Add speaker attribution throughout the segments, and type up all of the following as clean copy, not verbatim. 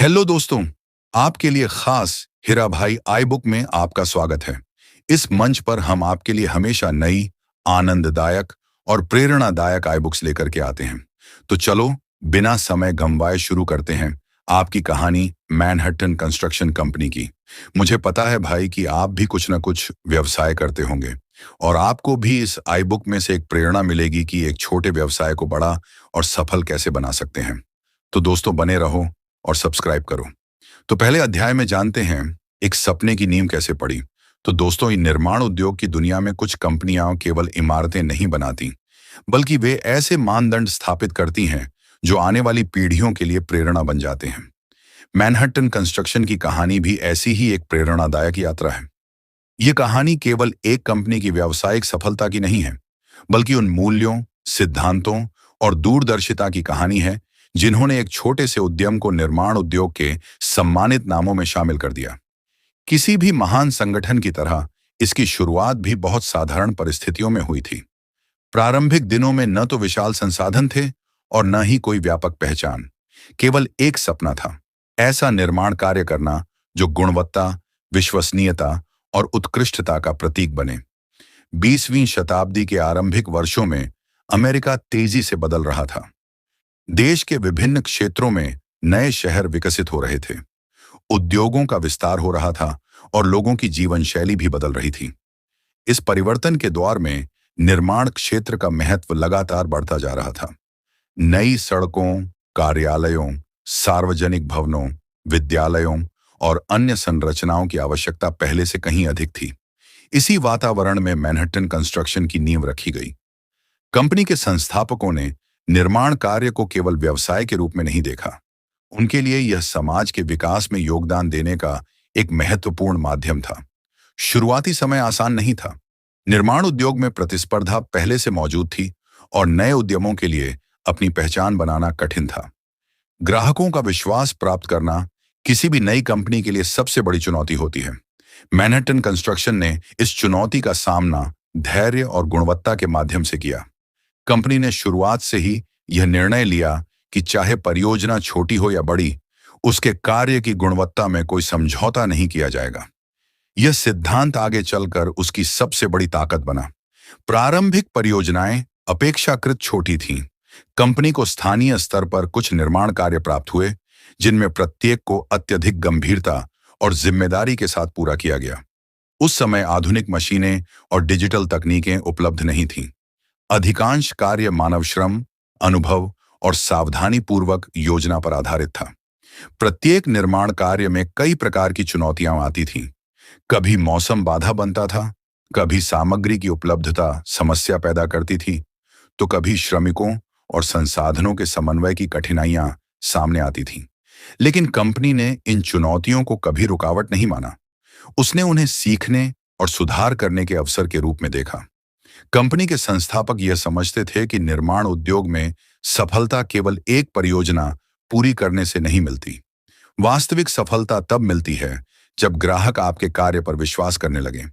Speaker 1: Hello दोस्तों, आपके लिए खास हीरा भाई आई बुक में आपका स्वागत है। इस मंच पर हम आपके लिए हमेशा नई, आनंददायक और प्रेरणादायक आई बुक्स लेकर के आते हैं। तो चलो, बिना समय गंवाए शुरू करते हैं आपकी कहानी मैनहट्टन कंस्ट्रक्शन कंपनी की। मुझे पता है भाई कि आप भी कुछ न कुछ व्यवसाय करते होंगे और आपको भी इस आई बुक में से एक प्रेरणा मिलेगी कि एक छोटे व्यवसाय को बड़ा और सफल कैसे बना सकते हैं। तो दोस्तों, बने रहो और सब्सक्राइब करो। तो पहले अध्याय में जानते हैं एक सपने की नींव कैसे पड़ी। तो दोस्तों, ये निर्माण उद्योग की दुनिया में कुछ कंपनियां केवल इमारतें नहीं बनाती, बल्कि वे ऐसे मानदंड स्थापित करती हैं जो आने वाली पीढ़ियों के लिए प्रेरणा बन जाते हैं। मैनहट्टन कंस्ट्रक्शन की कहानी भी ऐसी ही एक प्रेरणादायक यात्रा है। ये कहानी केवल एक कंपनी की व्यावसायिक सफलता की नहीं है, बल्कि उन मूल्यों, सिद्धांतों और दूरदर्शिता की कहानी है जिन्होंने एक छोटे से उद्यम को निर्माण उद्योग के सम्मानित नामों में शामिल कर दिया। किसी भी महान संगठन की तरह इसकी शुरुआत भी बहुत साधारण परिस्थितियों में हुई थी। प्रारंभिक दिनों में न तो विशाल संसाधन थे और न ही कोई व्यापक पहचान। केवल एक सपना था, ऐसा निर्माण कार्य करना जो गुणवत्ता, विश्वसनीयता और उत्कृष्टता का प्रतीक बने। 20वीं शताब्दी के आरंभिक वर्षों में अमेरिका तेजी से बदल रहा था। देश के विभिन्न क्षेत्रों में नए शहर विकसित हो रहे थे, उद्योगों का विस्तार हो रहा था और लोगों की जीवन शैली भी बदल रही थी। इस परिवर्तन के दौर में निर्माण क्षेत्र का महत्व लगातार बढ़ता जा रहा था। नई सड़कों, कार्यालयों, सार्वजनिक भवनों, विद्यालयों और अन्य संरचनाओं की आवश्यकता पहले से कहीं अधिक थी। इसी वातावरण में मैनहट्टन कंस्ट्रक्शन की नींव रखी गई। कंपनी के संस्थापकों ने निर्माण कार्य को केवल व्यवसाय के रूप में नहीं देखा। उनके लिए यह समाज के विकास में योगदान देने का एक महत्वपूर्ण माध्यम था। शुरुआती समय आसान नहीं था। निर्माण उद्योग में प्रतिस्पर्धा पहले से मौजूद थी और नए उद्यमों के लिए अपनी पहचान बनाना कठिन था। ग्राहकों का विश्वास प्राप्त करना किसी भी नई कंपनी के लिए सबसे बड़ी चुनौती होती है। मैनहट्टन कंस्ट्रक्शन ने इस चुनौती का सामना धैर्य और गुणवत्ता के माध्यम से किया। कंपनी ने शुरुआत से ही यह निर्णय लिया कि चाहे परियोजना छोटी हो या बड़ी, उसके कार्य की गुणवत्ता में कोई समझौता नहीं किया जाएगा। यह सिद्धांत आगे चलकर उसकी सबसे बड़ी ताकत बना। प्रारंभिक परियोजनाएं अपेक्षाकृत छोटी थीं। कंपनी को स्थानीय स्तर पर कुछ निर्माण कार्य प्राप्त हुए, जिनमें प्रत्येक को अत्यधिक गंभीरता और जिम्मेदारी के साथ पूरा किया गया। उस समय आधुनिक मशीनें और डिजिटल तकनीकें उपलब्ध नहीं थीं। अधिकांश कार्य मानव श्रम, अनुभव और सावधानी पूर्वक योजना पर आधारित था। प्रत्येक निर्माण कार्य में कई प्रकार की चुनौतियां आती थीं। कभी मौसम बाधा बनता था, कभी सामग्री की उपलब्धता समस्या पैदा करती थी, तो कभी श्रमिकों और संसाधनों के समन्वय की कठिनाइयां सामने आती थीं। लेकिन कंपनी ने इन चुनौतियों को कभी रुकावट नहीं माना। उसने उन्हें सीखने और सुधार करने के अवसर के रूप में देखा। कंपनी के संस्थापक यह समझते थे कि निर्माण उद्योग में सफलता केवल एक परियोजना पूरी करने से नहीं मिलती। वास्तविक सफलता तब मिलती है जब ग्राहक आपके कार्य पर विश्वास करने लगे।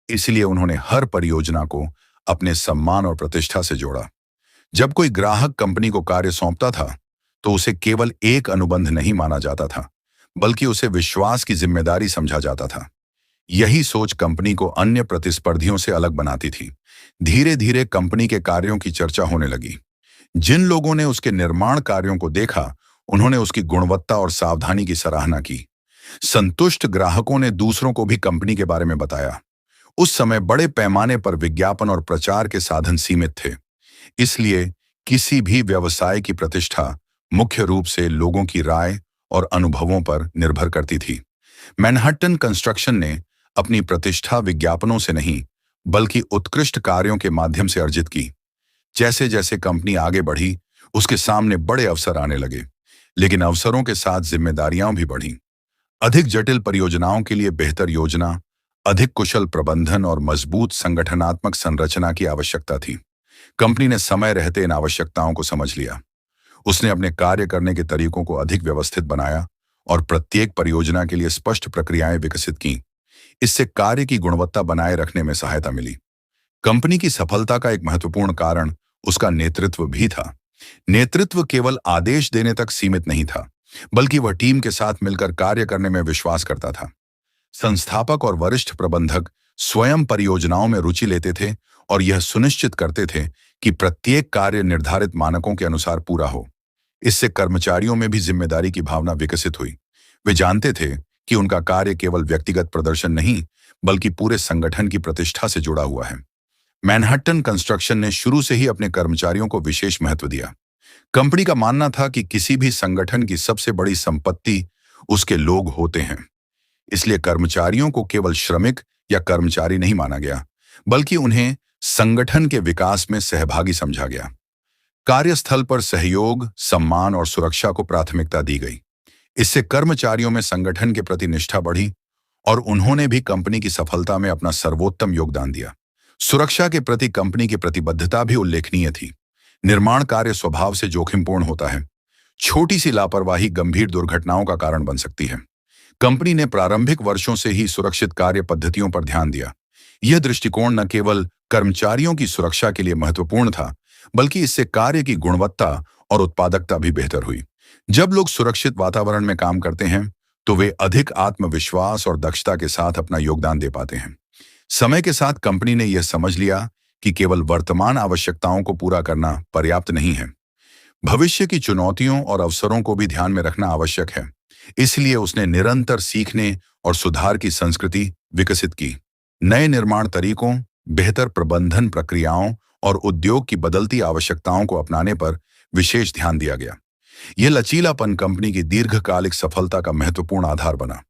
Speaker 1: इसलिए उन्होंने हर परियोजना को अपने सम्मान और प्रतिष्ठा से जोड़ा। जब कोई ग्राहक कंपनी को कार्य सौंपता था, तो उसे केवल एक अनुबंध नहीं माना जाता था, बल्कि उसे विश्वास की जिम्मेदारी समझा जाता था। यही सोच कंपनी को अन्य प्रतिस्पर्धियों से अलग बनाती थी। धीरे धीरे कंपनी के कार्यों की चर्चा होने लगी। जिन लोगों ने उसके निर्माण कार्यों को देखा, उन्होंने उसकी गुणवत्ता और सावधानी की सराहना की। संतुष्ट ग्राहकों ने दूसरों को भी कंपनी के बारे में बताया। उस समय बड़े पैमाने पर विज्ञापन और प्रचार के साधन सीमित थे। इसलिए किसी भी व्यवसाय की प्रतिष्ठा मुख्य रूप से लोगों की राय और अनुभवों पर निर्भर करती थी। मैनहट्टन कंस्ट्रक्शन ने अपनी प्रतिष्ठा विज्ञापनों से नहीं, बल्कि उत्कृष्ट कार्यों के माध्यम से अर्जित की। जैसे जैसे कंपनी आगे बढ़ी, उसके सामने बड़े अवसर आने लगे, लेकिन अवसरों के साथ जिम्मेदारियां भी बढ़ीं। अधिक जटिल परियोजनाओं के लिए बेहतर योजना, अधिक कुशल प्रबंधन और मजबूत संगठनात्मक संरचना की आवश्यकता थी। कंपनी ने समय रहते इन आवश्यकताओं को समझ लिया। उसने अपने कार्य करने के तरीकों को अधिक व्यवस्थित बनाया और प्रत्येक परियोजना के लिए स्पष्ट प्रक्रियाएं विकसित की। इससे कार्य की गुणवत्ता बनाए रखने में सहायता मिली। कंपनी की सफलता का एक महत्वपूर्ण कारण उसका नेतृत्व भी था। नेतृत्व केवल आदेश देने तक सीमित नहीं था, बल्कि वह टीम के साथ मिलकर कार्य करने में विश्वास करता था। संस्थापक और वरिष्ठ प्रबंधक स्वयं परियोजनाओं में रुचि लेते थे और यह सुनिश्चित करते थे कि प्रत्येक कार्य निर्धारित मानकों के अनुसार पूरा हो। इससे कर्मचारियों में भी जिम्मेदारी की भावना विकसित हुई। वे जानते थे कि उनका कार्य केवल व्यक्तिगत प्रदर्शन नहीं, बल्कि पूरे संगठन की प्रतिष्ठा से जुड़ा हुआ है। मैनहट्टन कंस्ट्रक्शन ने शुरू से ही अपने कर्मचारियों को विशेष महत्व दिया। कंपनी का मानना था कि किसी भी संगठन की सबसे बड़ी संपत्ति उसके लोग होते हैं। इसलिए कर्मचारियों को केवल श्रमिक या कर्मचारी नहीं माना गया, बल्कि उन्हें संगठन के विकास में सहभागी समझा गया। कार्यस्थल पर सहयोग, सम्मान और सुरक्षा को प्राथमिकता दी गई। इससे कर्मचारियों में संगठन के प्रति निष्ठा बढ़ी और उन्होंने भी कंपनी की सफलता में अपना सर्वोत्तम योगदान दिया। सुरक्षा के प्रति कंपनी की प्रतिबद्धता भी उल्लेखनीय थी। निर्माण कार्य स्वभाव से जोखिमपूर्ण होता है। छोटी सी लापरवाही गंभीर दुर्घटनाओं का कारण बन सकती है। कंपनी ने प्रारंभिक वर्षों से ही सुरक्षित कार्य पद्धतियों पर ध्यान दिया। यह दृष्टिकोण न केवल कर्मचारियों की सुरक्षा के लिए महत्वपूर्ण था, बल्कि इससे कार्य की गुणवत्ता और उत्पादकता भी बेहतर हुई। जब लोग सुरक्षित वातावरण में काम करते हैं, तो वे अधिक आत्मविश्वास और दक्षता के साथ अपना योगदान दे पाते हैं। समय के साथ कंपनी ने यह समझ लिया कि केवल वर्तमान आवश्यकताओं को पूरा करना पर्याप्त नहीं है। भविष्य की चुनौतियों और अवसरों को भी ध्यान में रखना आवश्यक है। इसलिए उसने निरंतर सीखने और सुधार की संस्कृति विकसित की। नए निर्माण तरीकों, बेहतर प्रबंधन प्रक्रियाओं और उद्योग की बदलती आवश्यकताओं को अपनाने पर विशेष ध्यान दिया गया। यह लचीलापन कंपनी की दीर्घकालिक सफलता का महत्वपूर्ण आधार बना।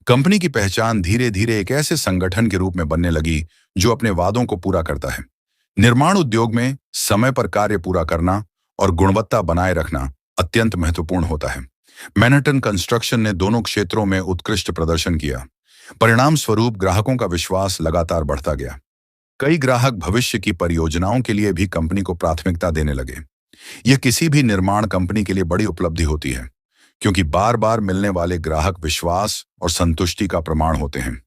Speaker 1: कंपनी की पहचान धीरे धीरे एक ऐसे संगठन के रूप में बनने लगी जो अपने वादों को पूरा करता है। निर्माण उद्योग में समय पर कार्य पूरा करना और गुणवत्ता बनाए रखना अत्यंत महत्वपूर्ण होता है। मैनहट्टन कंस्ट्रक्शन ने दोनों क्षेत्रों में उत्कृष्ट प्रदर्शन किया। परिणाम स्वरूप ग्राहकों का विश्वास लगातार बढ़ता गया। कई ग्राहक भविष्य की परियोजनाओं के लिए भी कंपनी को प्राथमिकता देने लगे। यह किसी भी निर्माण कंपनी के लिए बड़ी उपलब्धि होती है, क्योंकि बार बार मिलने वाले ग्राहक विश्वास और संतुष्टि का प्रमाण होते हैं।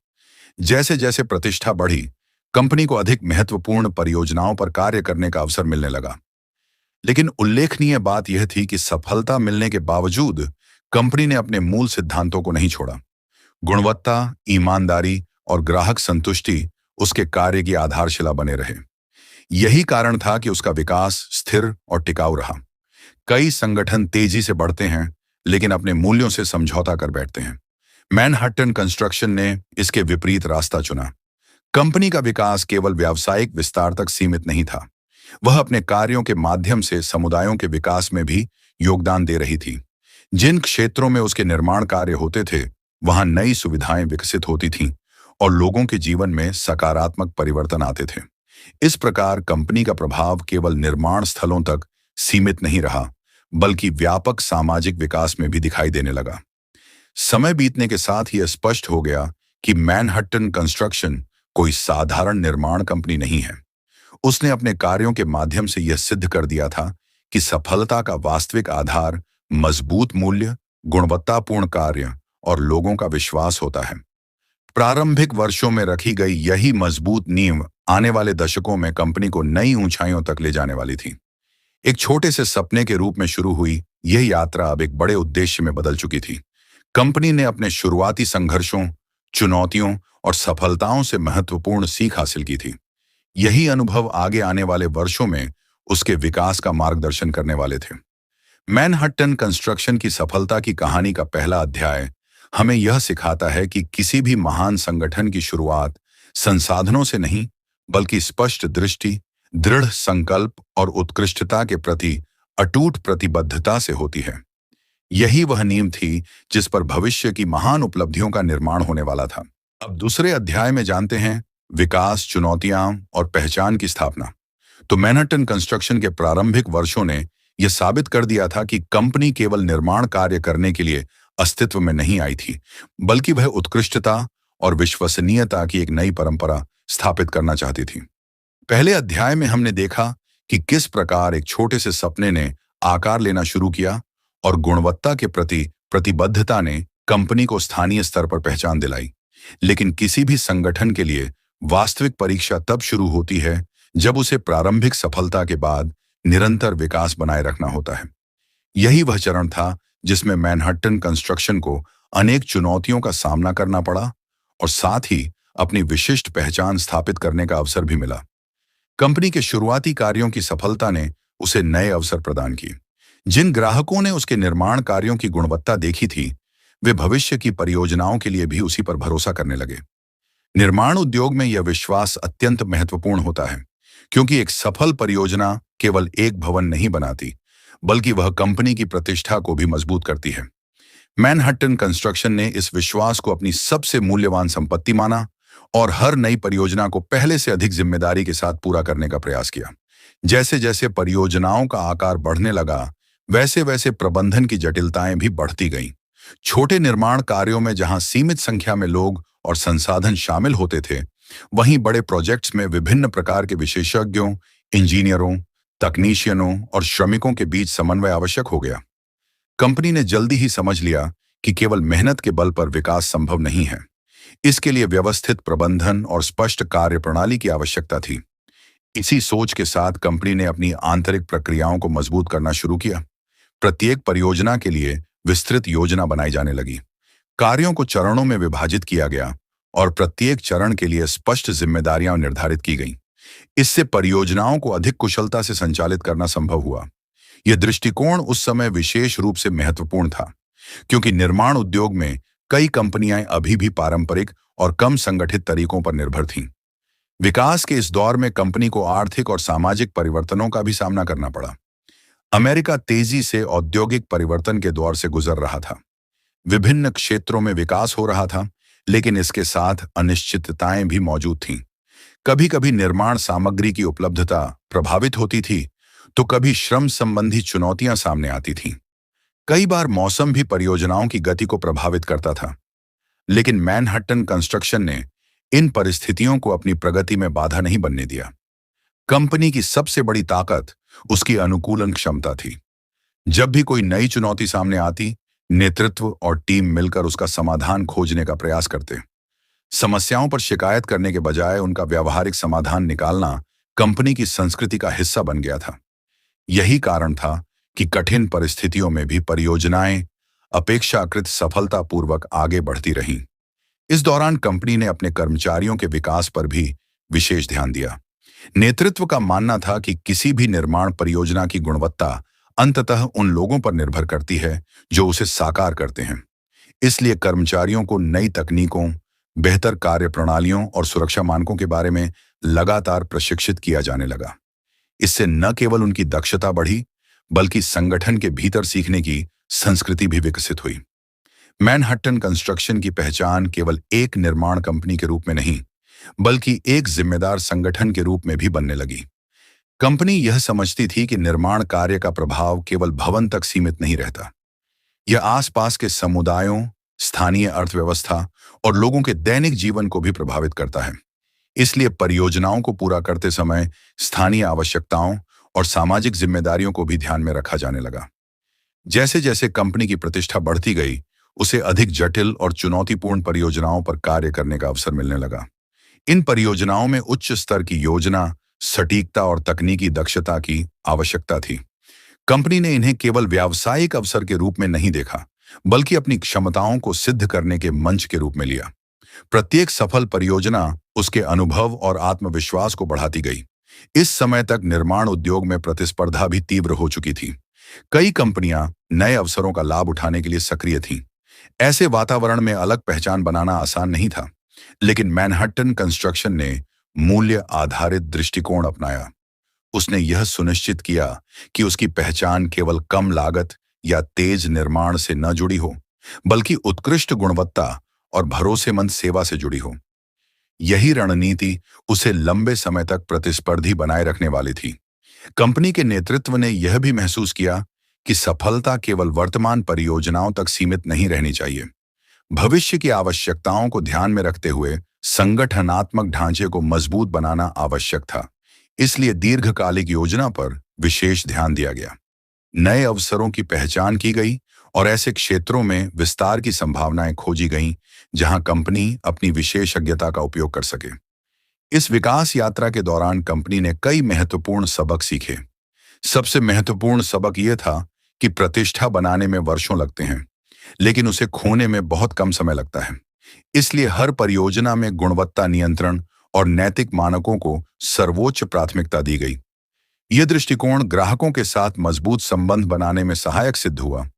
Speaker 1: जैसे जैसे प्रतिष्ठा बढ़ी, कंपनी को अधिक महत्वपूर्ण परियोजनाओं पर कार्य करने का अवसर मिलने लगा। लेकिन उल्लेखनीय बात यह थी कि सफलता मिलने के बावजूद कंपनी ने अपने मूल सिद्धांतों को नहीं छोड़ा। गुणवत्ता, ईमानदारी और ग्राहक संतुष्टि उसके कार्य की आधारशिला बने रहे। यही कारण था कि उसका विकास स्थिर और टिकाऊ रहा। कई संगठन तेजी से बढ़ते हैं, लेकिन अपने मूल्यों से समझौता कर बैठते हैं। मैनहट्टन कंस्ट्रक्शन ने इसके विपरीत रास्ता चुना। कंपनी का विकास केवल व्यावसायिक विस्तार तक सीमित नहीं था। वह अपने कार्यों के माध्यम से समुदायों के विकास में भी योगदान दे रही थी। जिन क्षेत्रों में उसके निर्माण कार्य होते थे, वहां नई सुविधाएं विकसित होती थीं और लोगों के जीवन में सकारात्मक परिवर्तन आते थे। इस प्रकार कंपनी का प्रभाव केवल निर्माण स्थलों तक सीमित नहीं रहा, बल्कि व्यापक सामाजिक विकास में भी दिखाई देने लगा। समय बीतने के साथ यह स्पष्ट हो गया कि मैनहट्टन कंस्ट्रक्शन कोई साधारण निर्माण कंपनी नहीं है। उसने अपने कार्यों के माध्यम से यह सिद्ध कर दिया था कि सफलता का वास्तविक आधार मजबूत मूल्य, गुणवत्तापूर्ण कार्य और लोगों का विश्वास होता है। प्रारंभिक वर्षों में रखी गई यही मजबूत नींव आने वाले दशकों में कंपनी को नई ऊंचाइयों तक ले जाने वाली थी। एक छोटे से सपने के रूप में शुरू हुई यह यात्रा अब एक बड़े उद्देश्य में बदल चुकी थी। कंपनी ने अपने शुरुआती संघर्षों, चुनौतियों और सफलताओं से महत्वपूर्ण सीख हासिल की थी। यही अनुभव आगे आने वाले वर्षों में उसके विकास का मार्गदर्शन करने वाले थे। मैनहट्टन कंस्ट्रक्शन की सफलता की कहानी का पहला अध्याय हमें यह सिखाता है कि किसी भी महान संगठन की शुरुआत संसाधनों से नहीं, बल्कि स्पष्ट दृष्टि, दृढ़ संकल्प और उत्कृष्टता के प्रति अटूट प्रतिबद्धता से होती है। यही वह नींव थी जिस पर भविष्य की महान उपलब्धियों का निर्माण होने वाला था। अब दूसरे अध्याय में जानते हैं विकास, चुनौतियां और पहचान की स्थापना। तो मैनहट्टन कंस्ट्रक्शन के प्रारंभिक वर्षों ने यह साबित कर दिया था कि कंपनी केवल निर्माण कार्य करने के लिए अस्तित्व में नहीं आई थी, बल्कि वह उत्कृष्टता और विश्वसनीयता की एक नई परंपरा स्थापित करना चाहती थी। पहले अध्याय में हमने देखा कि किस प्रकार एक छोटे से सपने ने आकार लेना शुरू किया और गुणवत्ता के प्रति प्रतिबद्धता ने कंपनी को स्थानीय स्तर पर पहचान दिलाई। लेकिन किसी भी संगठन के लिए वास्तविक परीक्षा तब शुरू होती है जब उसे प्रारंभिक सफलता के बाद निरंतर विकास बनाए रखना होता है। यही वह चरण था जिसमें मैनहट्टन कंस्ट्रक्शन को अनेक चुनौतियों का सामना करना पड़ा और साथ ही अपनी विशिष्ट पहचान स्थापित करने का अवसर भी मिला। कंपनी के शुरुआती कार्यों की सफलता ने उसे नए अवसर प्रदान किए। जिन ग्राहकों ने उसके निर्माण कार्यों की गुणवत्ता देखी थी, वे भविष्य की परियोजनाओं के लिए भी उसी पर भरोसा करने लगे। निर्माण उद्योग में यह विश्वास अत्यंत महत्वपूर्ण होता है, क्योंकि एक सफल परियोजना केवल एक भवन नहीं बनाती, बल्कि वह कंपनी की प्रतिष्ठा को भी मजबूत करती है। मैनहट्टन कंस्ट्रक्शन ने इस विश्वास को अपनी सबसे मूल्यवान संपत्ति माना और हर नई परियोजना को पहले से अधिक जिम्मेदारी के साथ पूरा करने का प्रयास किया। जैसे जैसे परियोजनाओं का आकार बढ़ने लगा, वैसे वैसे प्रबंधन की जटिलताएं भी बढ़ती गईं। छोटे निर्माण कार्यों में जहां सीमित संख्या में लोग और संसाधन शामिल होते थे, वहीं बड़े प्रोजेक्ट्स में विभिन्न प्रकार के विशेषज्ञों, इंजीनियरों, तकनीशियनों और श्रमिकों के बीच समन्वय आवश्यक हो गया। कंपनी ने जल्दी ही समझ लिया कि केवल मेहनत के बल पर विकास संभव नहीं है। इसके लिए व्यवस्थित प्रबंधन और स्पष्ट कार्य प्रणाली की आवश्यकता थी। इसी सोच के साथ कंपनी ने अपनी आंतरिक प्रक्रियाओं को मजबूत करना शुरू किया। प्रत्येक परियोजना के लिए विस्तृत योजना बनाई जाने लगी। कार्यों को चरणों में विभाजित किया गया और प्रत्येक चरण के लिए स्पष्ट जिम्मेदारियां निर्धारित की गईं। इससे परियोजनाओं को अधिक कुशलता से संचालित करना संभव हुआ। यह दृष्टिकोण उस समय विशेष रूप से महत्वपूर्ण था, क्योंकि निर्माण उद्योग में कई कंपनियां अभी भी पारंपरिक और कम संगठित तरीकों पर निर्भर थीं। विकास के इस दौर में कंपनी को आर्थिक और सामाजिक परिवर्तनों का भी सामना करना पड़ा। अमेरिका तेजी से औद्योगिक परिवर्तन के दौर से गुजर रहा था। विभिन्न क्षेत्रों में विकास हो रहा था, लेकिन इसके साथ अनिश्चितताएं भी मौजूद थीं। कभी कभी निर्माण सामग्री की उपलब्धता प्रभावित होती थी, तो कभी श्रम संबंधी चुनौतियां सामने आती थीं। कई बार मौसम भी परियोजनाओं की गति को प्रभावित करता था। लेकिन मैनहट्टन कंस्ट्रक्शन ने इन परिस्थितियों को अपनी प्रगति में बाधा नहीं बनने दिया। कंपनी की सबसे बड़ी ताकत उसकी अनुकूलन क्षमता थी। जब भी कोई नई चुनौती सामने आती, नेतृत्व और टीम मिलकर उसका समाधान खोजने का प्रयास करते। समस्याओं पर शिकायत करने के बजाय उनका व्यावहारिक समाधान निकालना कंपनी की संस्कृति का हिस्सा बन गया था। यही कारण था कि कठिन परिस्थितियों में भी परियोजनाएं अपेक्षाकृत सफलतापूर्वक आगे बढ़ती रहीं। इस दौरान कंपनी ने अपने कर्मचारियों के विकास पर भी विशेष ध्यान दिया। नेतृत्व का मानना था कि किसी भी निर्माण परियोजना की गुणवत्ता अंततः उन लोगों पर निर्भर करती है जो उसे साकार करते हैं। इसलिए कर्मचारियों को नई तकनीकों, बेहतर कार्य प्रणालियों और सुरक्षा मानकों के बारे में लगातार प्रशिक्षित किया जाने लगा। इससे न केवल उनकी दक्षता बढ़ी, बल्कि संगठन के भीतर सीखने की संस्कृति भी विकसित हुई। मैनहट्टन कंस्ट्रक्शन की पहचान केवल एक निर्माण कंपनी के रूप में नहीं, बल्कि एक जिम्मेदार संगठन के रूप में भी बनने लगी। कंपनी यह समझती थी कि निर्माण कार्य का प्रभाव केवल भवन तक सीमित नहीं रहता। यह आसपास के समुदायों, स्थानीय अर्थव्यवस्था और लोगों के दैनिक जीवन को भी प्रभावित करता है। इसलिए परियोजनाओं को पूरा करते समय स्थानीय आवश्यकताओं और सामाजिक जिम्मेदारियों को भी ध्यान में रखा जाने लगा। जैसे जैसे कंपनी की प्रतिष्ठा बढ़ती गई, उसे अधिक जटिल और चुनौतीपूर्ण परियोजनाओं पर कार्य करने का अवसर मिलने लगा। इन परियोजनाओं में उच्च स्तर की योजना, सटीकता और तकनीकी दक्षता की आवश्यकता थी। कंपनी ने इन्हें केवल व्यावसायिक अवसर के रूप में नहीं देखा, बल्कि अपनी क्षमताओं को सिद्ध करने के मंच के रूप में लिया। प्रत्येक सफल परियोजना उसके अनुभव और आत्मविश्वास को बढ़ाती गई। इस समय तक निर्माण उद्योग में प्रतिस्पर्धा भी तीव्र हो चुकी थी। कई कंपनियां नए अवसरों का लाभ उठाने के लिए सक्रिय थीं। ऐसे वातावरण में अलग पहचान बनाना आसान नहीं था, लेकिन मैनहट्टन कंस्ट्रक्शन ने मूल्य आधारित दृष्टिकोण अपनाया। उसने यह सुनिश्चित किया कि उसकी पहचान केवल कम लागत या तेज निर्माण से न जुड़ी हो, बल्कि उत्कृष्ट गुणवत्ता और भरोसेमंद सेवा से जुड़ी हो। यही रणनीति उसे लंबे समय तक प्रतिस्पर्धी बनाए रखने वाली थी। कंपनी के नेतृत्व ने यह भी महसूस किया कि सफलता केवल वर्तमान परियोजनाओं तक सीमित नहीं रहनी चाहिए। भविष्य की आवश्यकताओं को ध्यान में रखते हुए संगठनात्मक ढांचे को मजबूत बनाना आवश्यक था। इसलिए दीर्घकालिक योजना पर विशेष ध्यान दिया गया। नए अवसरों की पहचान की गई और ऐसे क्षेत्रों में विस्तार की संभावनाएं खोजी गईं जहां कंपनी अपनी विशेषज्ञता का उपयोग कर सके। इस विकास यात्रा के दौरान कंपनी ने कई महत्वपूर्ण सबक सीखे। सबसे महत्वपूर्ण सबक यह था कि प्रतिष्ठा बनाने में वर्षों लगते हैं, लेकिन उसे खोने में बहुत कम समय लगता है। इसलिए हर परियोजना में गुणवत्ता नियंत्रण और नैतिक मानकों को सर्वोच्च प्राथमिकता दी गई। यह दृष्टिकोण ग्राहकों के साथ मजबूत संबंध बनाने में सहायक सिद्ध हुआ।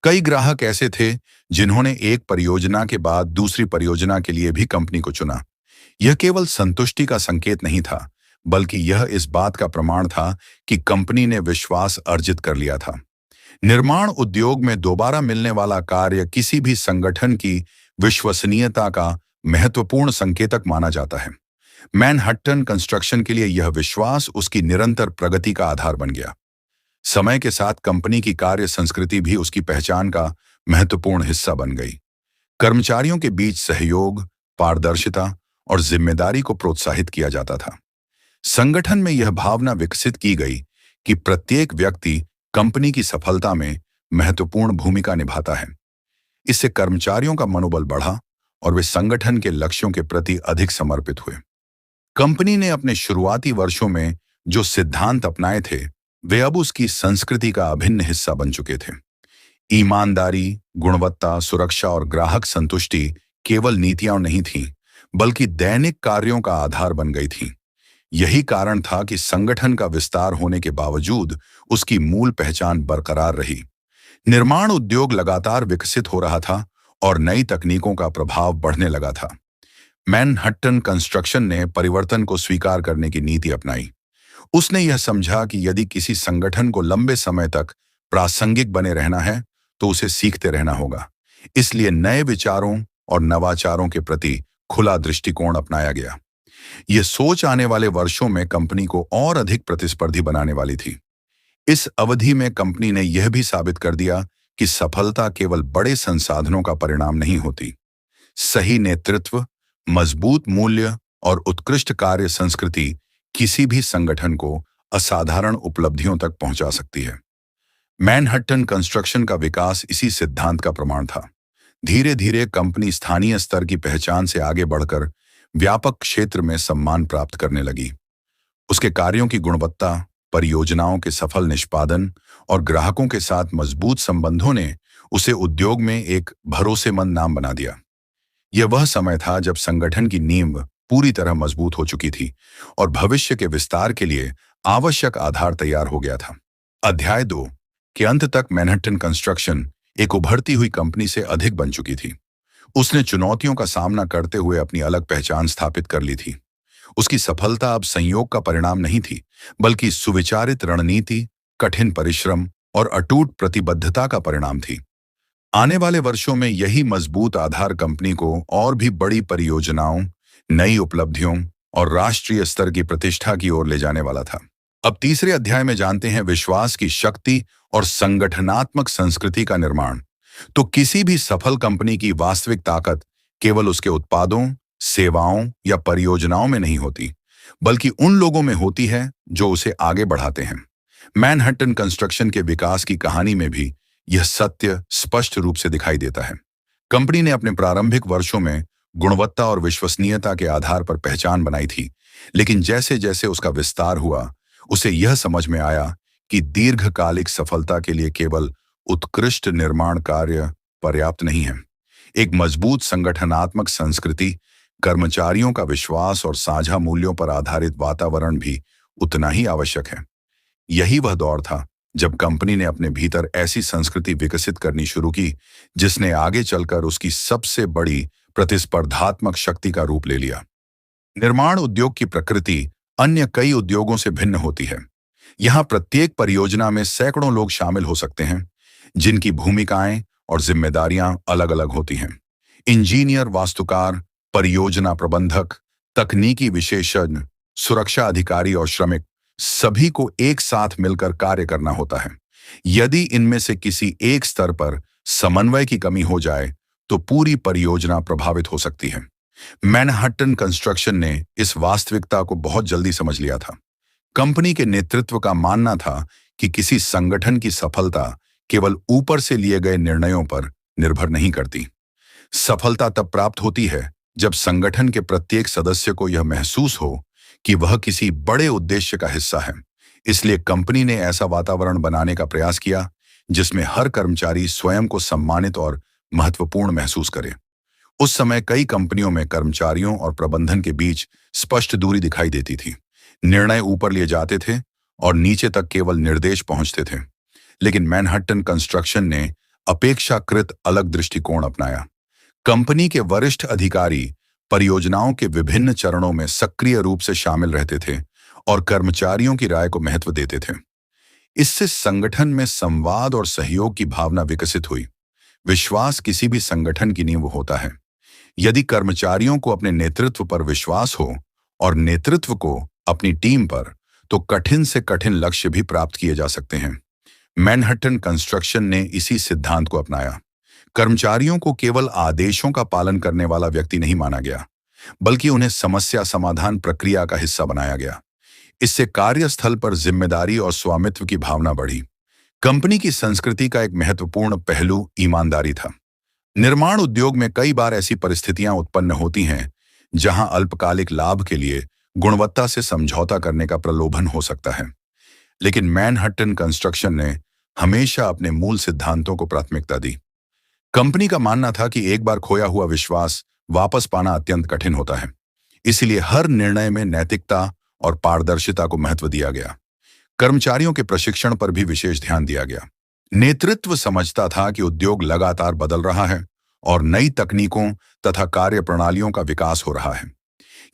Speaker 1: कई ग्राहक ऐसे थे जिन्होंने एक परियोजना के बाद दूसरी परियोजना के लिए भी कंपनी को चुना। यह केवल संतुष्टि का संकेत नहीं था, बल्कि यह इस बात का प्रमाण था कि कंपनी ने विश्वास अर्जित कर लिया था। निर्माण उद्योग में दोबारा मिलने वाला कार्य किसी भी संगठन की विश्वसनीयता का महत्वपूर्ण संकेतक माना जाता है। मैनहट्टन कंस्ट्रक्शन के लिए यह विश्वास उसकी निरंतर प्रगति का आधार बन गया। समय के साथ कंपनी की कार्य संस्कृति भी उसकी पहचान का महत्वपूर्ण हिस्सा बन गई। कर्मचारियों के बीच सहयोग, पारदर्शिता और जिम्मेदारी को प्रोत्साहित किया जाता था। संगठन में यह भावना विकसित की गई कि प्रत्येक व्यक्ति कंपनी की सफलता में महत्वपूर्ण भूमिका निभाता है। इससे कर्मचारियों का मनोबल बढ़ा और वे संगठन के लक्ष्यों के प्रति अधिक समर्पित हुए। कंपनी ने अपने शुरुआती वर्षों में जो सिद्धांत अपनाए थे, वे अब उसकी संस्कृति का अभिन्न हिस्सा बन चुके थे। ईमानदारी, गुणवत्ता, सुरक्षा और ग्राहक संतुष्टि केवल नीतियां नहीं थीं, बल्कि दैनिक कार्यों का आधार बन गई थीं। यही कारण था कि संगठन का विस्तार होने के बावजूद उसकी मूल पहचान बरकरार रही। निर्माण उद्योग लगातार विकसित हो रहा था और नई तकनीकों का प्रभाव बढ़ने लगा था। मैनहट्टन कंस्ट्रक्शन ने परिवर्तन को स्वीकार करने की नीति अपनाई। उसने यह समझा कि यदि किसी संगठन को लंबे समय तक प्रासंगिक बने रहना है, तो उसे सीखते रहना होगा। इसलिए नए विचारों और नवाचारों के प्रति खुला दृष्टिकोण अपनाया गया। यह सोच आने वाले वर्षों में कंपनी को और अधिक प्रतिस्पर्धी बनाने वाली थी। इस अवधि में कंपनी ने यह भी साबित कर दिया कि सफलता केवल बड़े संसाधनों का परिणाम नहीं होती। सही नेतृत्व, मजबूत मूल्य और उत्कृष्ट कार्य संस्कृति किसी भी संगठन को असाधारण उपलब्धियों तक पहुंचा सकती है। मैनहट्टन कंस्ट्रक्शन का विकास इसी सिद्धांत का प्रमाण था। धीरे धीरे कंपनी स्थानीय स्तर की पहचान से आगे बढ़कर व्यापक क्षेत्र में सम्मान प्राप्त करने लगी। उसके कार्यों की गुणवत्ता, परियोजनाओं के सफल निष्पादन और ग्राहकों के साथ मजबूत संबंधों ने उसे उद्योग में एक भरोसेमंद नाम बना दिया। यह वह समय था जब संगठन की नींव पूरी तरह मजबूत हो चुकी थी और भविष्य के विस्तार के लिए आवश्यक आधार तैयार हो गया था। अध्याय 2 के अंत तक मैनहट्टन कंस्ट्रक्शन एक उभरती हुई कंपनी से अधिक बन चुकी थी। उसने चुनौतियों का सामना करते हुए अपनी अलग पहचान स्थापित कर ली थी। उसकी सफलता अब संयोग का परिणाम नहीं थी, बल्कि सुविचारित रणनीति, कठिन परिश्रम और अटूट प्रतिबद्धता का परिणाम थी। आने वाले वर्षों में यही मजबूत आधार कंपनी को और भी बड़ी परियोजनाओं, नई उपलब्धियों और राष्ट्रीय स्तर की प्रतिष्ठा की ओर ले जाने वाला था। अब तीसरे अध्याय में जानते हैं विश्वास की शक्ति और संगठनात्मक संस्कृति का निर्माण। तो किसी भी सफल कंपनी की वास्तविक ताकत केवल उसके उत्पादों, सेवाओं या परियोजनाओं में नहीं होती, बल्कि उन लोगों में होती है जो उसे आगे बढ़ाते हैं। मैनहट्टन कंस्ट्रक्शन के विकास की कहानी में भी यह सत्य स्पष्ट रूप से दिखाई देता है। कंपनी ने अपने प्रारंभिक वर्षों में गुणवत्ता और विश्वसनीयता के आधार पर पहचान बनाई थी, लेकिन जैसे जैसे उसका विस्तार हुआ, उसे यह समझ में आया कि दीर्घकालिक सफलता के लिए केवल उत्कृष्ट निर्माण कार्य पर्याप्त नहीं है। एक मजबूत संगठनात्मक संस्कृति, कर्मचारियों का विश्वास और साझा मूल्यों पर आधारित वातावरण भी उतना ही आवश्यक है। यही वह दौर था जब कंपनी ने अपने भीतर ऐसी संस्कृति विकसित करनी शुरू की जिसने आगे चलकर उसकी सबसे बड़ी प्रतिस्पर्धात्मक शक्ति का रूप ले लिया। निर्माण उद्योग की प्रकृति अन्य कई उद्योगों से भिन्न होती है। यहाँ प्रत्येक परियोजना में सैकड़ों लोग शामिल हो सकते हैं, जिनकी भूमिकाएं और जिम्मेदारियां अलग अलग होती हैं। इंजीनियर, वास्तुकार, परियोजना प्रबंधक, तकनीकी विशेषज्ञ, सुरक्षा अधिकारी और श्रमिक, सभी को एक साथ मिलकर कार्य करना होता है। यदि इनमें से किसी एक स्तर पर समन्वय की कमी हो जाए, तो पूरी परियोजना प्रभावित हो सकती है। मैनहट्टन कंस्ट्रक्शन ने इस वास्तविकता को बहुत जल्दी समझ लिया था। कंपनी के नेतृत्व का मानना था कि किसी संगठन की सफलता केवल ऊपर से लिए गए निर्णयों पर निर्भर नहीं करती। सफलता तब प्राप्त होती है जब संगठन के प्रत्येक सदस्य को यह महसूस हो कि वह किसी बड़े उद्देश्य का हिस्सा है। इसलिए कंपनी ने ऐसा वातावरण बनाने का प्रयास किया जिसमें हर कर्मचारी स्वयं को सम्मानित और महत्वपूर्ण महसूस करे। उस समय कई कंपनियों में कर्मचारियों और प्रबंधन के बीच स्पष्ट दूरी दिखाई देती थी। निर्णय ऊपर लिए जाते थे और नीचे तक केवल निर्देश पहुंचते थे। लेकिन मैनहट्टन कंस्ट्रक्शन ने अपेक्षाकृत अलग दृष्टिकोण अपनाया। कंपनी के वरिष्ठ अधिकारी परियोजनाओं के विभिन्न चरणों में सक्रिय रूप से शामिल रहते थे और कर्मचारियों की राय को महत्व देते थे। इससे संगठन में संवाद और सहयोग की भावना विकसित हुई। विश्वास किसी भी संगठन की नींव होता है। यदि कर्मचारियों को अपने नेतृत्व पर विश्वास हो और नेतृत्व को अपनी टीम पर, तो कठिन से कठिन लक्ष्य भी प्राप्त किए जा सकते हैं। मैनहट्टन कंस्ट्रक्शन ने इसी सिद्धांत को अपनाया। कर्मचारियों को केवल आदेशों का पालन करने वाला व्यक्ति नहीं माना गया, बल्कि उन्हें समस्या समाधान प्रक्रिया का हिस्सा बनाया गया। इससे कार्यस्थल पर जिम्मेदारी और स्वामित्व की भावना बढ़ी। कंपनी की संस्कृति का एक महत्वपूर्ण पहलू ईमानदारी था। निर्माण उद्योग में कई बार ऐसी परिस्थितियां उत्पन्न होती हैं जहां अल्पकालिक लाभ के लिए गुणवत्ता से समझौता करने का प्रलोभन हो सकता है। लेकिन मैनहट्टन कंस्ट्रक्शन ने हमेशा अपने मूल सिद्धांतों को प्राथमिकता दी। कंपनी का मानना था कि एक बार खोया हुआ विश्वास वापस पाना अत्यंत कठिन होता है। इसलिए हर निर्णय में नैतिकता और पारदर्शिता को महत्व दिया गया। कर्मचारियों के प्रशिक्षण पर भी विशेष ध्यान दिया गया। नेतृत्व समझता था कि उद्योग लगातार बदल रहा है और नई तकनीकों तथा कार्य प्रणालियों का विकास हो रहा है।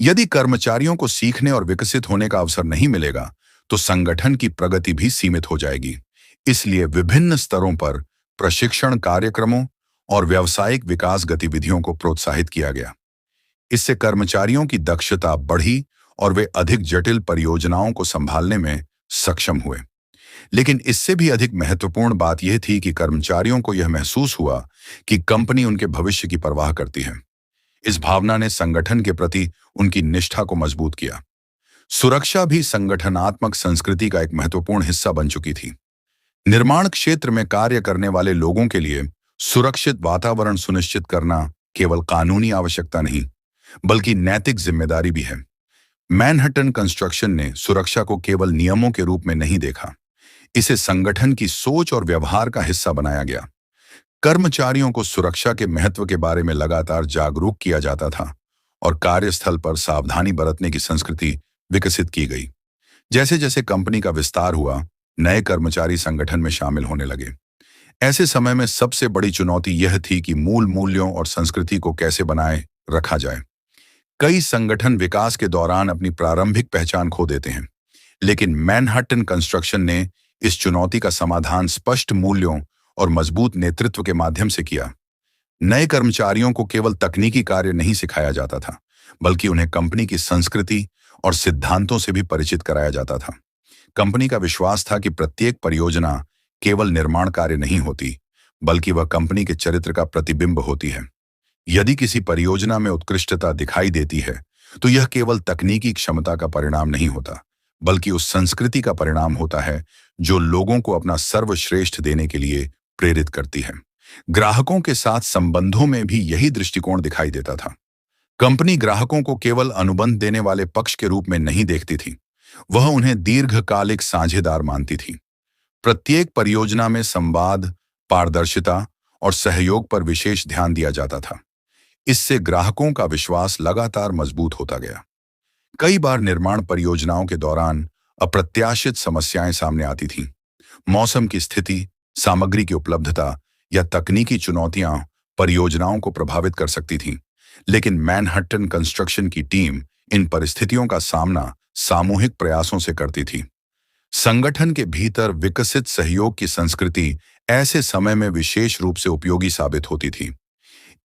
Speaker 1: यदि कर्मचारियों को सीखने और विकसित होने का अवसर नहीं मिलेगा, तो संगठन की प्रगति भी सीमित हो जाएगी। इसलिए विभिन्न स्तरों पर प्रशिक्षण कार्यक्रमों और व्यावसायिक विकास गतिविधियों को प्रोत्साहित किया गया। इससे कर्मचारियों की दक्षता बढ़ी और वे अधिक जटिल परियोजनाओं को संभालने में सक्षम हुए। लेकिन इससे भी अधिक महत्वपूर्ण बात यह थी कि कर्मचारियों को यह महसूस हुआ कि कंपनी उनके भविष्य की परवाह करती है। इस भावना ने संगठन के प्रति उनकी निष्ठा को मजबूत किया। सुरक्षा भी संगठनात्मक संस्कृति का एक महत्वपूर्ण हिस्सा बन चुकी थी। निर्माण क्षेत्र में कार्य करने वाले लोगों के लिए सुरक्षित वातावरण सुनिश्चित करना केवल कानूनी आवश्यकता नहीं, बल्कि नैतिक जिम्मेदारी भी है। मैनहट्टन कंस्ट्रक्शन ने सुरक्षा को केवल नियमों के रूप में नहीं देखा, इसे संगठन की सोच और व्यवहार का हिस्सा बनाया गया। कर्मचारियों को सुरक्षा के महत्व के बारे में लगातार जागरूक किया जाता था और कार्यस्थल पर सावधानी बरतने की संस्कृति विकसित की गई। जैसे जैसे कंपनी का विस्तार हुआ, नए कर्मचारी संगठन में शामिल होने लगे। ऐसे समय में सबसे बड़ी चुनौती यह थी कि मूल मूल्यों और संस्कृति को कैसे बनाए रखा जाए। कई संगठन विकास के दौरान अपनी प्रारंभिक पहचान खो देते हैं, लेकिन मैनहट्टन कंस्ट्रक्शन ने इस चुनौती का समाधान स्पष्ट मूल्यों और मजबूत नेतृत्व के माध्यम से किया। नए कर्मचारियों को केवल तकनीकी कार्य नहीं सिखाया जाता था, बल्कि उन्हें कंपनी की संस्कृति और सिद्धांतों से भी परिचित कराया जाता था। कंपनी का विश्वास था कि प्रत्येक परियोजना केवल निर्माण कार्य नहीं होती, बल्कि वह कंपनी के चरित्र का प्रतिबिंब होती है। यदि किसी परियोजना में उत्कृष्टता दिखाई देती है, तो यह केवल तकनीकी क्षमता का परिणाम नहीं होता, बल्कि उस संस्कृति का परिणाम होता है जो लोगों को अपना सर्वश्रेष्ठ देने के लिए प्रेरित करती है। ग्राहकों के साथ संबंधों में भी यही दृष्टिकोण दिखाई देता था। कंपनी ग्राहकों को केवल अनुबंध देने वाले पक्ष के रूप में नहीं देखती थी, वह उन्हें दीर्घकालिक साझेदार मानती थी। प्रत्येक परियोजना में संवाद, पारदर्शिता और सहयोग पर विशेष ध्यान दिया जाता था। इससे ग्राहकों का विश्वास लगातार मजबूत होता गया। कई बार निर्माण परियोजनाओं के दौरान अप्रत्याशित समस्याएं सामने आती थीं। मौसम की स्थिति, सामग्री की उपलब्धता या तकनीकी चुनौतियां परियोजनाओं को प्रभावित कर सकती थीं, लेकिन मैनहट्टन कंस्ट्रक्शन की टीम इन परिस्थितियों का सामना सामूहिक प्रयासों से करती थी। संगठन के भीतर विकसित सहयोग की संस्कृति ऐसे समय में विशेष रूप से उपयोगी साबित होती थी।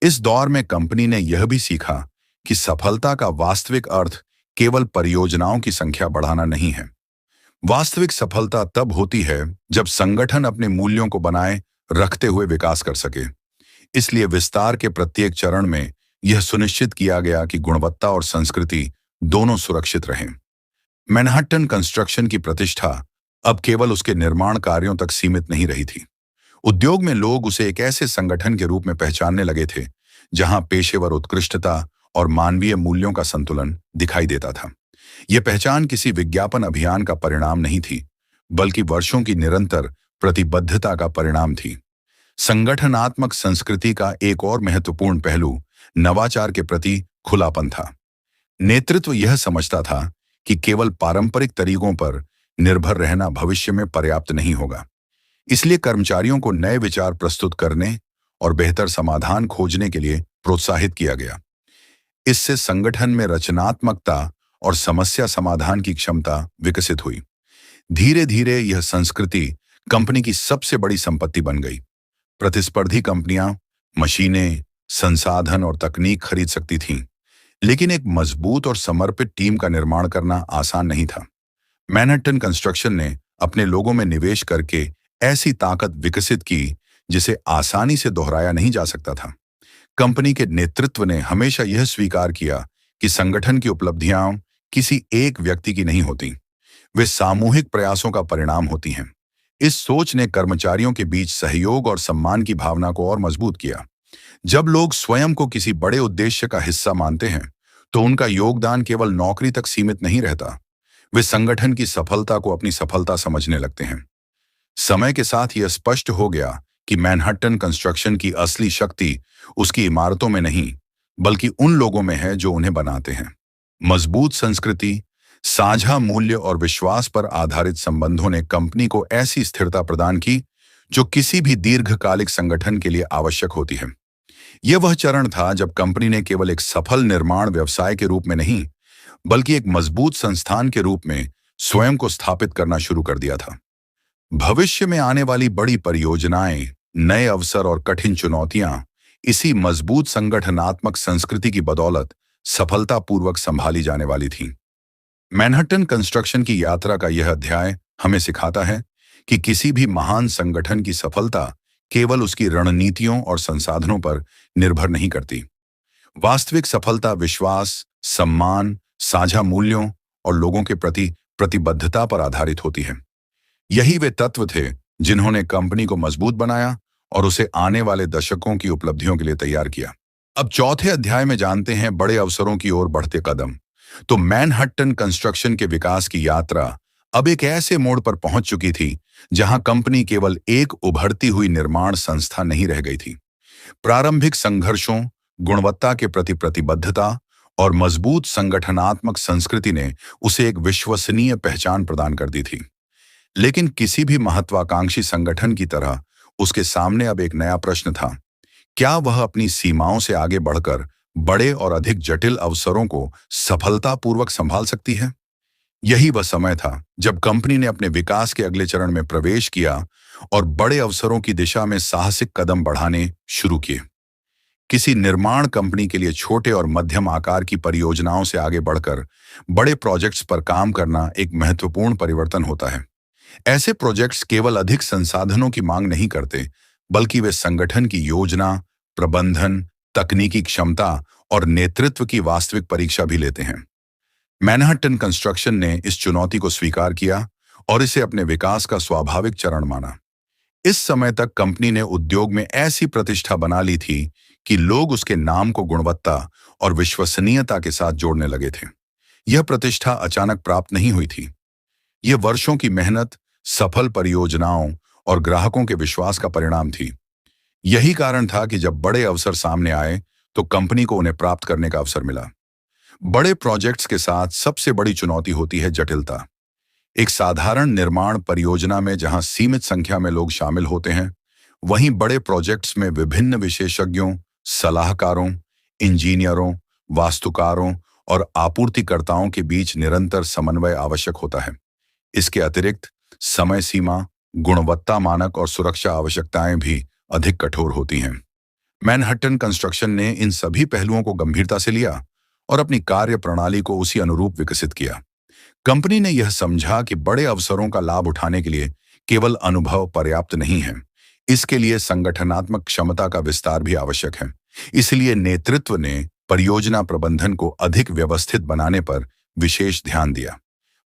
Speaker 1: इस दौर में कंपनी ने यह भी सीखा कि सफलता का वास्तविक अर्थ केवल परियोजनाओं की संख्या बढ़ाना नहीं है। वास्तविक सफलता तब होती है जब संगठन अपने मूल्यों को बनाए रखते हुए विकास कर सके। इसलिए विस्तार के प्रत्येक चरण में यह सुनिश्चित किया गया कि गुणवत्ता और संस्कृति दोनों सुरक्षित रहें। मैनहट्टन कंस्ट्रक्शन की प्रतिष्ठा अब केवल उसके निर्माण कार्यों तक सीमित नहीं रही थी। उद्योग में लोग उसे एक ऐसे संगठन के रूप में पहचानने लगे थे जहां पेशेवर उत्कृष्टता और मानवीय मूल्यों का संतुलन दिखाई देता था। यह पहचान किसी विज्ञापन अभियान का परिणाम नहीं थी, बल्कि वर्षों की निरंतर प्रतिबद्धता का परिणाम थी। संगठनात्मक संस्कृति का एक और महत्वपूर्ण पहलू नवाचार के प्रति खुलापन था। नेतृत्व यह समझता था कि केवल पारंपरिक तरीकों पर निर्भर रहना भविष्य में पर्याप्त नहीं होगा। इसलिए कर्मचारियों को नए विचार प्रस्तुत करने और बेहतर समाधान खोजने के लिए प्रोत्साहित किया गया। इससे संगठन में रचनात्मकता और समस्या समाधान की क्षमता विकसित हुई। धीरे धीरे यह संस्कृति कंपनी की सबसे बड़ी संपत्ति बन गई। प्रतिस्पर्धी कंपनियां मशीनें, संसाधन और तकनीक खरीद सकती थीं, लेकिन एक मजबूत और समर्पित टीम का निर्माण करना आसान नहीं था। मैनहट्टन कंस्ट्रक्शन ने अपने लोगों में निवेश करके ऐसी ताकत विकसित की जिसे आसानी से दोहराया नहीं जा सकता था। कंपनी के नेतृत्व ने हमेशा यह स्वीकार किया कि संगठन की उपलब्धियां किसी एक व्यक्ति की नहीं होती, वे सामूहिक प्रयासों का परिणाम होती हैं। इस सोच ने कर्मचारियों के बीच सहयोग और सम्मान की भावना को और मजबूत किया। जब लोग स्वयं को किसी बड़े उद्देश्य का हिस्सा मानते हैं, तो उनका योगदान केवल नौकरी तक सीमित नहीं रहता, वे संगठन की सफलता को अपनी सफलता समझने लगते हैं। समय के साथ यह स्पष्ट हो गया कि मैनहट्टन कंस्ट्रक्शन की असली शक्ति उसकी इमारतों में नहीं, बल्कि उन लोगों में है जो उन्हें बनाते हैं। मजबूत संस्कृति, साझा मूल्य और विश्वास पर आधारित संबंधों ने कंपनी को ऐसी स्थिरता प्रदान की जो किसी भी दीर्घकालिक संगठन के लिए आवश्यक होती है। यह वह चरण था जब कंपनी ने केवल एक सफल निर्माण व्यवसाय के रूप में नहीं, बल्कि एक मजबूत संस्थान के रूप में स्वयं को स्थापित करना शुरू कर दिया था। भविष्य में आने वाली बड़ी परियोजनाएं, नए अवसर और कठिन चुनौतियां इसी मजबूत संगठनात्मक संस्कृति की बदौलत सफलतापूर्वक संभाली जाने वाली थीं। मैनहट्टन कंस्ट्रक्शन की यात्रा का यह अध्याय हमें सिखाता है कि किसी भी महान संगठन की सफलता केवल उसकी रणनीतियों और संसाधनों पर निर्भर नहीं करती। वास्तविक सफलता विश्वास, सम्मान, साझा मूल्यों और लोगों के प्रति प्रतिबद्धता पर आधारित होती है। यही वे तत्व थे जिन्होंने कंपनी को मजबूत बनाया और उसे आने वाले दशकों की उपलब्धियों के लिए तैयार किया। अब चौथे अध्याय में जानते हैं बड़े अवसरों की ओर बढ़ते कदम। तो मैनहट्टन कंस्ट्रक्शन के विकास की यात्रा अब एक ऐसे मोड़ पर पहुंच चुकी थी जहां कंपनी केवल एक उभरती हुई निर्माण संस्था नहीं रह गई थी। प्रारंभिक संघर्षों, गुणवत्ता के प्रति प्रतिबद्धता और मजबूत संगठनात्मक संस्कृति ने उसे एक विश्वसनीय पहचान प्रदान कर दी थी। लेकिन किसी भी महत्वाकांक्षी संगठन की तरह उसके सामने अब एक नया प्रश्न था। क्या वह अपनी सीमाओं से आगे बढ़कर बड़े और अधिक जटिल अवसरों को सफलतापूर्वक संभाल सकती है? यही वह समय था जब कंपनी ने अपने विकास के अगले चरण में प्रवेश किया और बड़े अवसरों की दिशा में साहसिक कदम बढ़ाने शुरू किए। किसी निर्माण कंपनी के लिए छोटे और मध्यम आकार की परियोजनाओं से आगे बढ़कर बड़े प्रोजेक्ट्स पर काम करना एक महत्वपूर्ण परिवर्तन होता है। ऐसे प्रोजेक्ट्स केवल अधिक संसाधनों की मांग नहीं करते, बल्कि वे संगठन की योजना, प्रबंधन, तकनीकी क्षमता और नेतृत्व की वास्तविक परीक्षा भी लेते हैं। मैनहट्टन कंस्ट्रक्शन ने इस चुनौती को स्वीकार किया और इसे अपने विकास का स्वाभाविक चरण माना। इस समय तक कंपनी ने उद्योग में ऐसी प्रतिष्ठा बना ली थी कि लोग उसके नाम को गुणवत्ता और विश्वसनीयता के साथ जोड़ने लगे थे। यह प्रतिष्ठा अचानक प्राप्त नहीं हुई थी। यह वर्षों की मेहनत, सफल परियोजनाओं और ग्राहकों के विश्वास का परिणाम थी। यही कारण था कि जब बड़े अवसर सामने आए तो कंपनी को उन्हें प्राप्त करने का अवसर मिला। बड़े प्रोजेक्ट्स के साथ सबसे बड़ी चुनौती होती है जटिलता। एक साधारण निर्माण परियोजना में जहां सीमित संख्या में लोग शामिल होते हैं, वहीं बड़े प्रोजेक्ट्स में विभिन्न विशेषज्ञों, सलाहकारों, इंजीनियरों, वास्तुकारों और आपूर्तिकर्ताओं के बीच निरंतर समन्वय आवश्यक होता है। इसके अतिरिक्त समय सीमा, गुणवत्ता मानक और सुरक्षा आवश्यकताएं भी अधिक कठोर होती हैं। मैनहट्टन कंस्ट्रक्शन ने इन सभी पहलुओं को गंभीरता से लिया और अपनी कार्य प्रणाली को उसी अनुरूप विकसित किया। कंपनी ने यह समझा कि बड़े अवसरों का लाभ उठाने के लिए केवल अनुभव पर्याप्त नहीं है, इसके लिए संगठनात्मक क्षमता का विस्तार भी आवश्यक है। इसलिए नेतृत्व ने परियोजना प्रबंधन को अधिक व्यवस्थित बनाने पर विशेष ध्यान दिया।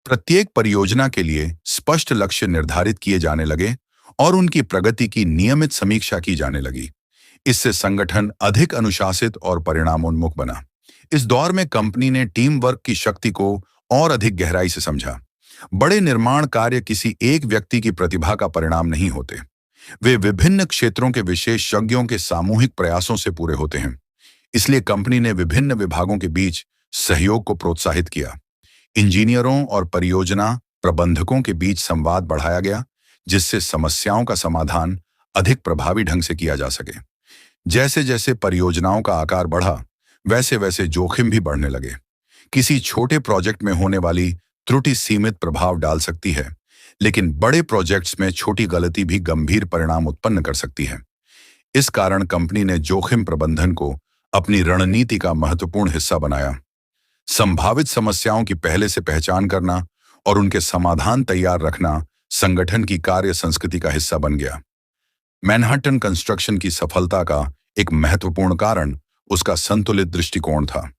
Speaker 1: प्रत्येक परियोजना के लिए स्पष्ट लक्ष्य निर्धारित किए जाने लगे और उनकी प्रगति की नियमित समीक्षा की जाने लगी। इससे संगठन अधिक अनुशासित और परिणामोन्मुख बना। इस दौर में कंपनी ने टीम वर्क की शक्ति को और अधिक गहराई से समझा। बड़े निर्माण कार्य किसी एक व्यक्ति की प्रतिभा का परिणाम नहीं होते। वे विभिन्न क्षेत्रों के विशेषज्ञों के सामूहिक प्रयासों से पूरे होते हैं। इसलिए कंपनी ने विभिन्न विभागों के बीच सहयोग को प्रोत्साहित किया। इंजीनियरों और परियोजना प्रबंधकों के बीच संवाद बढ़ाया गया, जिससे समस्याओं का समाधान अधिक प्रभावी ढंग से किया जा सके। जैसे जैसे परियोजनाओं का आकार बढ़ा, वैसे वैसे जोखिम भी बढ़ने लगे। किसी छोटे प्रोजेक्ट में होने वाली त्रुटि सीमित प्रभाव डाल सकती है, लेकिन बड़े प्रोजेक्ट्स में छोटी गलती भी गंभीर परिणाम उत्पन्न कर सकती है। इस कारण कंपनी ने जोखिम प्रबंधन को अपनी रणनीति का महत्वपूर्ण हिस्सा बनाया। संभावित समस्याओं की पहले से पहचान करना और उनके समाधान तैयार रखना संगठन की कार्य संस्कृति का हिस्सा बन गया। मैनहट्टन कंस्ट्रक्शन की सफलता का एक महत्वपूर्ण कारण उसका संतुलित दृष्टिकोण था।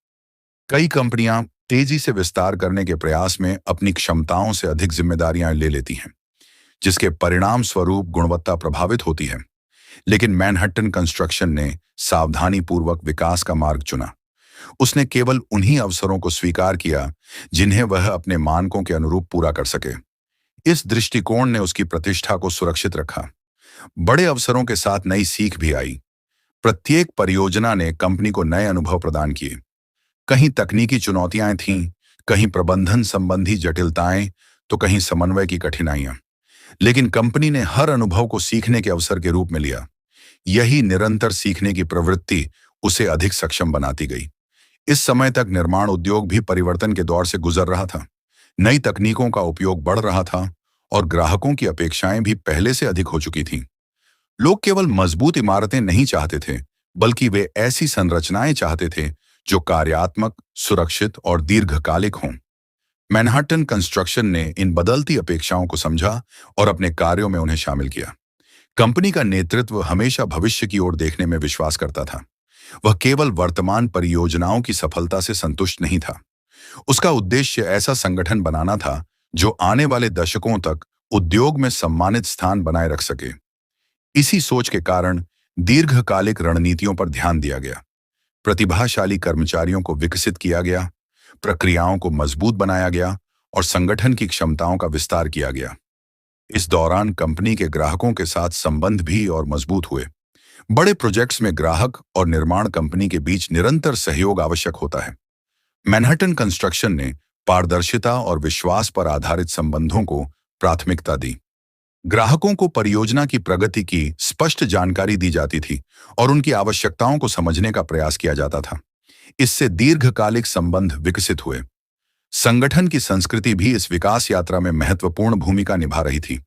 Speaker 1: कई कंपनियां तेजी से विस्तार करने के प्रयास में अपनी क्षमताओं से अधिक जिम्मेदारियां ले लेती हैं, जिसके परिणाम स्वरूप गुणवत्ता प्रभावित होती है। लेकिन मैनहट्टन कंस्ट्रक्शन ने सावधानीपूर्वक विकास का मार्ग चुना। उसने केवल उन्हीं अवसरों को स्वीकार किया जिन्हें वह अपने मानकों के अनुरूप पूरा कर सके। इस दृष्टिकोण ने उसकी प्रतिष्ठा को सुरक्षित रखा। बड़े अवसरों के साथ नई सीख भी आई। प्रत्येक परियोजना ने कंपनी को नए अनुभव प्रदान किए। कहीं तकनीकी चुनौतियां थीं, कहीं प्रबंधन संबंधी जटिलताएं, तो कहीं समन्वय की कठिनाइयां। लेकिन कंपनी ने हर अनुभव को सीखने के अवसर के रूप में लिया। यही निरंतर सीखने की प्रवृत्ति उसे अधिक सक्षम बनाती गई। इस समय तक निर्माण उद्योग भी परिवर्तन के दौर से गुजर रहा था। नई तकनीकों का उपयोग बढ़ रहा था और ग्राहकों की अपेक्षाएं भी पहले से अधिक हो चुकी थीं। लोग केवल मजबूत इमारतें नहीं चाहते थे, बल्कि वे ऐसी संरचनाएं चाहते थे जो कार्यात्मक, सुरक्षित और दीर्घकालिक हों। मैनहट्टन कंस्ट्रक्शन ने इन बदलती अपेक्षाओं को समझा और अपने कार्यों में उन्हें शामिल किया। कंपनी का नेतृत्व हमेशा भविष्य की ओर देखने में विश्वास करता था। वह केवल वर्तमान परियोजनाओं की सफलता से संतुष्ट नहीं था। उसका उद्देश्य ऐसा संगठन बनाना था जो आने वाले दशकों तक उद्योग में सम्मानित स्थान बनाए रख सके। इसी सोच के कारण दीर्घकालिक रणनीतियों पर ध्यान दिया गया। प्रतिभाशाली कर्मचारियों को विकसित किया गया, प्रक्रियाओं को मजबूत बनाया गया और संगठन की क्षमताओं का विस्तार किया गया। इस दौरान कंपनी के ग्राहकों के साथ संबंध भी और मजबूत हुए। बड़े प्रोजेक्ट्स में ग्राहक और निर्माण कंपनी के बीच निरंतर सहयोग आवश्यक होता है। मैनहट्टन कंस्ट्रक्शन ने पारदर्शिता और विश्वास पर आधारित संबंधों को प्राथमिकता दी। ग्राहकों को परियोजना की प्रगति की स्पष्ट जानकारी दी जाती थी और उनकी आवश्यकताओं को समझने का प्रयास किया जाता था। इससे दीर्घकालिक संबंध विकसित हुए। संगठन की संस्कृति भी इस विकास यात्रा में महत्वपूर्ण भूमिका निभा रही थी।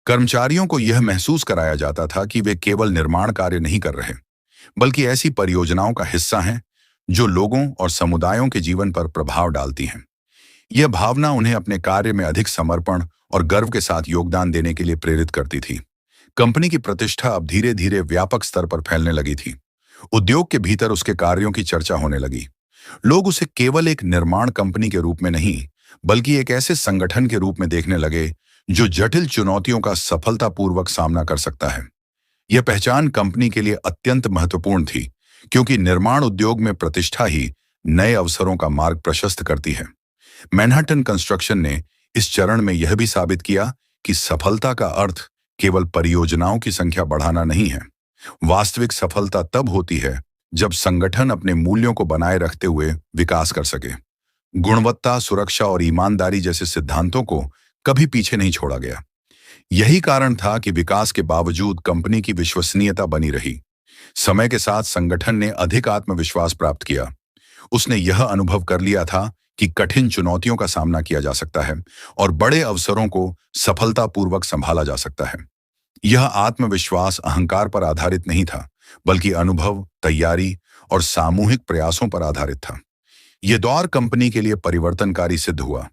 Speaker 1: कर्मचारियों को यह महसूस कराया जाता था कि वे केवल निर्माण कार्य नहीं कर रहे, बल्कि ऐसी परियोजनाओं का हिस्सा हैं जो लोगों और समुदायों के जीवन पर प्रभाव डालती हैं। यह भावना उन्हें अपने कार्य में अधिक समर्पण और गर्व के साथ योगदान देने के लिए प्रेरित करती थी। कंपनी की प्रतिष्ठा अब धीरे धीरे व्यापक स्तर पर फैलने लगी थी। उद्योग के भीतर उसके कार्यों की चर्चा होने लगी। लोग उसे केवल एक निर्माण कंपनी के रूप में नहीं, बल्कि एक ऐसे संगठन के रूप में देखने लगे जो जटिल चुनौतियों का सफलतापूर्वक सामना कर सकता है। यह पहचान कंपनी के लिए अत्यंत महत्वपूर्ण थी, क्योंकि निर्माण उद्योग में प्रतिष्ठा ही नए अवसरों का मार्ग प्रशस्त करती है। मैनहट्टन कंस्ट्रक्शन ने इस चरण में यह भी साबित किया कि सफलता का अर्थ केवल परियोजनाओं की संख्या बढ़ाना नहीं है। वास्तविक सफलता तब होती है जब संगठन अपने मूल्यों को बनाए रखते हुए विकास कर सके। गुणवत्ता, सुरक्षा और ईमानदारी जैसे सिद्धांतों को कभी पीछे नहीं छोड़ा गया। यही कारण था कि विकास के बावजूद कंपनी की विश्वसनीयता बनी रही। समय के साथ संगठन ने अधिक आत्मविश्वास प्राप्त किया। उसने यह अनुभव कर लिया था कि कठिन चुनौतियों का सामना किया जा सकता है और बड़े अवसरों को सफलतापूर्वक संभाला जा सकता है। यह आत्मविश्वास अहंकार पर आधारित नहीं था, बल्कि अनुभव, तैयारी और सामूहिक प्रयासों पर आधारित था। यह दौर कंपनी के लिए परिवर्तनकारी सिद्ध हुआ।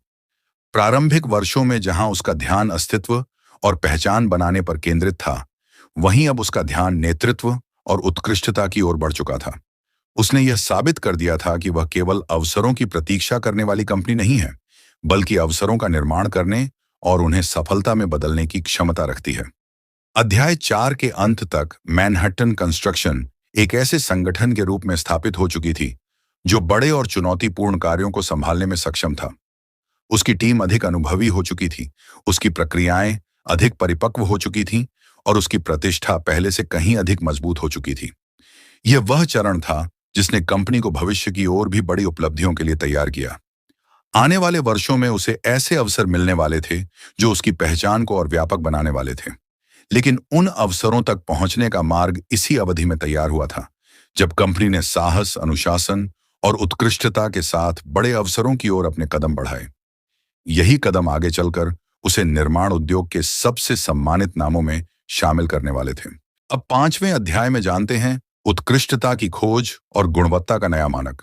Speaker 1: प्रारंभिक वर्षों में जहां उसका ध्यान अस्तित्व और पहचान बनाने पर केंद्रित था, वहीं अब उसका ध्यान नेतृत्व और उत्कृष्टता की ओर बढ़ चुका था। उसने यह साबित कर दिया था कि वह केवल अवसरों की प्रतीक्षा करने वाली कंपनी नहीं है, बल्कि अवसरों का निर्माण करने और उन्हें सफलता में बदलने की क्षमता रखती है। अध्याय 4 के अंत तक मैनहट्टन कंस्ट्रक्शन एक ऐसे संगठन के रूप में स्थापित हो चुकी थी जो बड़े और चुनौतीपूर्ण कार्यों को संभालने में सक्षम था। उसकी टीम अधिक अनुभवी हो चुकी थी, उसकी प्रक्रियाएं अधिक परिपक्व हो चुकी थीं और उसकी प्रतिष्ठा पहले से कहीं अधिक मजबूत हो चुकी थी। यह वह चरण था जिसने कंपनी को भविष्य की ओर भी बड़ी उपलब्धियों के लिए तैयार किया। आने वाले वर्षों में उसे ऐसे अवसर मिलने वाले थे जो उसकी पहचान को और व्यापक बनाने वाले थे। लेकिन उन अवसरों तक पहुंचने का मार्ग इसी अवधि में तैयार हुआ था, जब कंपनी ने साहस, अनुशासन और उत्कृष्टता के साथ बड़े अवसरों की ओर अपने कदम बढ़ाए। यही कदम आगे चलकर उसे निर्माण उद्योग के सबसे सम्मानित नामों में शामिल करने वाले थे। अब 5वें अध्याय में जानते हैं उत्कृष्टता की खोज और गुणवत्ता का नया मानक।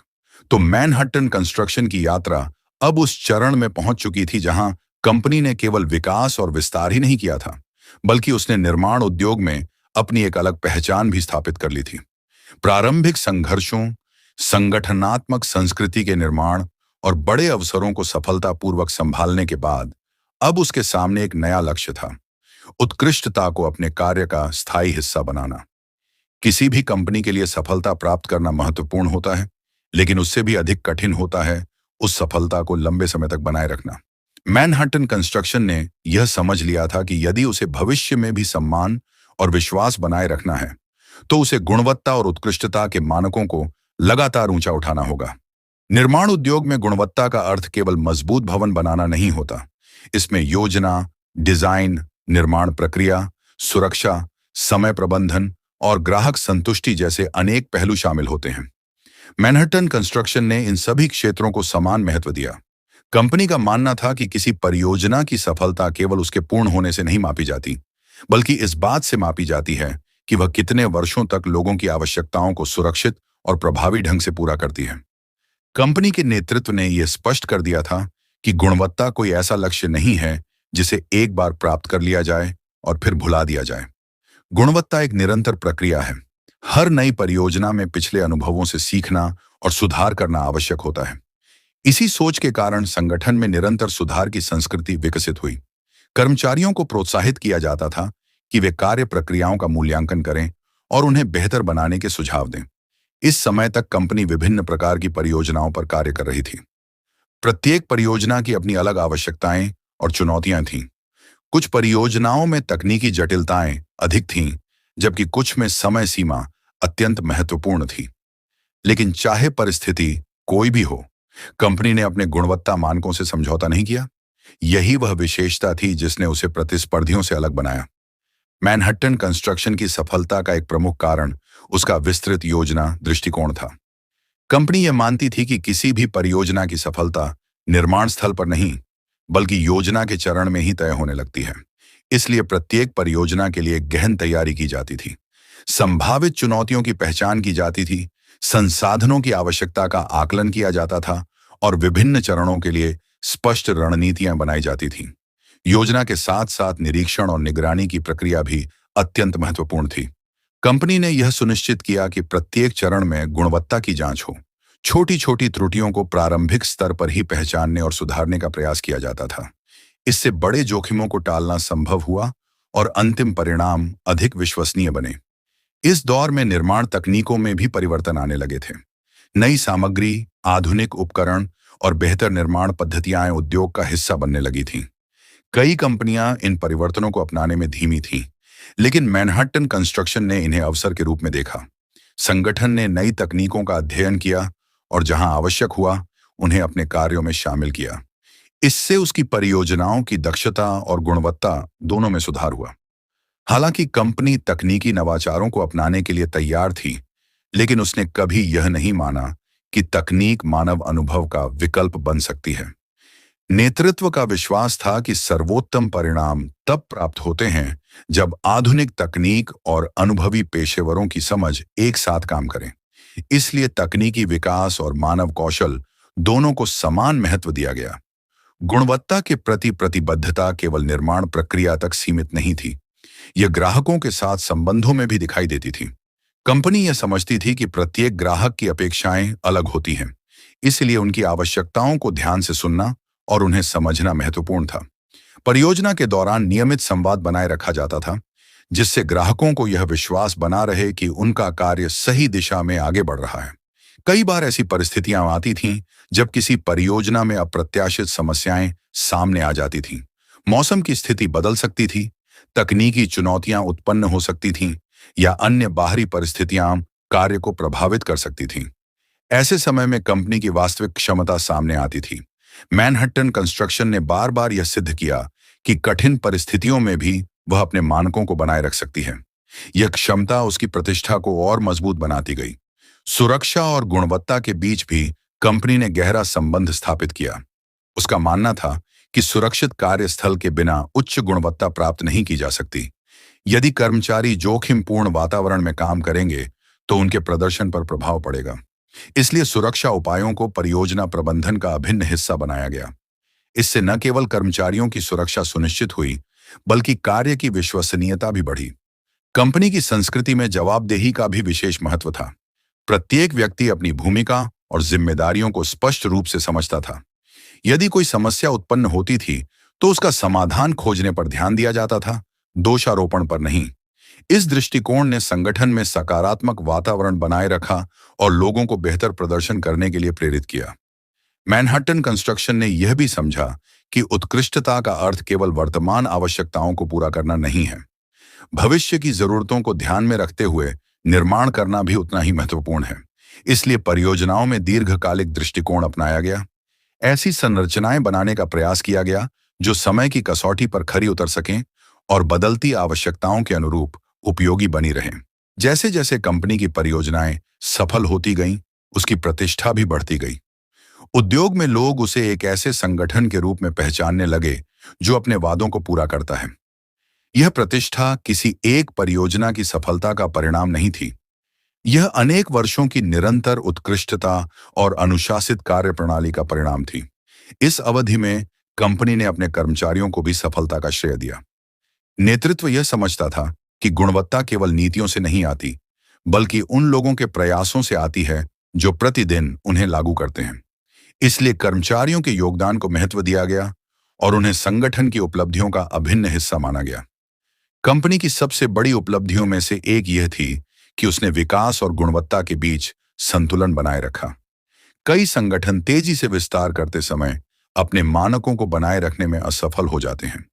Speaker 1: तो मैनहट्टन कंस्ट्रक्शन की यात्रा अब उस चरण में पहुंच चुकी थी जहां कंपनी ने केवल विकास और विस्तार ही नहीं किया था, बल्कि उसने निर्माण उद्योग में अपनी एक अलग पहचान भी स्थापित कर ली थी। प्रारंभिक संघर्षों, संगठनात्मक संस्कृति के निर्माण और बड़े अवसरों को सफलतापूर्वक संभालने के बाद अब उसके सामने एक नया लक्ष्य था, उत्कृष्टता को अपने कार्य का स्थायी हिस्सा बनाना। किसी भी कंपनी के लिए सफलता प्राप्त करना महत्वपूर्ण होता है, लेकिन उससे भी अधिक कठिन होता है उस सफलता को लंबे समय तक बनाए रखना। मैनहट्टन कंस्ट्रक्शन ने यह समझ लिया था कि यदि उसे भविष्य में भी सम्मान और विश्वास बनाए रखना है, तो उसे गुणवत्ता और उत्कृष्टता के मानकों को लगातार ऊंचा उठाना होगा। निर्माण उद्योग में गुणवत्ता का अर्थ केवल मजबूत भवन बनाना नहीं होता। इसमें योजना, डिजाइन, निर्माण प्रक्रिया, सुरक्षा, समय प्रबंधन और ग्राहक संतुष्टि जैसे अनेक पहलू शामिल होते हैं। मैनहट्टन कंस्ट्रक्शन ने इन सभी क्षेत्रों को समान महत्व दिया। कंपनी का मानना था कि किसी परियोजना की सफलता केवल उसके पूर्ण होने से नहीं मापी जाती, बल्कि इस बात से मापी जाती है कि वह कितने वर्षों तक लोगों की आवश्यकताओं को सुरक्षित और प्रभावी ढंग से पूरा करती है। कंपनी के नेतृत्व ने यह स्पष्ट कर दिया था कि गुणवत्ता कोई ऐसा लक्ष्य नहीं है जिसे एक बार प्राप्त कर लिया जाए और फिर भुला दिया जाए। गुणवत्ता एक निरंतर प्रक्रिया है। हर नई परियोजना में पिछले अनुभवों से सीखना और सुधार करना आवश्यक होता है। इसी सोच के कारण संगठन में निरंतर सुधार की संस्कृति विकसित हुई। कर्मचारियों को प्रोत्साहित किया जाता था कि वे कार्य प्रक्रियाओं का मूल्यांकन करें और उन्हें बेहतर बनाने के सुझाव दें। इस समय तक कंपनी विभिन्न प्रकार की परियोजनाओं पर कार्य कर रही थी। प्रत्येक परियोजना की अपनी अलग आवश्यकताएं और चुनौतियां थीं। कुछ परियोजनाओं में तकनीकी जटिलताएं अधिक थीं, जबकि कुछ में समय सीमा अत्यंत महत्वपूर्ण थी। लेकिन चाहे परिस्थिति कोई भी हो, कंपनी ने अपने गुणवत्ता मानकों से समझौता नहीं किया। यही वह विशेषता थी जिसने उसे प्रतिस्पर्धियों से अलग बनाया। मैनहट्टन कंस्ट्रक्शन की सफलता का एक प्रमुख कारण उसका विस्तृत योजना दृष्टिकोण था। कंपनी यह मानती थी कि किसी भी परियोजना की सफलता निर्माण स्थल पर नहीं, बल्कि योजना के चरण में ही तय होने लगती है। इसलिए प्रत्येक परियोजना के लिए गहन तैयारी की जाती थी, संभावित चुनौतियों की पहचान की जाती थी, संसाधनों की आवश्यकता का आकलन किया जाता था और विभिन्न चरणों के लिए स्पष्ट रणनीतियां बनाई जाती थीं। योजना के साथ साथ निरीक्षण और निगरानी की प्रक्रिया भी अत्यंत महत्वपूर्ण थी। कंपनी ने यह सुनिश्चित किया कि प्रत्येक चरण में गुणवत्ता की जांच हो। छोटी छोटी त्रुटियों को प्रारंभिक स्तर पर ही पहचानने और सुधारने का प्रयास किया जाता था। इससे बड़े जोखिमों को टालना संभव हुआ और अंतिम परिणाम अधिक विश्वसनीय बने। इस दौर में निर्माण तकनीकों में भी परिवर्तन आने लगे थे। नई सामग्री, आधुनिक उपकरण और बेहतर निर्माण पद्धतियां उद्योग का हिस्सा बनने लगी थीं। कई कंपनियां इन परिवर्तनों को अपनाने में धीमी थीं, लेकिन मैनहट्टन कंस्ट्रक्शन ने इन्हें अवसर के रूप में देखा। संगठन ने नई तकनीकों का अध्ययन किया और जहां आवश्यक हुआ, उन्हें अपने कार्यों में शामिल किया। इससे उसकी परियोजनाओं की दक्षता और गुणवत्ता दोनों में सुधार हुआ। हालांकि कंपनी तकनीकी नवाचारों को अपनाने के लिए तैयार थी, लेकिन उसने कभी यह नहीं माना कि तकनीक मानव अनुभव का विकल्प बन सकती है। नेतृत्व का विश्वास था कि सर्वोत्तम परिणाम तब प्राप्त होते हैं जब आधुनिक तकनीक और अनुभवी पेशेवरों की समझ एक साथ काम करें। इसलिए तकनीकी विकास और मानव कौशल दोनों को समान महत्व दिया गया। गुणवत्ता के प्रति प्रतिबद्धता केवल निर्माण प्रक्रिया तक सीमित नहीं थी, यह ग्राहकों के साथ संबंधों में भी दिखाई देती थी। कंपनी यह समझती थी कि प्रत्येक ग्राहक की अपेक्षाएं अलग होती हैं, इसलिए उनकी आवश्यकताओं को ध्यान से सुनना और उन्हें समझना महत्वपूर्ण था। परियोजना के दौरान नियमित संवाद बनाए रखा जाता था, जिससे ग्राहकों को यह विश्वास बना रहे कि उनका कार्य सही दिशा में आगे बढ़ रहा है। कई बार ऐसी परिस्थितियां आती थीं जब किसी परियोजना में अप्रत्याशित समस्याएं सामने आ जाती थीं। मौसम की स्थिति बदल सकती थी, तकनीकी चुनौतियां उत्पन्न हो सकती थीं या अन्य बाहरी परिस्थितियां कार्य को प्रभावित कर सकती थीं। ऐसे समय में कंपनी की वास्तविक क्षमता सामने आती थी। मैनहट्टन कंस्ट्रक्शन ने बार बार यह सिद्ध किया कि कठिन परिस्थितियों में भी वह अपने मानकों को बनाए रख सकती है। यह क्षमता उसकी प्रतिष्ठा को और मजबूत बनाती गई। सुरक्षा और गुणवत्ता के बीच भी कंपनी ने गहरा संबंध स्थापित किया। उसका मानना था कि सुरक्षित कार्यस्थल के बिना उच्च गुणवत्ता प्राप्त नहीं की जा सकती। यदि कर्मचारी जोखिमपूर्ण वातावरण में काम करेंगे तो उनके प्रदर्शन पर प्रभाव पड़ेगा। इसलिए सुरक्षा उपायों को परियोजना प्रबंधन का अभिन्न हिस्सा बनाया गया। इससे न केवल कर्मचारियों की सुरक्षा सुनिश्चित हुई, बल्कि कार्य की विश्वसनीयता भी बढ़ी। कंपनी की संस्कृति में जवाबदेही का भी विशेष महत्व था। प्रत्येक व्यक्ति अपनी भूमिका और जिम्मेदारियों को स्पष्ट रूप से समझता था। यदि कोई समस्या उत्पन्न होती थी तो उसका समाधान खोजने पर ध्यान दिया जाता था, दोषारोपण पर नहीं। इस दृष्टिकोण ने संगठन में सकारात्मक वातावरण बनाए रखा और लोगों को बेहतर प्रदर्शन करने के लिए प्रेरित किया। मैनहट्टन कंस्ट्रक्शन ने यह भी समझा कि उत्कृष्टता का अर्थ केवल वर्तमान आवश्यकताओं को पूरा करना नहीं है। भविष्य की जरूरतों को ध्यान में रखते हुए निर्माण करना भी उतना ही महत्वपूर्ण है। इसलिए परियोजनाओं में दीर्घकालिक दृष्टिकोण अपनाया गया। ऐसी संरचनाएं बनाने का प्रयास किया गया जो समय की कसौटी पर खरी उतर सकें और बदलती आवश्यकताओं के अनुरूप उपयोगी बनी रहें। जैसे जैसे कंपनी की परियोजनाएं सफल होती गईं, उसकी प्रतिष्ठा भी बढ़ती गई। उद्योग में लोग उसे एक ऐसे संगठन के रूप में पहचानने लगे जो अपने वादों को पूरा करता है। यह प्रतिष्ठा किसी एक परियोजना की सफलता का परिणाम नहीं थी। यह अनेक वर्षों की निरंतर उत्कृष्टता और अनुशासित कार्यप्रणाली का परिणाम थी। इस अवधि में कंपनी ने अपने कर्मचारियों को भी सफलता का श्रेय दिया। नेतृत्व यह समझता था कि गुणवत्ता केवल नीतियों से नहीं आती, बल्कि उन लोगों के प्रयासों से आती है जो प्रतिदिन उन्हें लागू करते हैं। इसलिए कर्मचारियों के योगदान को महत्व दिया गया और उन्हें संगठन की उपलब्धियों का अभिन्न हिस्सा माना गया। कंपनी की सबसे बड़ी उपलब्धियों में से एक यह थी कि उसने विकास और गुणवत्ता के बीच संतुलन बनाए रखा। कई संगठन तेजी से विस्तार करते समय अपने मानकों को बनाए रखने में असफल हो जाते हैं,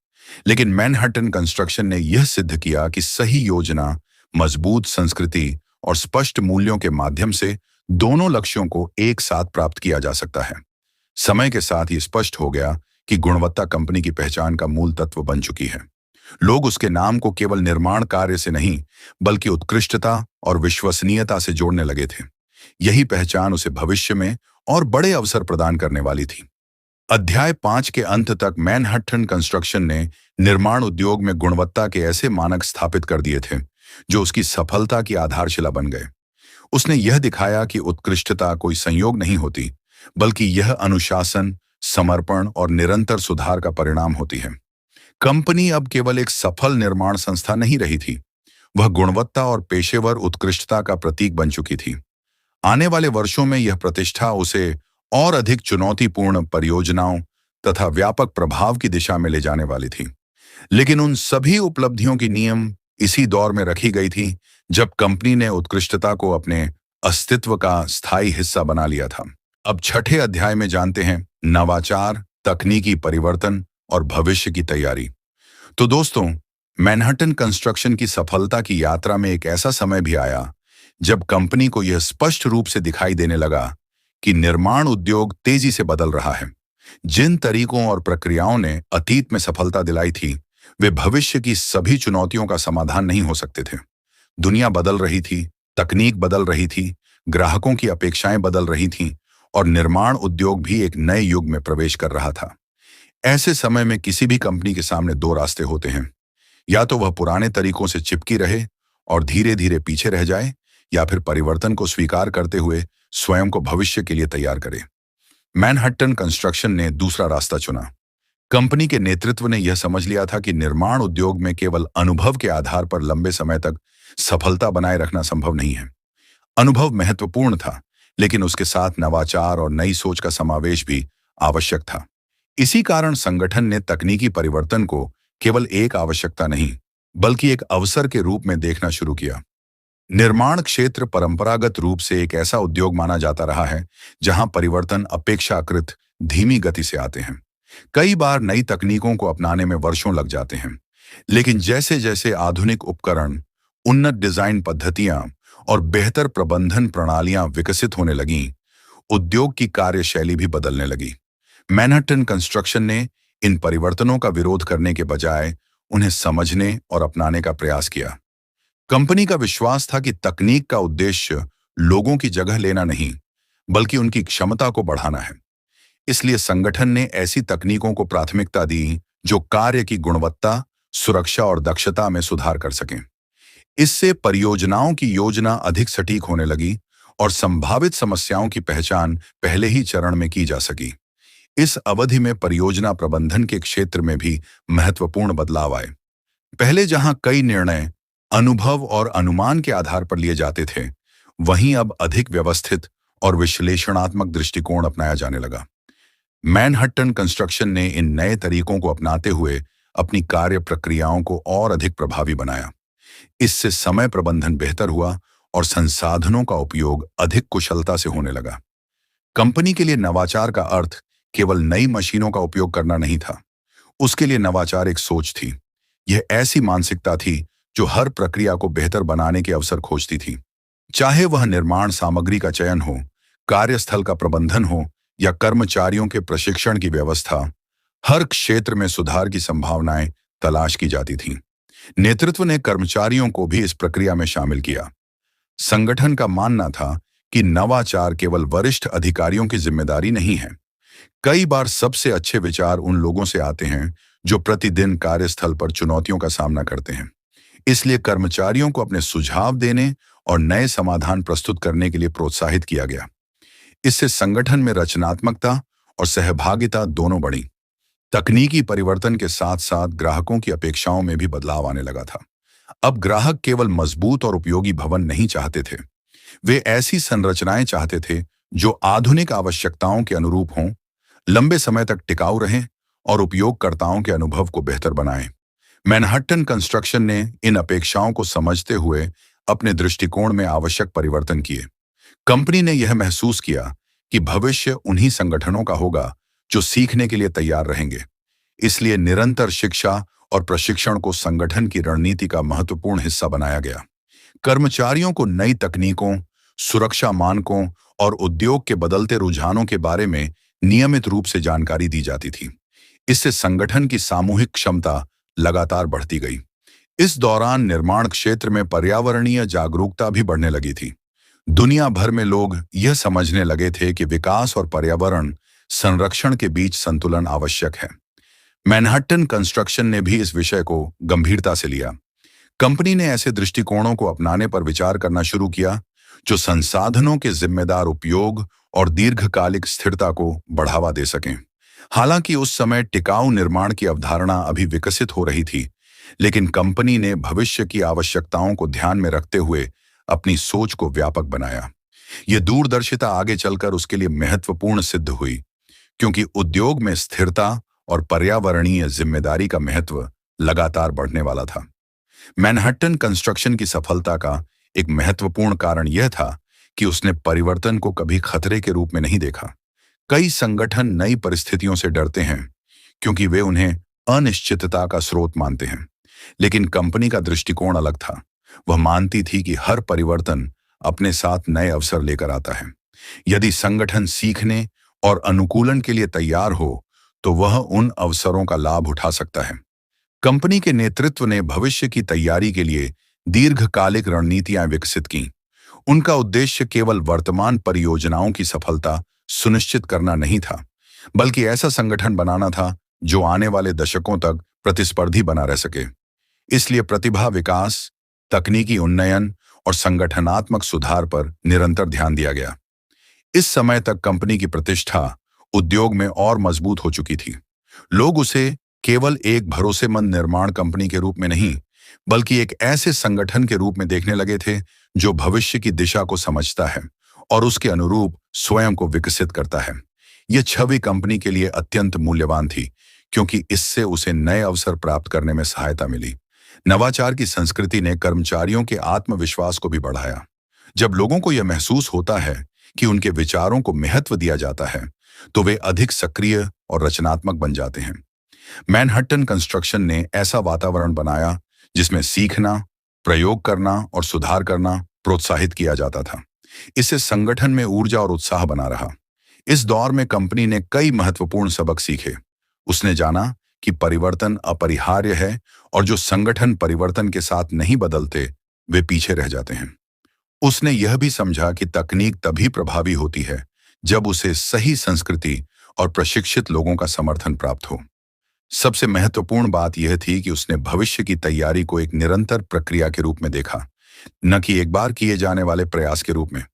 Speaker 1: लेकिन मैनहट्टन कंस्ट्रक्शन ने यह सिद्ध किया कि सही योजना, मजबूत संस्कृति और स्पष्ट मूल्यों के माध्यम से दोनों लक्ष्यों को एक साथ प्राप्त किया जा सकता है। समय के साथ ये स्पष्ट हो गया कि गुणवत्ता कंपनी की पहचान का मूल तत्व बन चुकी है। लोग उसके नाम को केवल निर्माण कार्य से नहीं, बल्कि उत्कृष्टता और विश्वसनीयता से जोड़ने लगे थे। यही पहचान उसे भविष्य में और बड़े अवसर प्रदान करने वाली थी। अध्याय 5 के अंत तक मैनहट्टन कंस्ट्रक्शन ने निर्माण उद्योग में गुणवत्ता के ऐसे मानक स्थापित कर दिए थे जो उसकी सफलता की आधारशिला बन गए। उसने यह दिखाया कि उत्कृष्टता कोई संयोग नहीं होती, बल्कि यह अनुशासन, समर्पण और निरंतर सुधार का परिणाम होती है। कंपनी अब केवल एक सफल निर्माण संस्था नहीं रही थी, वह गुणवत्ता और पेशेवर उत्कृष्टता का प्रतीक बन चुकी थी। आने वाले वर्षों में यह प्रतिष्ठा उसे और अधिक चुनौतीपूर्ण परियोजनाओं तथा व्यापक प्रभाव की दिशा में ले जाने वाली थी। लेकिन उन सभी उपलब्धियों की नींव इसी दौर में रखी गई थी जब कंपनी ने उत्कृष्टता को अपने अस्तित्व का स्थायी हिस्सा बना लिया था। अब छठे अध्याय में जानते हैं नवाचार, तकनीकी परिवर्तन और भविष्य की तैयारी। तो दोस्तों, मैनहट्टन कंस्ट्रक्शन की सफलता की यात्रा में एक ऐसा समय भी आया जब कंपनी को यह स्पष्ट रूप से दिखाई देने लगा कि निर्माण उद्योग तेजी से बदल रहा है। जिन तरीकों और प्रक्रियाओं ने अतीत में सफलता दिलाई थी, वे भविष्य की सभी चुनौतियों का समाधान नहीं हो सकते थे। दुनिया बदल रही थी, तकनीक बदल रही थी, ग्राहकों की अपेक्षाएं बदल रही थीं और निर्माण उद्योग भी एक नए युग में प्रवेश कर रहा था। ऐसे समय में किसी भी कंपनी के सामने दो रास्ते होते हैं। या तो वह पुराने तरीकों से चिपकी रहे और धीरे धीरे पीछे रह जाए, या फिर परिवर्तन को स्वीकार करते हुए स्वयं को भविष्य के लिए तैयार करे। मैनहट्टन कंस्ट्रक्शन ने दूसरा रास्ता चुना। कंपनी के नेतृत्व ने यह समझ लिया था कि निर्माण उद्योग में केवल अनुभव के आधार पर लंबे समय तक सफलता बनाए रखना संभव नहीं है। अनुभव महत्वपूर्ण था, लेकिन उसके साथ नवाचार और नई सोच का समावेश भी आवश्यक था। इसी कारण संगठन ने तकनीकी परिवर्तन को केवल एक आवश्यकता नहीं, बल्कि एक अवसर के रूप में देखना शुरू किया। निर्माण क्षेत्र परंपरागत रूप से एक ऐसा उद्योग माना जाता रहा है जहां परिवर्तन अपेक्षाकृत धीमी गति से आते हैं। कई बार नई तकनीकों को अपनाने में वर्षों लग जाते हैं, लेकिन जैसे जैसे आधुनिक उपकरण, उन्नत डिजाइन पद्धतियां और बेहतर प्रबंधन प्रणालियां विकसित होने लगीं, उद्योग की कार्यशैली भी बदलने लगी। मैनहट्टन कंस्ट्रक्शन ने इन परिवर्तनों का विरोध करने के बजाय उन्हें समझने और अपनाने का प्रयास किया। कंपनी का विश्वास था कि तकनीक का उद्देश्य लोगों की जगह लेना नहीं, बल्कि उनकी क्षमता को बढ़ाना है। इसलिए संगठन ने ऐसी तकनीकों को प्राथमिकता दी जो कार्य की गुणवत्ता, सुरक्षा और दक्षता में सुधार कर सकें। इससे परियोजनाओं की योजना अधिक सटीक होने लगी और संभावित समस्याओं की पहचान पहले ही चरण में की जा सकी। इस अवधि में परियोजना प्रबंधन के क्षेत्र में भी महत्वपूर्ण बदलाव आए। पहले जहां कई निर्णय अनुभव और अनुमान के आधार पर लिए जाते थे, वहीं अब अधिक व्यवस्थित और विश्लेषणात्मक दृष्टिकोण अपनाया जाने लगा। मैनहट्टन कंस्ट्रक्शन ने इन नए तरीकों को अपनाते हुए अपनी कार्य प्रक्रियाओं को और अधिक प्रभावी बनाया। इससे समय प्रबंधन बेहतर हुआ और संसाधनों का उपयोग अधिक कुशलता से होने लगा। कंपनी के लिए नवाचार का अर्थ केवल नई मशीनों का उपयोग करना नहीं था। उसके लिए नवाचार एक सोच थी। यह ऐसी मानसिकता थी जो हर प्रक्रिया को बेहतर बनाने के अवसर खोजती थी। चाहे वह निर्माण सामग्री का चयन हो, कार्यस्थल का प्रबंधन हो या कर्मचारियों के प्रशिक्षण की व्यवस्था, हर क्षेत्र में सुधार की संभावनाएं तलाश की जाती थीं। नेतृत्व ने कर्मचारियों को भी इस प्रक्रिया में शामिल किया। संगठन का मानना था कि नवाचार केवल वरिष्ठ अधिकारियों की जिम्मेदारी नहीं है। कई बार सबसे अच्छे विचार उन लोगों से आते हैं जो प्रतिदिन कार्यस्थल पर चुनौतियों का सामना करते हैं। इसलिए कर्मचारियों को अपने सुझाव देने और नए समाधान प्रस्तुत करने के लिए प्रोत्साहित किया गया। इससे संगठन में रचनात्मकता और सहभागिता दोनों बढ़ी। तकनीकी परिवर्तन के साथ साथ ग्राहकों की अपेक्षाओं में भी बदलाव आने लगा था। अब ग्राहक केवल मजबूत और उपयोगी भवन नहीं चाहते थे, वे ऐसी संरचनाएं चाहते थे जो आधुनिक आवश्यकताओं के अनुरूप हों, लंबे समय तक टिकाऊ रहें और उपयोगकर्ताओं के अनुभव को बेहतर बनाएं। मैनहट्टन कंस्ट्रक्शन ने इन अपेक्षाओं को समझते हुए अपने दृष्टिकोण में आवश्यक परिवर्तन किए। कंपनी ने यह महसूस किया कि भविष्य उन्हीं संगठनों का होगा जो सीखने के लिए तैयार रहेंगे। इसलिए निरंतर शिक्षा और प्रशिक्षण को संगठन की रणनीति का महत्वपूर्ण हिस्सा बनाया गया। कर्मचारियों को नई तकनीकों, सुरक्षा मानकों और उद्योग के बदलते रुझानों के बारे में नियमित रूप से जानकारी दी जाती थी। इससे संगठन की सामूहिक क्षमता लगातार बढ़ती गई। इस दौरान निर्माण क्षेत्र में पर्यावरणीय जागरूकता भी बढ़ने लगी थी। दुनिया भर में लोग यह समझने लगे थे कि विकास और पर्यावरण संरक्षण के बीच संतुलन आवश्यक है। मैनहट्टन कंस्ट्रक्शन ने भी इस विषय को गंभीरता से लिया। कंपनी ने ऐसे दृष्टिकोणों को अपनाने पर विचार करना शुरू किया जो संसाधनों के जिम्मेदार उपयोग और दीर्घकालिक स्थिरता को बढ़ावा दे सकें। हालांकि उस समय टिकाऊ निर्माण की अवधारणा अभी विकसित हो रही थी, लेकिन कंपनी ने भविष्य की आवश्यकताओं को ध्यान में रखते हुए अपनी सोच को व्यापक बनाया। यह दूरदर्शिता आगे चलकर उसके लिए महत्वपूर्ण सिद्ध हुई, क्योंकि उद्योग में स्थिरता और पर्यावरणीय जिम्मेदारी का महत्व लगातार बढ़ने वाला था। मैनहट्टन कंस्ट्रक्शन की सफलता का एक महत्वपूर्ण कारण यह था कि उसने परिवर्तन को कभी खतरे के रूप में नहीं देखा। कई संगठन नई परिस्थितियों से डरते हैं क्योंकि वे उन्हें अनिश्चितता का स्रोत मानते हैं, लेकिन कंपनी का दृष्टिकोण अलग था। वह मानती थी कि हर परिवर्तन अपने साथ नए अवसर लेकर आता है। यदि संगठन सीखने और अनुकूलन के लिए तैयार हो, तो वह उन अवसरों का लाभ उठा सकता है। कंपनी के नेतृत्व ने भविष्य की तैयारी के लिए दीर्घकालिक रणनीतियां विकसित की। उनका उद्देश्य केवल वर्तमान परियोजनाओं की सफलता सुनिश्चित करना नहीं था, बल्कि ऐसा संगठन बनाना था जो आने वाले दशकों तक प्रतिस्पर्धी बना रह सके। इसलिए प्रतिभा विकास, तकनीकी उन्नयन और संगठनात्मक सुधार पर निरंतर ध्यान दिया गया। इस समय तक कंपनी की प्रतिष्ठा उद्योग में और मजबूत हो चुकी थी। लोग उसे केवल एक भरोसेमंद निर्माण कंपनी के रूप में नहीं, बल्कि एक ऐसे संगठन के रूप में देखने लगे थे जो भविष्य की दिशा को समझता है और उसके अनुरूप स्वयं को विकसित करता है। यह छवि कंपनी के लिए अत्यंत मूल्यवान थी, क्योंकि इससे उसे नए अवसर प्राप्त करने में सहायता मिली। नवाचार की संस्कृति ने कर्मचारियों के आत्मविश्वास को भी बढ़ाया। जब लोगों को यह महसूस होता है कि उनके विचारों को महत्व दिया जाता है, तो वे अधिक सक्रिय और रचनात्मक बन जाते हैं। मैनहट्टन कंस्ट्रक्शन ने ऐसा वातावरण बनाया जिसमें सीखना, प्रयोग करना और सुधार करना प्रोत्साहित किया जाता था। इससे संगठन में ऊर्जा और उत्साह बना रहा। इस दौर में कंपनी ने कई महत्वपूर्ण सबक सीखे। उसने जाना कि परिवर्तन अपरिहार्य है और जो संगठन परिवर्तन के साथ नहीं बदलते, वे पीछे रह जाते हैं। उसने यह भी समझा कि तकनीक तभी प्रभावी होती है जब उसे सही संस्कृति और प्रशिक्षित लोगों का समर्थन प्राप्त हो। सबसे महत्वपूर्ण बात यह थी कि उसने भविष्य की तैयारी को एक निरंतर प्रक्रिया के रूप में देखा, न कि एक बार किए जाने वाले प्रयास के रूप में।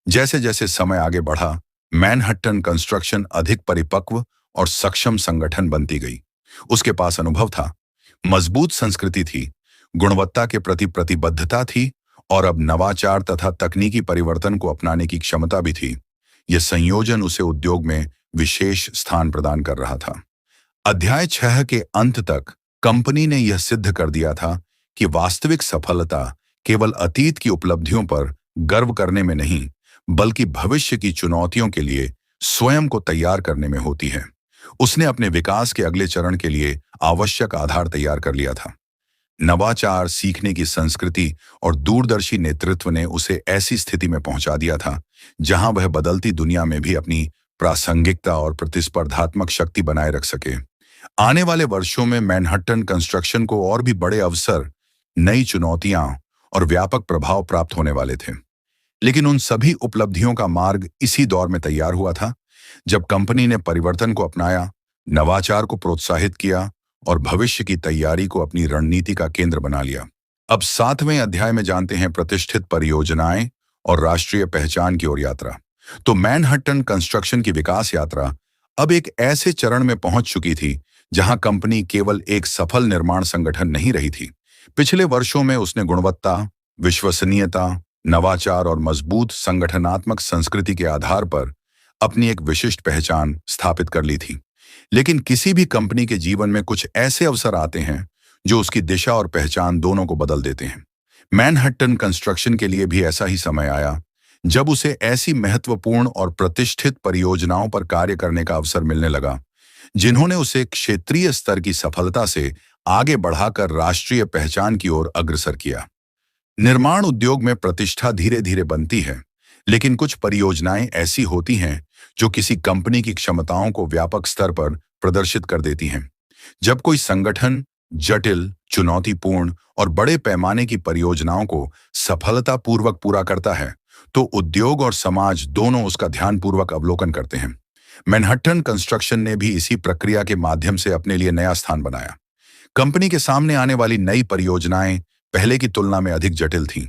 Speaker 1: जैसे जैसे समय आगे बढ़ा, मैनहट्टन कंस्ट्रक्शन अधिक परिपक्व और सक्षम संगठन बनती गई। उसके पास अनुभव था, मजबूत संस्कृति थी, गुणवत्ता के प्रति प्रतिबद्धता थी और अब नवाचार तथा तकनीकी परिवर्तन को अपनाने की क्षमता भी थी। यह संयोजन उसे उद्योग में विशेष स्थान प्रदान कर रहा था। अध्याय 6 के अंत तक कंपनी ने यह सिद्ध कर दिया था कि वास्तविक सफलता केवल अतीत की उपलब्धियों पर गर्व करने में नहीं, बल्कि भविष्य की चुनौतियों के लिए स्वयं को तैयार करने में होती है। उसने अपने विकास के अगले चरण के लिए आवश्यक आधार तैयार कर लिया था। नवाचार, सीखने की संस्कृति और दूरदर्शी नेतृत्व ने उसे ऐसी स्थिति में पहुंचा दिया था जहां वह बदलती दुनिया में भी अपनी प्रासंगिकता और प्रतिस्पर्धात्मक शक्ति बनाए रख सके। आने वाले वर्षों में मैनहट्टन कंस्ट्रक्शन को और भी बड़े अवसर, नई चुनौतियां और व्यापक प्रभाव प्राप्त होने वाले थे। लेकिन उन सभी उपलब्धियों का मार्ग इसी दौर में तैयार हुआ था जब कंपनी ने परिवर्तन को अपनाया, नवाचार को प्रोत्साहित किया और भविष्य की तैयारी को अपनी रणनीति का केंद्र बना लिया। अब 7वें अध्याय में जानते हैं प्रतिष्ठित परियोजनाएं और राष्ट्रीय पहचान की ओर यात्रा। तो मैनहट्टन कंस्ट्रक्शन की विकास यात्रा अब एक ऐसे चरण में पहुंच चुकी थी जहां कंपनी केवल एक सफल निर्माण संगठन नहीं रही थी। पिछले वर्षों में उसने गुणवत्ता, विश्वसनीयता, नवाचार और मजबूत संगठनात्मक संस्कृति के आधार पर अपनी एक विशिष्ट पहचान स्थापित कर ली थी। लेकिन किसी भी कंपनी के जीवन में कुछ ऐसे अवसर आते हैं जो उसकी दिशा और पहचान दोनों को बदल देते हैं। मैनहट्टन कंस्ट्रक्शन के लिए भी ऐसा ही समय आया जब उसे ऐसी महत्वपूर्ण और प्रतिष्ठित परियोजनाओं पर कार्य करने का अवसर मिलने लगा जिन्होंने उसे क्षेत्रीय स्तर की सफलता से आगे बढ़ाकर राष्ट्रीय पहचान की ओर अग्रसर किया। निर्माण उद्योग में प्रतिष्ठा धीरे धीरे बनती है, लेकिन कुछ परियोजनाएं ऐसी होती हैं जो किसी कंपनी की क्षमताओं को व्यापक स्तर पर प्रदर्शित कर देती हैं। जब कोई संगठन जटिल, चुनौतीपूर्ण और बड़े पैमाने की परियोजनाओं को सफलतापूर्वक पूरा करता है, तो उद्योग और समाज दोनों उसका ध्यानपूर्वक अवलोकन करते हैं। मैनहट्टन कंस्ट्रक्शन ने भी इसी प्रक्रिया के माध्यम से अपने लिए नया स्थान बनाया। कंपनी के सामने आने वाली नई परियोजनाएं पहले की तुलना में अधिक जटिल थीं।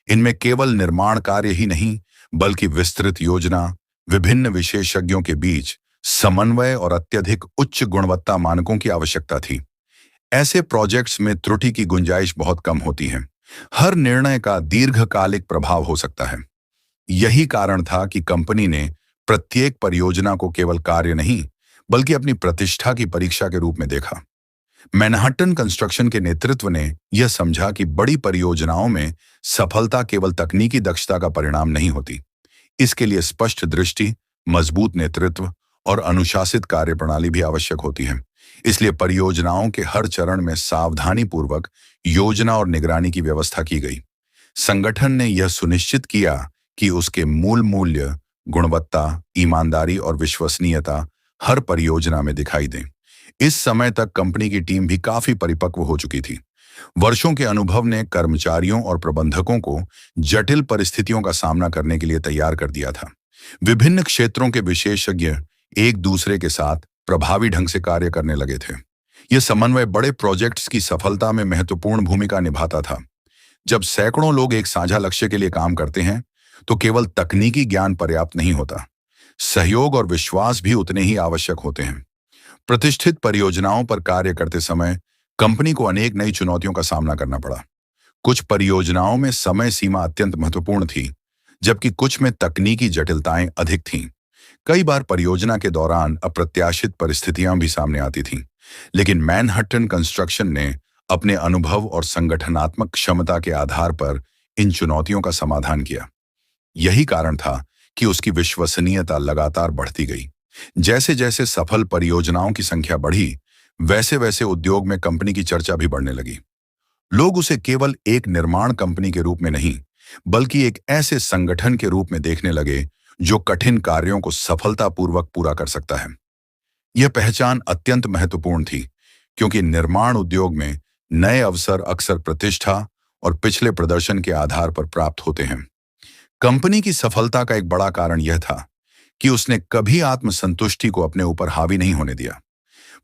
Speaker 1: इनमें केवल निर्माण कार्य ही नहीं, बल्कि विस्तृत योजना, विभिन्न विशेषज्ञों के बीच समन्वय और अत्यधिक उच्च गुणवत्ता मानकों की आवश्यकता थी। ऐसे प्रोजेक्ट्स में त्रुटि की गुंजाइश बहुत कम होती है। हर निर्णय का दीर्घकालिक प्रभाव हो सकता है। यही कारण था कि कंपनी ने प्रत्येक परियोजना को केवल कार्य नहीं, बल्कि अपनी प्रतिष्ठा की परीक्षा के रूप में देखा। मैनहट्टन कंस्ट्रक्शन के नेतृत्व ने यह समझा कि बड़ी परियोजनाओं में सफलता केवल तकनीकी दक्षता का परिणाम नहीं होती। इसके लिए स्पष्ट दृष्टि, मजबूत नेतृत्व और अनुशासित कार्यप्रणाली भी आवश्यक होती है। इसलिए परियोजनाओं के हर चरण में सावधानीपूर्वक योजना और निगरानी की व्यवस्था की गई। संगठन ने यह सुनिश्चित किया कि उसके मूल मूल्य, गुणवत्ता, ईमानदारी और विश्वसनीयता हर परियोजना में दिखाई दें। इस समय तक कंपनी की टीम भी काफी परिपक्व हो चुकी थी। वर्षों के अनुभव ने कर्मचारियों और प्रबंधकों को जटिल परिस्थितियों का सामना करने के लिए तैयार कर दिया था। विभिन्न क्षेत्रों के विशेषज्ञ एक दूसरे के साथ प्रभावी ढंग से कार्य करने लगे थे। यह समन्वय बड़े प्रोजेक्ट्स की सफलता में महत्वपूर्ण भूमिका निभाता था। जब सैकड़ों लोग एक साझा लक्ष्य के लिए काम करते हैं, तो केवल तकनीकी ज्ञान पर्याप्त नहीं होता, सहयोग और विश्वास भी उतने ही आवश्यक होते हैं। प्रतिष्ठित परियोजनाओं पर कार्य करते समय कंपनी को अनेक नई चुनौतियों का सामना करना पड़ा। कुछ परियोजनाओं में समय सीमा अत्यंत महत्वपूर्ण थी, जबकि कुछ में तकनीकी जटिलताएं अधिक थीं। कई बार परियोजना के दौरान अप्रत्याशित परिस्थितियां भी सामने आती थीं, लेकिन मैनहट्टन कंस्ट्रक्शन ने अपने अनुभव और संगठनात्मक क्षमता के आधार पर इन चुनौतियों का समाधान किया। यही कारण था कि उसकी विश्वसनीयता लगातार बढ़ती गई। जैसे जैसे सफल परियोजनाओं की संख्या बढ़ी, वैसे वैसे उद्योग में कंपनी की चर्चा भी बढ़ने लगी। लोग उसे केवल एक निर्माण कंपनी के रूप में नहीं, बल्कि एक ऐसे संगठन के रूप में देखने लगे जो कठिन कार्यों को सफलतापूर्वक पूरा कर सकता है। यह पहचान अत्यंत महत्वपूर्ण थी, क्योंकि निर्माण उद्योग में नए अवसर अक्सर प्रतिष्ठा और पिछले प्रदर्शन के आधार पर प्राप्त होते हैं। कंपनी की सफलता का एक बड़ा कारण यह था कि उसने कभी आत्मसंतुष्टि को अपने ऊपर हावी नहीं होने दिया।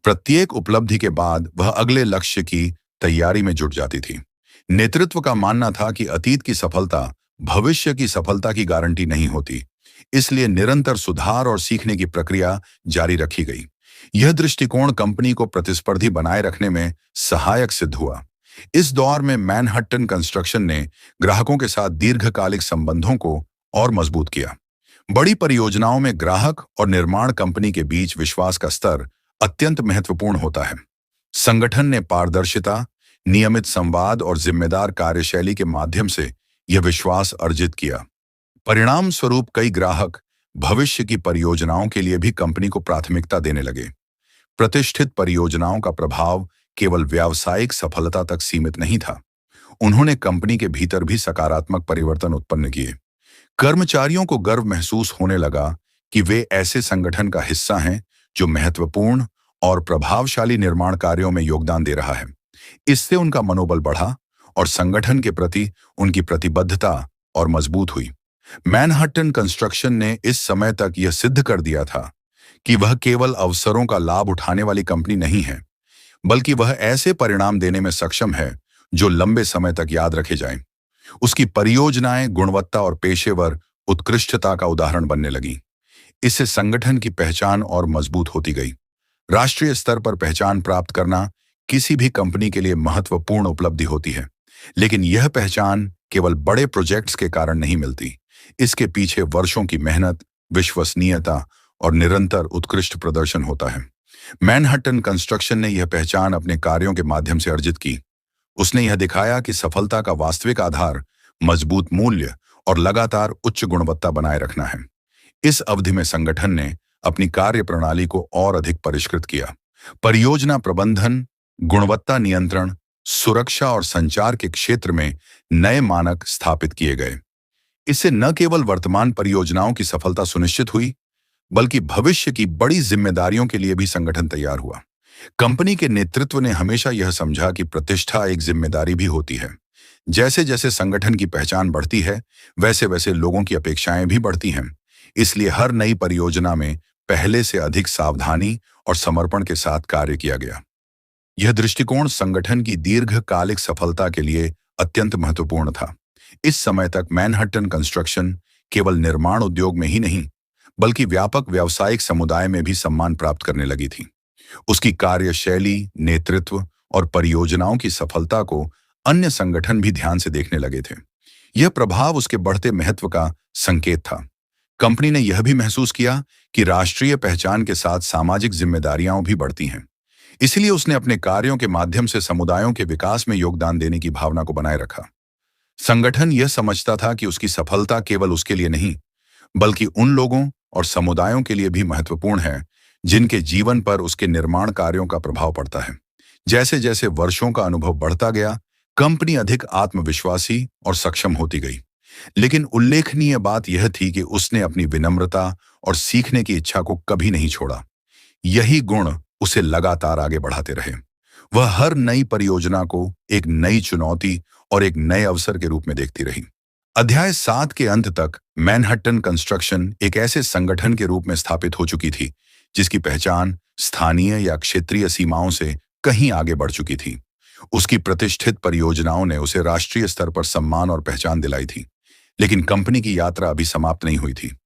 Speaker 1: प्रत्येक उपलब्धि के बाद वह अगले लक्ष्य की तैयारी में जुट जाती थी। नेतृत्व का मानना था कि अतीत की सफलता भविष्य की सफलता की गारंटी नहीं होती, इसलिए निरंतर सुधार और सीखने की प्रक्रिया जारी रखी गई। यह दृष्टिकोण कंपनी को प्रतिस्पर्धी बनाए रखने में सहायक सिद्ध हुआ। इस दौर में मैनहट्टन कंस्ट्रक्शन ने ग्राहकों के साथ दीर्घकालिक संबंधों को और मजबूत किया। बड़ी परियोजनाओं में ग्राहक और निर्माण कंपनी के बीच विश्वास का स्तर अत्यंत महत्वपूर्ण होता है। संगठन ने पारदर्शिता, नियमित संवाद और जिम्मेदार कार्यशैली के माध्यम से यह विश्वास अर्जित किया। परिणाम स्वरूप कई ग्राहक भविष्य की परियोजनाओं के लिए भी कंपनी को प्राथमिकता देने लगे। प्रतिष्ठित परियोजनाओं का प्रभाव केवल व्यावसायिक सफलता तक सीमित नहीं था। उन्होंने कंपनी के भीतर भी सकारात्मक परिवर्तन उत्पन्न किए। कर्मचारियों को गर्व महसूस होने लगा कि वे ऐसे संगठन का हिस्सा हैं जो महत्वपूर्ण और प्रभावशाली निर्माण कार्यों में योगदान दे रहा है। इससे उनका मनोबल बढ़ा और संगठन के प्रति उनकी प्रतिबद्धता और मजबूत हुई। मैनहट्टन कंस्ट्रक्शन ने इस समय तक यह सिद्ध कर दिया था कि वह केवल अवसरों का लाभ उठाने वाली कंपनी नहीं है, बल्कि वह ऐसे परिणाम देने में सक्षम है जो लंबे समय तक याद रखे जाएं। उसकी परियोजनाएं गुणवत्ता और पेशेवर उत्कृष्टता का उदाहरण बनने लगी। इससे संगठन की पहचान और मजबूत होती गई। राष्ट्रीय स्तर पर पहचान प्राप्त करना किसी भी कंपनी के लिए महत्वपूर्ण उपलब्धि होती है, लेकिन यह पहचान केवल बड़े प्रोजेक्ट्स के कारण नहीं मिलती। इसके पीछे वर्षों की मेहनत, विश्वसनीयता और निरंतर उत्कृष्ट प्रदर्शन होता है। मैनहट्टन कंस्ट्रक्शन ने यह पहचान अपने कार्यों के माध्यम से अर्जित की। उसने यह दिखाया कि सफलता का वास्तविक आधार मजबूत मूल्य और लगातार उच्च गुणवत्ता बनाए रखना है। इस अवधि में संगठन ने अपनी कार्य प्रणाली को और अधिक परिष्कृत किया। परियोजना प्रबंधन, गुणवत्ता नियंत्रण, सुरक्षा और संचार के क्षेत्र में नए मानक स्थापित किए गए। इससे न केवल वर्तमान परियोजनाओं की सफलता सुनिश्चित हुई, बल्कि भविष्य की बड़ी जिम्मेदारियों के लिए भी संगठन तैयार हुआ। कंपनी के नेतृत्व ने हमेशा यह समझा कि प्रतिष्ठा एक जिम्मेदारी भी होती है। जैसे जैसे संगठन की पहचान बढ़ती है, वैसे वैसे लोगों की अपेक्षाएं भी बढ़ती हैं। इसलिए हर नई परियोजना में पहले से अधिक सावधानी और समर्पण के साथ कार्य किया गया। यह दृष्टिकोण संगठन की दीर्घकालिक सफलता के लिए अत्यंत महत्वपूर्ण था। इस समय तक मैनहट्टन कंस्ट्रक्शन केवल निर्माण उद्योग में ही नहीं, बल्कि व्यापक व्यावसायिक समुदाय में भी सम्मान प्राप्त करने लगी थी। उसकी कार्यशैली, नेतृत्व और परियोजनाओं की सफलता को अन्य संगठन भी ध्यान से देखने लगे थे। यह प्रभाव उसके बढ़ते महत्व का संकेत था। कंपनी ने यह भी महसूस किया कि राष्ट्रीय पहचान के साथ सामाजिक जिम्मेदारियां भी बढ़ती हैं। इसलिए उसने अपने कार्यों के माध्यम से समुदायों के विकास में योगदान देने की भावना को बनाए रखा। संगठन यह समझता था कि उसकी सफलता केवल उसके लिए नहीं, बल्कि उन लोगों और समुदायों के लिए भी महत्वपूर्ण है जिनके जीवन पर उसके निर्माण कार्यों का प्रभाव पड़ता है। जैसे जैसे वर्षों का अनुभव बढ़ता गया, कंपनी अधिक आत्मविश्वासी और सक्षम होती गई। लेकिन उल्लेखनीय बात यह थी कि उसने अपनी विनम्रता और सीखने की इच्छा को कभी नहीं छोड़ा। यही गुण उसे लगातार आगे बढ़ाते रहे। वह हर नई परियोजना को एक नई चुनौती और एक नए अवसर के रूप में देखती रही। अध्याय 7 के अंत तक मैनहट्टन कंस्ट्रक्शन एक ऐसे संगठन के रूप में स्थापित हो चुकी थी जिसकी पहचान स्थानीय या क्षेत्रीय सीमाओं से कहीं आगे बढ़ चुकी थी। उसकी प्रतिष्ठित परियोजनाओं ने उसे राष्ट्रीय स्तर पर सम्मान और पहचान दिलाई थी। लेकिन कंपनी की यात्रा अभी समाप्त नहीं हुई थी।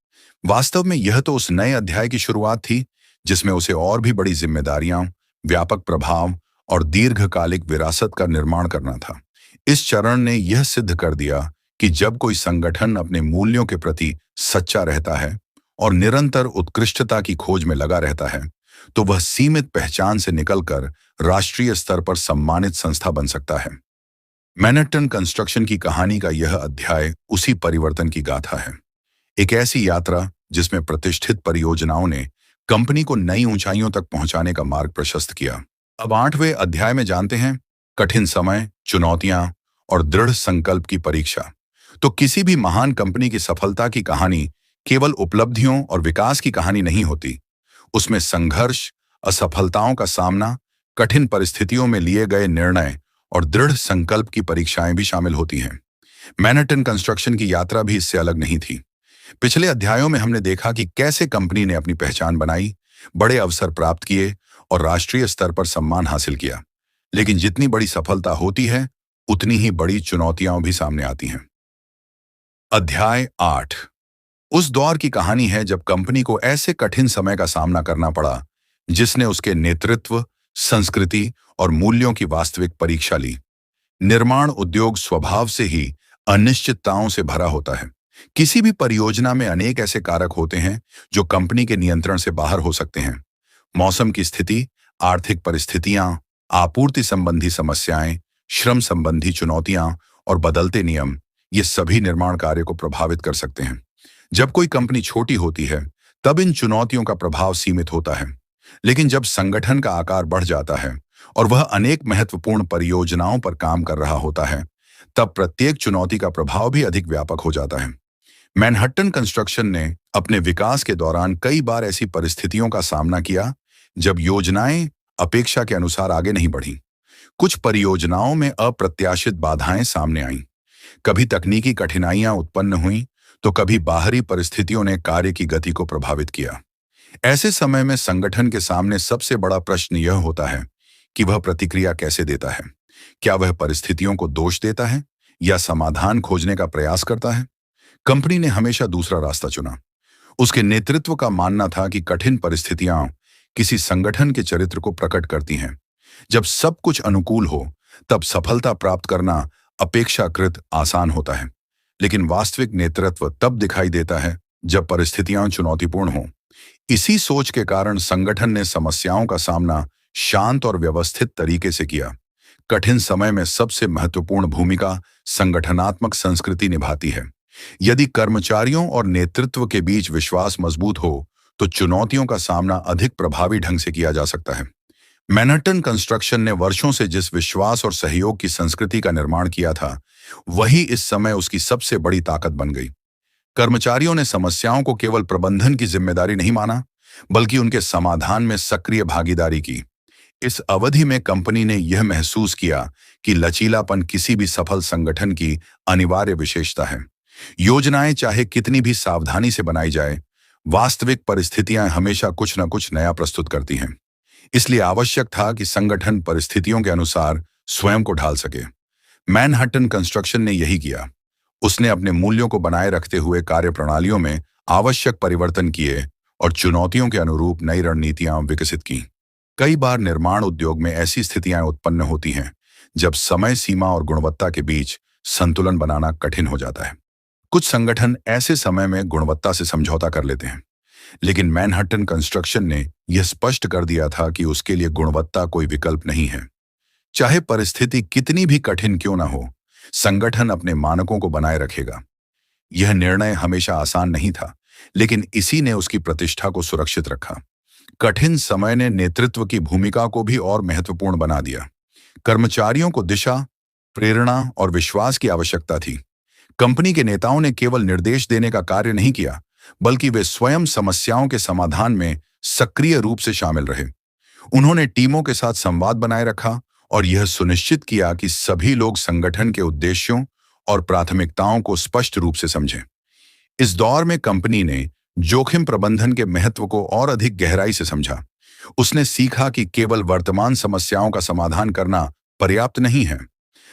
Speaker 1: वास्तव में यह तो उस नए अध्याय की शुरुआत थी जिसमें उसे और भी बड़ी जिम्मेदारियां, व्यापक प्रभाव और दीर्घकालिक विरासत का निर्माण करना था। इस चरण ने यह सिद्ध कर दिया कि जब कोई संगठन अपने मूल्यों के प्रति सच्चा रहता है और निरंतर उत्कृष्टता की खोज में लगा रहता है, तो वह सीमित पहचान से निकलकर राष्ट्रीय स्तर पर सम्मानित संस्था बन सकता है। मैनहट्टन कंस्ट्रक्शन की कहानी का यह अध्याय उसी परिवर्तन की गाथा है। एक ऐसी यात्रा जिसमें प्रतिष्ठित परियोजनाओं ने कंपनी को नई ऊंचाइयों तक पहुंचाने का मार्ग प्रशस्त किया। अब 8वें अध्याय में जानते हैं कठिन समय, चुनौतियां और दृढ़ संकल्प की परीक्षा। तो किसी भी महान कंपनी की सफलता की कहानी केवल उपलब्धियों और विकास की कहानी नहीं होती। उसमें संघर्ष, असफलताओं का सामना, कठिन परिस्थितियों में लिए गए निर्णय और दृढ़ संकल्प की परीक्षाएं भी शामिल होती हैं। मैनहट्टन कंस्ट्रक्शन की यात्रा भी इससे अलग नहीं थी। पिछले अध्यायों में हमने देखा कि कैसे कंपनी ने अपनी पहचान बनाई, बड़े अवसर प्राप्त किए और राष्ट्रीय स्तर पर सम्मान हासिल किया। लेकिन जितनी बड़ी सफलता होती है, उतनी ही बड़ी चुनौतियां भी सामने आती हैं। अध्याय 8 उस दौर की कहानी है जब कंपनी को ऐसे कठिन समय का सामना करना पड़ा जिसने उसके नेतृत्व, संस्कृति और मूल्यों की वास्तविक परीक्षा ली। निर्माण उद्योग स्वभाव से ही अनिश्चितताओं से भरा होता है। किसी भी परियोजना में अनेक ऐसे कारक होते हैं जो कंपनी के नियंत्रण से बाहर हो सकते हैं। मौसम की स्थिति, आर्थिक परिस्थितियां, आपूर्ति संबंधी समस्याएं, श्रम संबंधी चुनौतियां और बदलते नियम, ये सभी निर्माण कार्य को प्रभावित कर सकते हैं। जब कोई कंपनी छोटी होती है, तब इन चुनौतियों का प्रभाव सीमित होता है। लेकिन जब संगठन का आकार बढ़ जाता है और वह अनेक महत्वपूर्ण परियोजनाओं पर काम कर रहा होता है, तब प्रत्येक चुनौती का प्रभाव भी अधिक व्यापक हो जाता है। मैनहट्टन कंस्ट्रक्शन ने अपने विकास के दौरान कई बार ऐसी परिस्थितियों का सामना किया जब योजनाएं अपेक्षा के अनुसार आगे नहीं बढ़ी। कुछ परियोजनाओं में अप्रत्याशित बाधाएं सामने आईं। कभी तकनीकी कठिनाइयां उत्पन्न हुईं, तो कभी बाहरी परिस्थितियों ने कार्य की गति को प्रभावित किया। ऐसे समय में संगठन के सामने सबसे बड़ा प्रश्न यह होता है कि वह प्रतिक्रिया कैसे देता है। क्या वह परिस्थितियों को दोष देता है या समाधान खोजने का प्रयास करता है? कंपनी ने हमेशा दूसरा रास्ता चुना। उसके नेतृत्व का मानना था कि कठिन परिस्थितियां किसी संगठन के चरित्र को प्रकट करती हैं। जब सब कुछ अनुकूल हो, तब सफलता प्राप्त करना अपेक्षाकृत आसान होता है। लेकिन वास्तविक नेतृत्व तब दिखाई देता है जब परिस्थितियां चुनौतीपूर्ण हों। इसी सोच के कारण संगठन ने समस्याओं का सामना शांत और व्यवस्थित तरीके से किया। कठिन समय में सबसे महत्वपूर्ण भूमिका संगठनात्मक संस्कृति निभाती है। यदि कर्मचारियों और नेतृत्व के बीच विश्वास मजबूत हो, तो चुनौतियों का सामना अधिक प्रभावी ढंग से किया जा सकता है। मैनहट्टन कंस्ट्रक्शन ने वर्षों से जिस विश्वास और सहयोग की संस्कृति का निर्माण किया था, वही इस समय उसकी सबसे बड़ी ताकत बन गई। कर्मचारियों ने समस्याओं को केवल प्रबंधन की जिम्मेदारी नहीं माना, बल्कि उनके समाधान में सक्रिय भागीदारी की। इस अवधि में कंपनी ने यह महसूस किया कि लचीलापन किसी भी सफल संगठन की अनिवार्य विशेषता है। योजनाएं चाहे कितनी भी सावधानी से बनाई जाए, वास्तविक परिस्थितियां हमेशा कुछ न कुछ नया प्रस्तुत करती हैं। इसलिए आवश्यक था कि संगठन परिस्थितियों के अनुसार स्वयं को ढाल सके। मैनहट्टन कंस्ट्रक्शन ने यही किया। उसने अपने मूल्यों को बनाए रखते हुए कार्यप्रणालियों में आवश्यक परिवर्तन किए और चुनौतियों के अनुरूप नई रणनीतियां विकसित की। कई बार निर्माण उद्योग में ऐसी स्थितियां उत्पन्न होती हैं जब समय सीमा और गुणवत्ता के बीच संतुलन बनाना कठिन हो जाता है। कुछ संगठन ऐसे समय में गुणवत्ता से समझौता कर लेते हैं, लेकिन मैनहट्टन कंस्ट्रक्शन ने यह स्पष्ट कर दिया था कि उसके लिए गुणवत्ता कोई विकल्प नहीं है। चाहे परिस्थिति कितनी भी कठिन क्यों ना हो, संगठन अपने मानकों को बनाए रखेगा। यह निर्णय हमेशा आसान नहीं था, लेकिन इसी ने उसकी प्रतिष्ठा को सुरक्षित रखा। कठिन समय ने नेतृत्व की भूमिका को भी और महत्वपूर्ण बना दिया। कर्मचारियों को दिशा, प्रेरणा और विश्वास की आवश्यकता थी। कंपनी के नेताओं ने केवल निर्देश देने का कार्य नहीं किया, बल्कि वे स्वयं समस्याओं के समाधान में सक्रिय रूप से शामिल रहे। उन्होंने टीमों के साथ संवाद बनाए रखा और यह सुनिश्चित किया कि सभी लोग संगठन के उद्देश्यों और प्राथमिकताओं को स्पष्ट रूप से समझें। इस दौर में कंपनी ने जोखिम प्रबंधन के महत्व को और अधिक गहराई से समझा। उसने सीखा कि केवल वर्तमान समस्याओं का समाधान करना पर्याप्त नहीं है।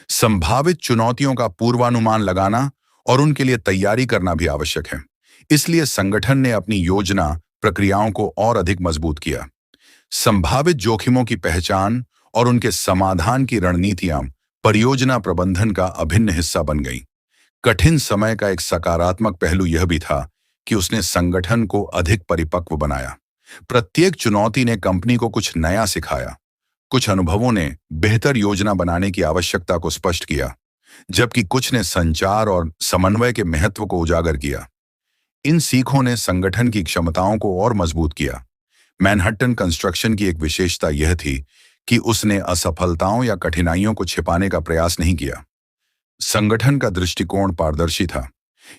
Speaker 1: संभावित चुनौतियों का पूर्वानुमान लगाना और उनके लिए तैयारी करना भी आवश्यक है। इसलिए संगठन ने अपनी योजना प्रक्रियाओं को और अधिक मजबूत किया। संभावित जोखिमों की पहचान और उनके समाधान की रणनीतियां परियोजना प्रबंधन का अभिन्न हिस्सा बन गई। कठिन समय का एक सकारात्मक पहलू यह भी था कि उसने संगठन को अधिक परिपक्व बनाया। प्रत्येक चुनौती ने कंपनी को कुछ नया सिखाया। कुछ अनुभवों ने बेहतर योजना बनाने की आवश्यकता को स्पष्ट किया, जबकि कुछ ने संचार और समन्वय के महत्व को उजागर किया। इन सीखों ने संगठन की क्षमताओं को और मजबूत किया। मैनहट्टन कंस्ट्रक्शन की एक विशेषता यह थी कि उसने असफलताओं या कठिनाइयों को छिपाने का प्रयास नहीं किया। संगठन का दृष्टिकोण पारदर्शी था।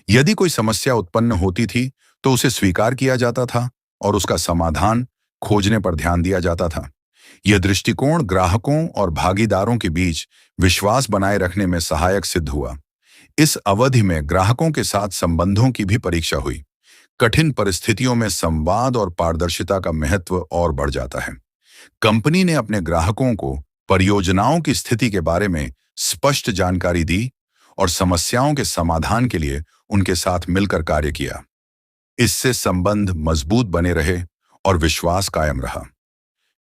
Speaker 1: यदि कोई समस्या उत्पन्न होती थी तो उसे स्वीकार किया जाता था और उसका समाधान खोजने पर ध्यान दिया जाता था। यह दृष्टिकोण ग्राहकों और भागीदारों के बीच विश्वास बनाए रखने में सहायक सिद्ध हुआ। इस अवधि में ग्राहकों के साथ संबंधों की भी परीक्षा हुई। कठिन परिस्थितियों में संवाद और पारदर्शिता का महत्व और बढ़ जाता है। कंपनी ने अपने ग्राहकों को परियोजनाओं की स्थिति के बारे में स्पष्ट जानकारी दी और समस्याओं के समाधान के लिए उनके साथ मिलकर कार्य किया। इससे संबंध मजबूत बने रहे और विश्वास कायम रहा।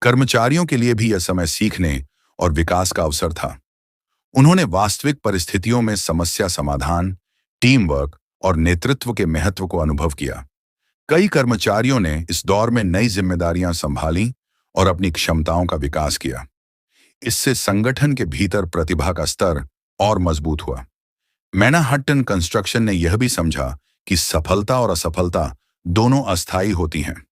Speaker 1: कर्मचारियों के लिए भी यह समय सीखने और विकास का अवसर था। उन्होंने वास्तविक परिस्थितियों में समस्या समाधान, टीम वर्क और नेतृत्व के महत्व को अनुभव किया। कई कर्मचारियों ने इस दौर में नई जिम्मेदारियां संभाली और अपनी क्षमताओं का विकास किया। इससे संगठन के भीतर प्रतिभा का स्तर और मजबूत हुआ। मैनहट्टन कंस्ट्रक्शन ने यह भी समझा कि सफलता और असफलता दोनों अस्थायी होती हैं।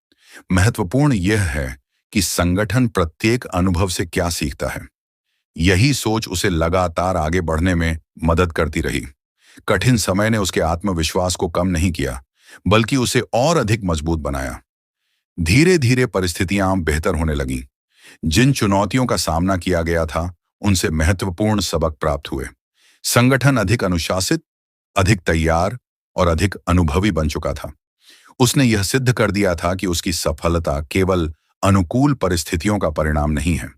Speaker 1: महत्वपूर्ण यह है कि संगठन प्रत्येक अनुभव से क्या सीखता है। यही सोच उसे लगातार आगे बढ़ने में मदद करती रही। कठिन समय ने उसके आत्मविश्वास को कम नहीं किया, बल्कि उसे और अधिक मजबूत बनाया। धीरे धीरे परिस्थितियां बेहतर होने लगीं। जिन चुनौतियों का सामना किया गया था, उनसे महत्वपूर्ण सबक प्राप्त हुए। संगठन अधिक अनुशासित, अधिक तैयार और अधिक अनुभवी बन चुका था। उसने यह सिद्ध कर दिया था कि उसकी सफलता केवल अनुकूल परिस्थितियों का परिणाम नहीं है।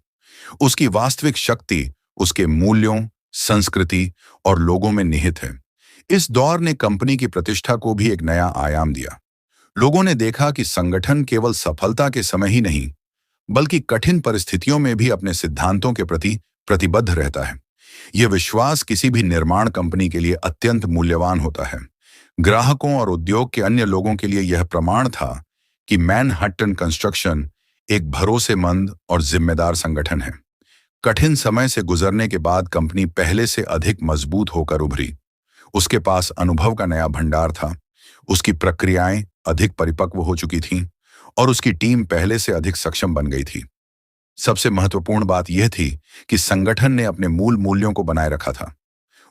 Speaker 1: उसकी वास्तविक शक्ति उसके मूल्यों, संस्कृति और लोगों में निहित है। इस दौर ने कंपनी की प्रतिष्ठा को भी एक नया आयाम दिया। लोगों ने देखा कि संगठन केवल सफलता के समय ही नहीं, बल्कि कठिन परिस्थितियों में भी अपने सिद्धांतों के प्रति प्रतिबद्ध रहता है। यह विश्वास किसी भी निर्माण कंपनी के लिए अत्यंत मूल्यवान होता है। ग्राहकों और उद्योग के अन्य लोगों के लिए यह प्रमाण था कि मैनहट्टन कंस्ट्रक्शन एक भरोसेमंद और जिम्मेदार संगठन है। कठिन समय से गुजरने के बाद कंपनी पहले से अधिक मजबूत होकर उभरी। उसके पास अनुभव का नया भंडार था, उसकी प्रक्रियाएं अधिक परिपक्व हो चुकी थीं और उसकी टीम पहले से अधिक सक्षम बन गई थी। सबसे महत्वपूर्ण बात यह थी कि संगठन ने अपने मूल मूल्यों को बनाए रखा था।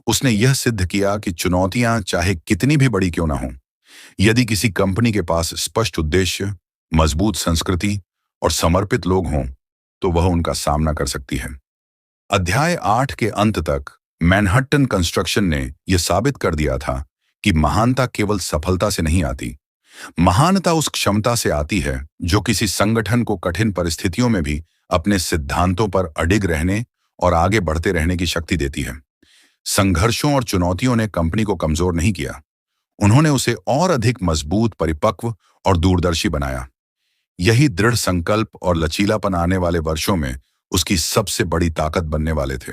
Speaker 1: उसने यह सिद्ध किया कि चुनौतियां चाहे कितनी भी बड़ी क्यों ना हों, यदि किसी कंपनी के पास स्पष्ट उद्देश्य, मजबूत संस्कृति और समर्पित लोग हों, तो वह उनका सामना कर सकती है। अध्याय 8 के अंत तक मैनहट्टन कंस्ट्रक्शन ने यह साबित कर दिया था कि महानता केवल सफलता से नहीं आती। महानता उस क्षमता से आती है जो किसी संगठन को कठिन परिस्थितियों में भी अपने सिद्धांतों पर अडिग रहने और आगे बढ़ते रहने की शक्ति देती है। संघर्षों और चुनौतियों ने कंपनी को कमजोर नहीं किया, उन्होंने उसे और अधिक मजबूत, परिपक्व और दूरदर्शी बनाया। यही दृढ़ संकल्प और लचीलापन आने वाले वर्षों में उसकी सबसे बड़ी ताकत बनने वाले थे।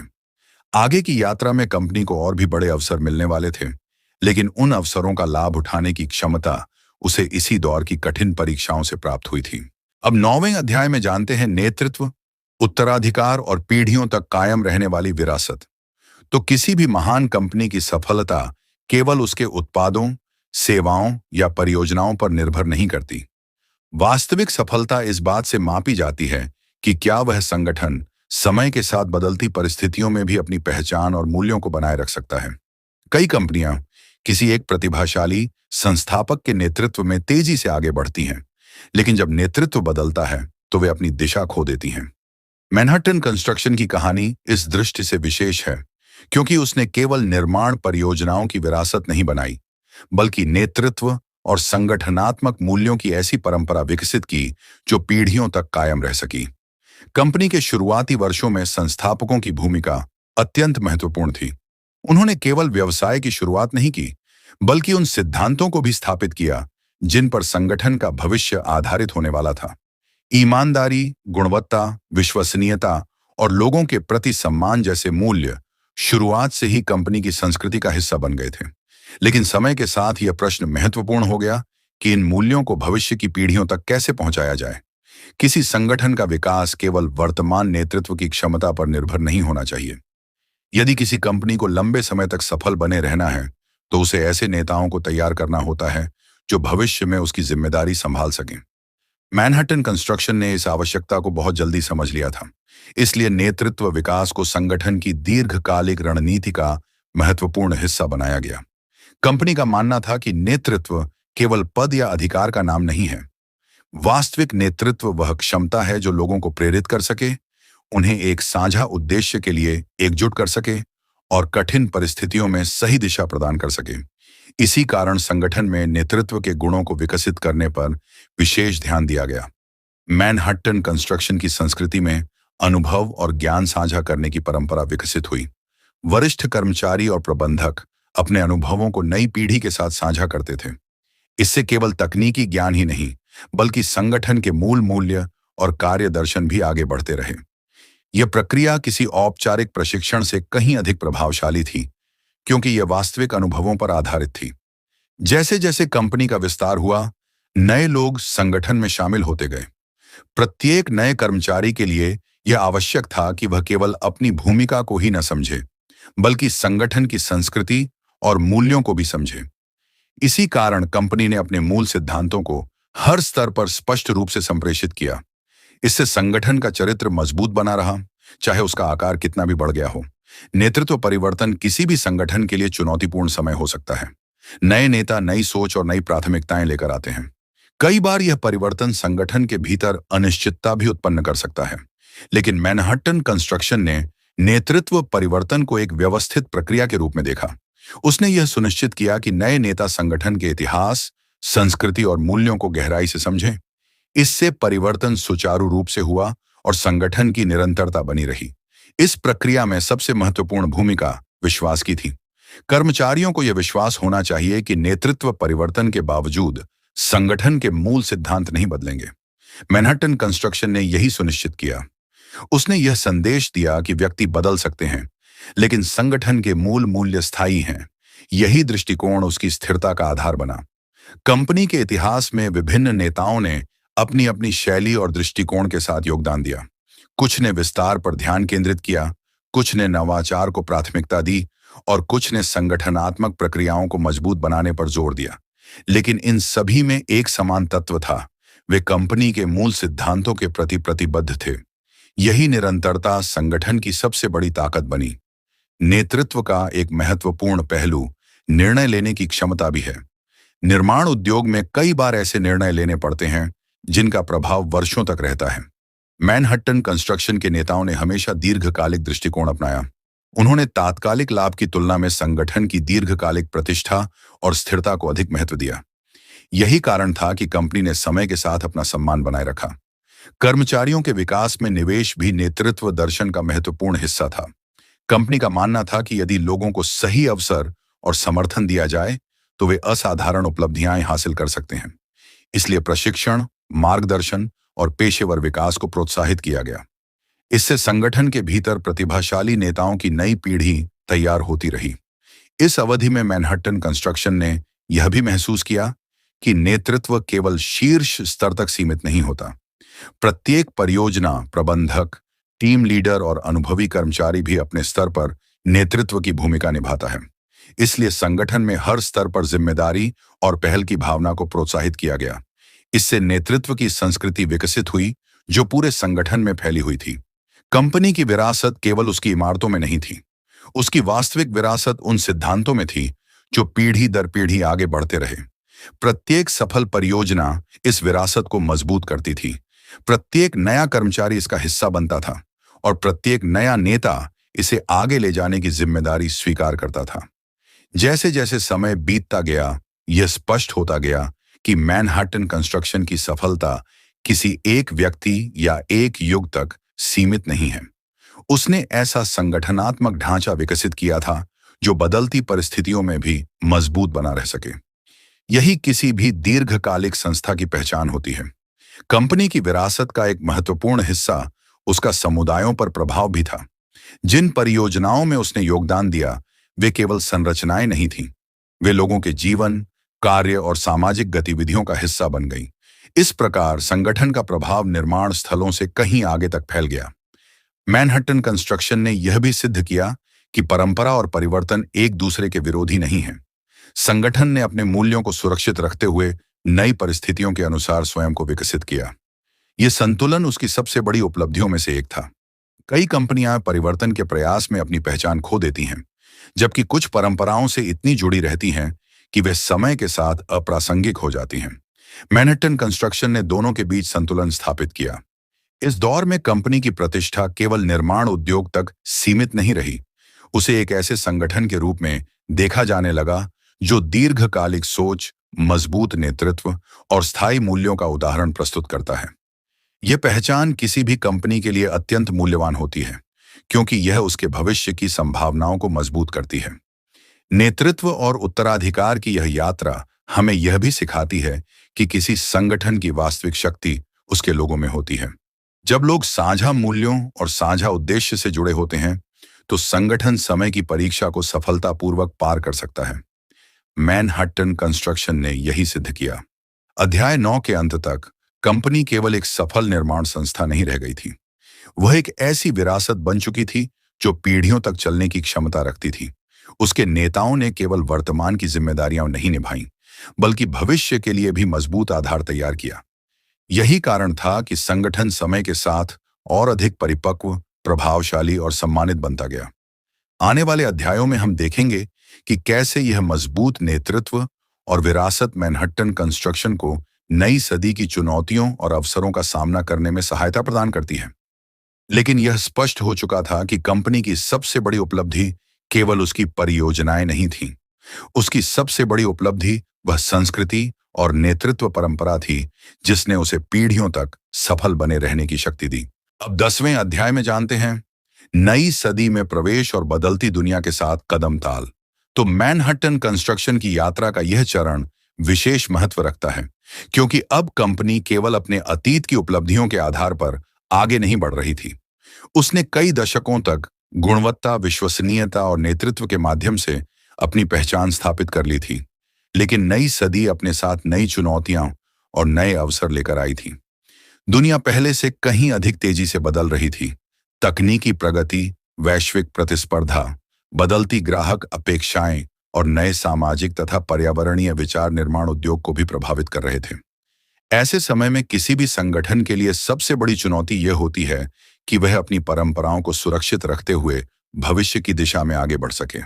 Speaker 1: आगे की यात्रा में कंपनी को और भी बड़े अवसर मिलने वाले थे, लेकिन उन अवसरों का लाभ उठाने की क्षमता उसे इसी दौर की कठिन परीक्षाओं से प्राप्त हुई थी। अब 9वें अध्याय में जानते हैं नेतृत्व, उत्तराधिकार और पीढ़ियों तक कायम रहने वाली विरासत। तो किसी भी महान कंपनी की सफलता केवल उसके उत्पादों, सेवाओं या परियोजनाओं पर निर्भर नहीं करती। वास्तविक सफलता इस बात से मापी जाती है कि क्या वह संगठन समय के साथ बदलती परिस्थितियों में भी अपनी पहचान और मूल्यों को बनाए रख सकता है। कई कंपनियां किसी एक प्रतिभाशाली संस्थापक के नेतृत्व में तेजी से आगे बढ़ती हैं, लेकिन जब नेतृत्व बदलता है तो वे अपनी दिशा खो देती हैं। मैनहट्टन कंस्ट्रक्शन की कहानी इस दृष्टि से विशेष है क्योंकि उसने केवल निर्माण परियोजनाओं की विरासत नहीं बनाई, बल्कि नेतृत्व और संगठनात्मक मूल्यों की ऐसी परंपरा विकसित की जो पीढ़ियों तक कायम रह सकी। कंपनी के शुरुआती वर्षों में संस्थापकों की भूमिका अत्यंत महत्वपूर्ण थी। उन्होंने केवल व्यवसाय की शुरुआत नहीं की, बल्कि उन सिद्धांतों को भी स्थापित किया जिन पर संगठन का भविष्य आधारित होने वाला था। ईमानदारी, गुणवत्ता, विश्वसनीयता और लोगों के प्रति सम्मान जैसे मूल्य शुरुआत से ही कंपनी की संस्कृति का हिस्सा बन गए थे। लेकिन समय के साथ यह प्रश्न महत्वपूर्ण हो गया कि इन मूल्यों को भविष्य की पीढ़ियों तक कैसे पहुंचाया जाए। किसी संगठन का विकास केवल वर्तमान नेतृत्व की क्षमता पर निर्भर नहीं होना चाहिए। यदि किसी कंपनी को लंबे समय तक सफल बने रहना है, तो उसे ऐसे नेताओं को तैयार करना होता है जो भविष्य में उसकी जिम्मेदारी संभाल सकें। मैनहट्टन कंस्ट्रक्शन ने इस आवश्यकता को बहुत जल्दी समझ लिया था। इसलिए नेतृत्व विकास को संगठन की दीर्घकालिक रणनीति का महत्वपूर्ण हिस्सा बनाया गया। कंपनी का मानना था कि नेतृत्व केवल पद या अधिकार का नाम नहीं है। वास्तविक नेतृत्व वह क्षमता है जो लोगों को प्रेरित कर सके, उन्हें एक साझा उद्देश्य के लिए एकजुट कर सके और कठिन परिस्थितियों में सही दिशा प्रदान कर सके। इसी कारण संगठन में नेतृत्व के गुणों को विकसित करने पर विशेष ध्यान दिया गया। मैनहट्टन कंस्ट्रक्शन की संस्कृति में अनुभव और ज्ञान साझा करने की परंपरा विकसित हुई। वरिष्ठ कर्मचारी और प्रबंधक अपने अनुभवों को नई पीढ़ी के साथ साझा करते थे। इससे केवल तकनीकी ज्ञान ही नहीं, बल्कि संगठन के मूल मूल्य और कार्य दर्शन भी आगे बढ़ते रहे। यह प्रक्रिया किसी औपचारिक प्रशिक्षण से कहीं अधिक प्रभावशाली थी, क्योंकि यह वास्तविक अनुभवों पर आधारित थी। जैसे जैसे कंपनी का विस्तार हुआ, नए लोग संगठन में शामिल होते गए। प्रत्येक नए कर्मचारी के लिए यह आवश्यक था कि वह केवल अपनी भूमिका को ही न समझे, बल्कि संगठन की संस्कृति और मूल्यों को भी समझे। इसी कारण कंपनी ने अपने मूल सिद्धांतों को हर स्तर पर स्पष्ट रूप से संप्रेषित किया। इससे संगठन का चरित्र मजबूत बना रहा, चाहे उसका आकार कितना भी बढ़ गया हो। नेतृत्व परिवर्तन किसी भी संगठन के लिए चुनौतीपूर्ण समय हो सकता है। नए नेता नई सोच और नई प्राथमिकताएं लेकर आते हैं। कई बार यह परिवर्तन संगठन के भीतर अनिश्चितता भी उत्पन्न कर सकता है, लेकिन मैनहट्टन कंस्ट्रक्शन ने नेतृत्व परिवर्तन को एक व्यवस्थित प्रक्रिया के रूप में देखा। उसने यह सुनिश्चित किया कि नए नेता संगठन के इतिहास, संस्कृति और मूल्यों को गहराई से समझें। इससे परिवर्तन सुचारू रूप से हुआ और संगठन की निरंतरता बनी रही। इस प्रक्रिया में सबसे महत्वपूर्ण भूमिका विश्वास की थी। कर्मचारियों को यह विश्वास होना चाहिए कि नेतृत्व परिवर्तन के बावजूद संगठन के मूल सिद्धांत नहीं बदलेंगे। मैनहट्टन कंस्ट्रक्शन ने यही सुनिश्चित किया। उसने यह संदेश दिया कि व्यक्ति बदल सकते हैं, लेकिन संगठन के मूल मूल्य स्थायी हैं। यही दृष्टिकोण उसकी स्थिरता का आधार बना। कंपनी के इतिहास में विभिन्न नेताओं ने अपनी अपनी शैली और दृष्टिकोण के साथ योगदान दिया। कुछ ने विस्तार पर ध्यान केंद्रित किया, कुछ ने नवाचार को प्राथमिकता दी और कुछ ने संगठनात्मक प्रक्रियाओं को मजबूत बनाने पर जोर दिया। लेकिन इन सभी में एक समान तत्व था, वे कंपनी के मूल सिद्धांतों के प्रति प्रतिबद्ध थे। यही निरंतरता संगठन की सबसे बड़ी ताकत बनी। नेतृत्व का एक महत्वपूर्ण पहलू निर्णय लेने की क्षमता भी है। निर्माण उद्योग में कई बार ऐसे निर्णय लेने पड़ते हैं जिनका प्रभाव वर्षों तक रहता है। मैनहट्टन कंस्ट्रक्शन के नेताओं ने हमेशा दीर्घकालिक दृष्टिकोण अपनाया। उन्होंने तात्कालिक लाभ की तुलना में संगठन की दीर्घकालिक प्रतिष्ठा और स्थिरता को अधिक महत्व दिया। यही कारण था कि कंपनी ने समय के साथ अपना सम्मान बनाए रखा। कर्मचारियों के विकास में निवेश भी नेतृत्व दर्शन का महत्वपूर्ण हिस्सा था। कंपनी का मानना था कि यदि लोगों को सही अवसर और समर्थन दिया जाए, तो वे असाधारण उपलब्धियां हासिल कर सकते हैं। इसलिए प्रशिक्षण, मार्गदर्शन और पेशेवर विकास को प्रोत्साहित किया गया। इससे संगठन के भीतर प्रतिभाशाली नेताओं की नई पीढ़ी तैयार होती रही। इस अवधि में मैनहट्टन कंस्ट्रक्शन ने यह भी महसूस किया कि नेतृत्व केवल शीर्ष स्तर तक सीमित नहीं होता। प्रत्येक परियोजना प्रबंधक, टीम लीडर और अनुभवी कर्मचारी भी अपने स्तर पर नेतृत्व की भूमिका निभाता है। इसलिए संगठन में हर स्तर पर जिम्मेदारी और पहल की भावना को प्रोत्साहित किया गया। इससे नेतृत्व की संस्कृति विकसित हुई जो पूरे संगठन में फैली हुई थी। कंपनी की विरासत केवल उसकी इमारतों में नहीं थी, उसकी वास्तविक विरासत उन सिद्धांतों में थी जो पीढ़ी दर पीढ़ी आगे बढ़ते रहे। प्रत्येक सफल परियोजना इस विरासत को मजबूत करती थी। प्रत्येक नया कर्मचारी इसका हिस्सा बनता था और प्रत्येक नया नेता इसे आगे ले जाने की जिम्मेदारी स्वीकार करता था। जैसे जैसे समय बीतता गया, यह स्पष्ट होता गया कि मैनहट्टन कंस्ट्रक्शन की सफलता किसी एक व्यक्ति या एक युग तक सीमित नहीं है। उसने ऐसा संगठनात्मक ढांचा विकसित किया था जो बदलती परिस्थितियों में भी मजबूत बना रह सके। यही किसी भी दीर्घकालिक संस्था की पहचान होती है। कंपनी की विरासत का एक महत्वपूर्ण हिस्सा उसका समुदायों पर प्रभाव भी था। जिन परियोजनाओं में उसने योगदान दिया, वे केवल संरचनाएं नहीं थीं, वे लोगों के जीवन, कार्य और सामाजिक गतिविधियों का हिस्सा बन गई। इस प्रकार संगठन का प्रभाव निर्माण स्थलों से कहीं आगे तक फैल गया। मैनहट्टन कंस्ट्रक्शन ने यह भी सिद्ध किया कि परंपरा और परिवर्तन एक दूसरे के विरोधी नहीं हैं। संगठन ने अपने मूल्यों को सुरक्षित रखते हुए नई परिस्थितियों के अनुसार स्वयं को विकसित किया। यह संतुलन उसकी सबसे बड़ी उपलब्धियों में से एक था। कई कंपनियां परिवर्तन के प्रयास में अपनी पहचान खो देती हैं, जबकि कुछ परंपराओं से इतनी जुड़ी रहती हैं कि वे समय के साथ अप्रासंगिक हो जाती हैं। मैनहट्टन कंस्ट्रक्शन ने दोनों के बीच संतुलन स्थापित किया। इस दौर में कंपनी की प्रतिष्ठा केवल निर्माण उद्योग तक सीमित नहीं रही। उसे एक ऐसे संगठन के रूप में देखा जाने लगा जो दीर्घकालिक सोच, मजबूत नेतृत्व और स्थायी मूल्यों का उदाहरण प्रस्तुत करता है। यह पहचान किसी भी कंपनी के लिए अत्यंत मूल्यवान होती है, क्योंकि यह उसके भविष्य की संभावनाओं को मजबूत करती है। नेतृत्व और उत्तराधिकार की यह यात्रा हमें यह भी सिखाती है कि किसी संगठन की वास्तविक शक्ति उसके लोगों में होती है। जब लोग साझा मूल्यों और साझा उद्देश्य से जुड़े होते हैं, तो संगठन समय की परीक्षा को सफलतापूर्वक पार कर सकता है। मैनहट्टन कंस्ट्रक्शन ने यही सिद्ध किया। अध्याय 9 के अंत तक कंपनी केवल एक सफल निर्माण संस्था नहीं रह गई थी। वह एक ऐसी विरासत बन चुकी थी जो पीढ़ियों तक चलने की क्षमता रखती थी। उसके नेताओं ने केवल वर्तमान की जिम्मेदारियां नहीं निभाईं, बल्कि भविष्य के लिए भी मजबूत आधार तैयार किया। यही कारण था कि संगठन समय के साथ और अधिक परिपक्व, प्रभावशाली और सम्मानित बनता गया। आने वाले अध्यायों में हम देखेंगे कि कैसे यह मजबूत नेतृत्व और विरासत मैनहट्टन कंस्ट्रक्शन को नई सदी की चुनौतियों और अवसरों का सामना करने में सहायता प्रदान करती है। लेकिन यह स्पष्ट हो चुका था कि कंपनी की सबसे बड़ी उपलब्धि केवल उसकी परियोजनाएं नहीं थीं। उसकी सबसे बड़ी उपलब्धि वह संस्कृति और नेतृत्व परंपरा थी जिसने उसे पीढ़ियों तक सफल बने रहने की शक्ति दी। अब 10वें अध्याय में जानते हैं नई सदी में प्रवेश और बदलती दुनिया के साथ कदम ताल। तो मैनहट्टन कंस्ट्रक्शन की यात्रा का यह चरण विशेष महत्व रखता है, क्योंकि अब कंपनी केवल अपने अतीत की उपलब्धियों के आधार पर आगे नहीं बढ़ रही थी। उसने कई दशकों तक गुणवत्ता, विश्वसनीयता और नेतृत्व के माध्यम से अपनी पहचान स्थापित कर ली थी। लेकिन नई सदी अपने साथ नई चुनौतियां और नए अवसर लेकर आई थी। दुनिया पहले से कहीं अधिक तेजी से बदल रही थी। तकनीकी प्रगति, वैश्विक प्रतिस्पर्धा, बदलती ग्राहक अपेक्षाएं और नए सामाजिक तथा पर्यावरणीय विचार निर्माण उद्योग को भी प्रभावित कर रहे थे। ऐसे समय में किसी भी संगठन के लिए सबसे बड़ी चुनौती यह होती है कि वह अपनी परंपराओं को सुरक्षित रखते हुए भविष्य की दिशा में आगे बढ़ सके।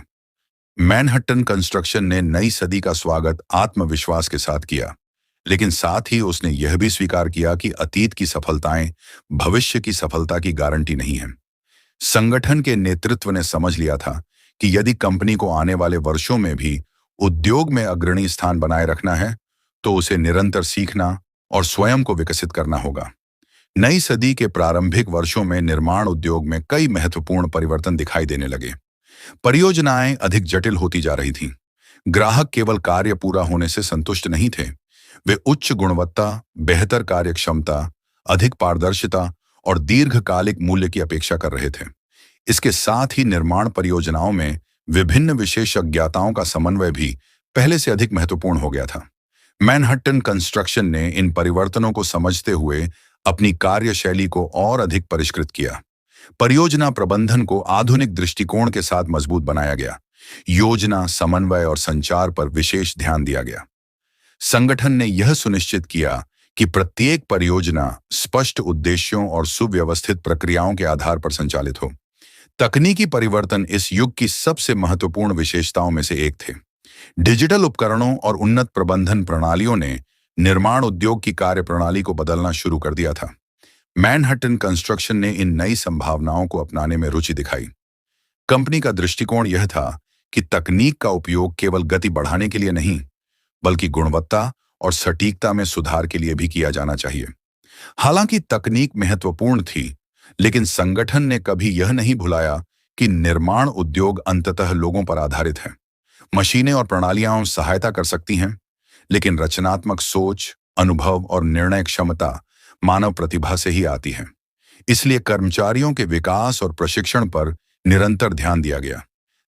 Speaker 1: मैनहट्टन कंस्ट्रक्शन ने नई सदी का स्वागत आत्मविश्वास के साथ किया, लेकिन साथ ही उसने यह भी स्वीकार किया कि अतीत की सफलताएं भविष्य की सफलता की गारंटी नहीं है। संगठन के नेतृत्व ने समझ लिया था कि यदि कंपनी को आने वाले वर्षों में भी उद्योग में अग्रणी स्थान बनाए रखना है, तो उसे निरंतर सीखना और स्वयं को विकसित करना होगा। नई सदी के प्रारंभिक वर्षों में निर्माण उद्योग में कई महत्वपूर्ण परिवर्तन दिखाई देने लगे। परियोजनाएं अधिक जटिल होती जा रही थीं। ग्राहक केवल कार्य पूरा होने से संतुष्ट नहीं थे। वे उच्च गुणवत्ता, बेहतर कार्यक्षमता, अधिक पारदर्शिता और दीर्घकालिक मूल्य की अपेक्षा कर रहे थे। इसके साथ ही निर्माण परियोजनाओं में विभिन्न विशेषज्ञताओं का समन्वय भी पहले से अधिक महत्वपूर्ण हो गया था। मैनहट्टन कंस्ट्रक्शन ने इन परिवर्तनों को समझते हुए अपनी कार्यशैली को और अधिक परिष्कृत किया। परियोजना प्रबंधन को आधुनिक दृष्टिकोण के साथ मजबूत बनाया गया। योजना, समन्वय और संचार पर विशेष ध्यान दिया गया। संगठन ने यह सुनिश्चित किया कि प्रत्येक परियोजना स्पष्ट उद्देश्यों और सुव्यवस्थित प्रक्रियाओं के आधार पर संचालित हो। तकनीकी परिवर्तन इस युग की सबसे महत्वपूर्ण विशेषताओं में से एक थे। डिजिटल उपकरणों और उन्नत प्रबंधन प्रणालियों ने निर्माण उद्योग की कार्यप्रणाली को बदलना शुरू कर दिया था। मैनहट्टन कंस्ट्रक्शन ने इन नई संभावनाओं को अपनाने में रुचि दिखाई। कंपनी का दृष्टिकोण यह था कि तकनीक का उपयोग केवल गति बढ़ाने के लिए नहीं, बल्कि गुणवत्ता और सटीकता में सुधार के लिए भी किया जाना चाहिए। हालांकि तकनीक महत्वपूर्ण थी, लेकिन संगठन ने कभी यह नहीं भुलाया कि निर्माण उद्योग अंततः लोगों पर आधारित है। मशीनें और प्रणालियां सहायता कर सकती हैं, लेकिन रचनात्मक सोच, अनुभव और निर्णय क्षमता मानव प्रतिभा से ही आती है। इसलिए कर्मचारियों के विकास और प्रशिक्षण पर निरंतर ध्यान दिया गया।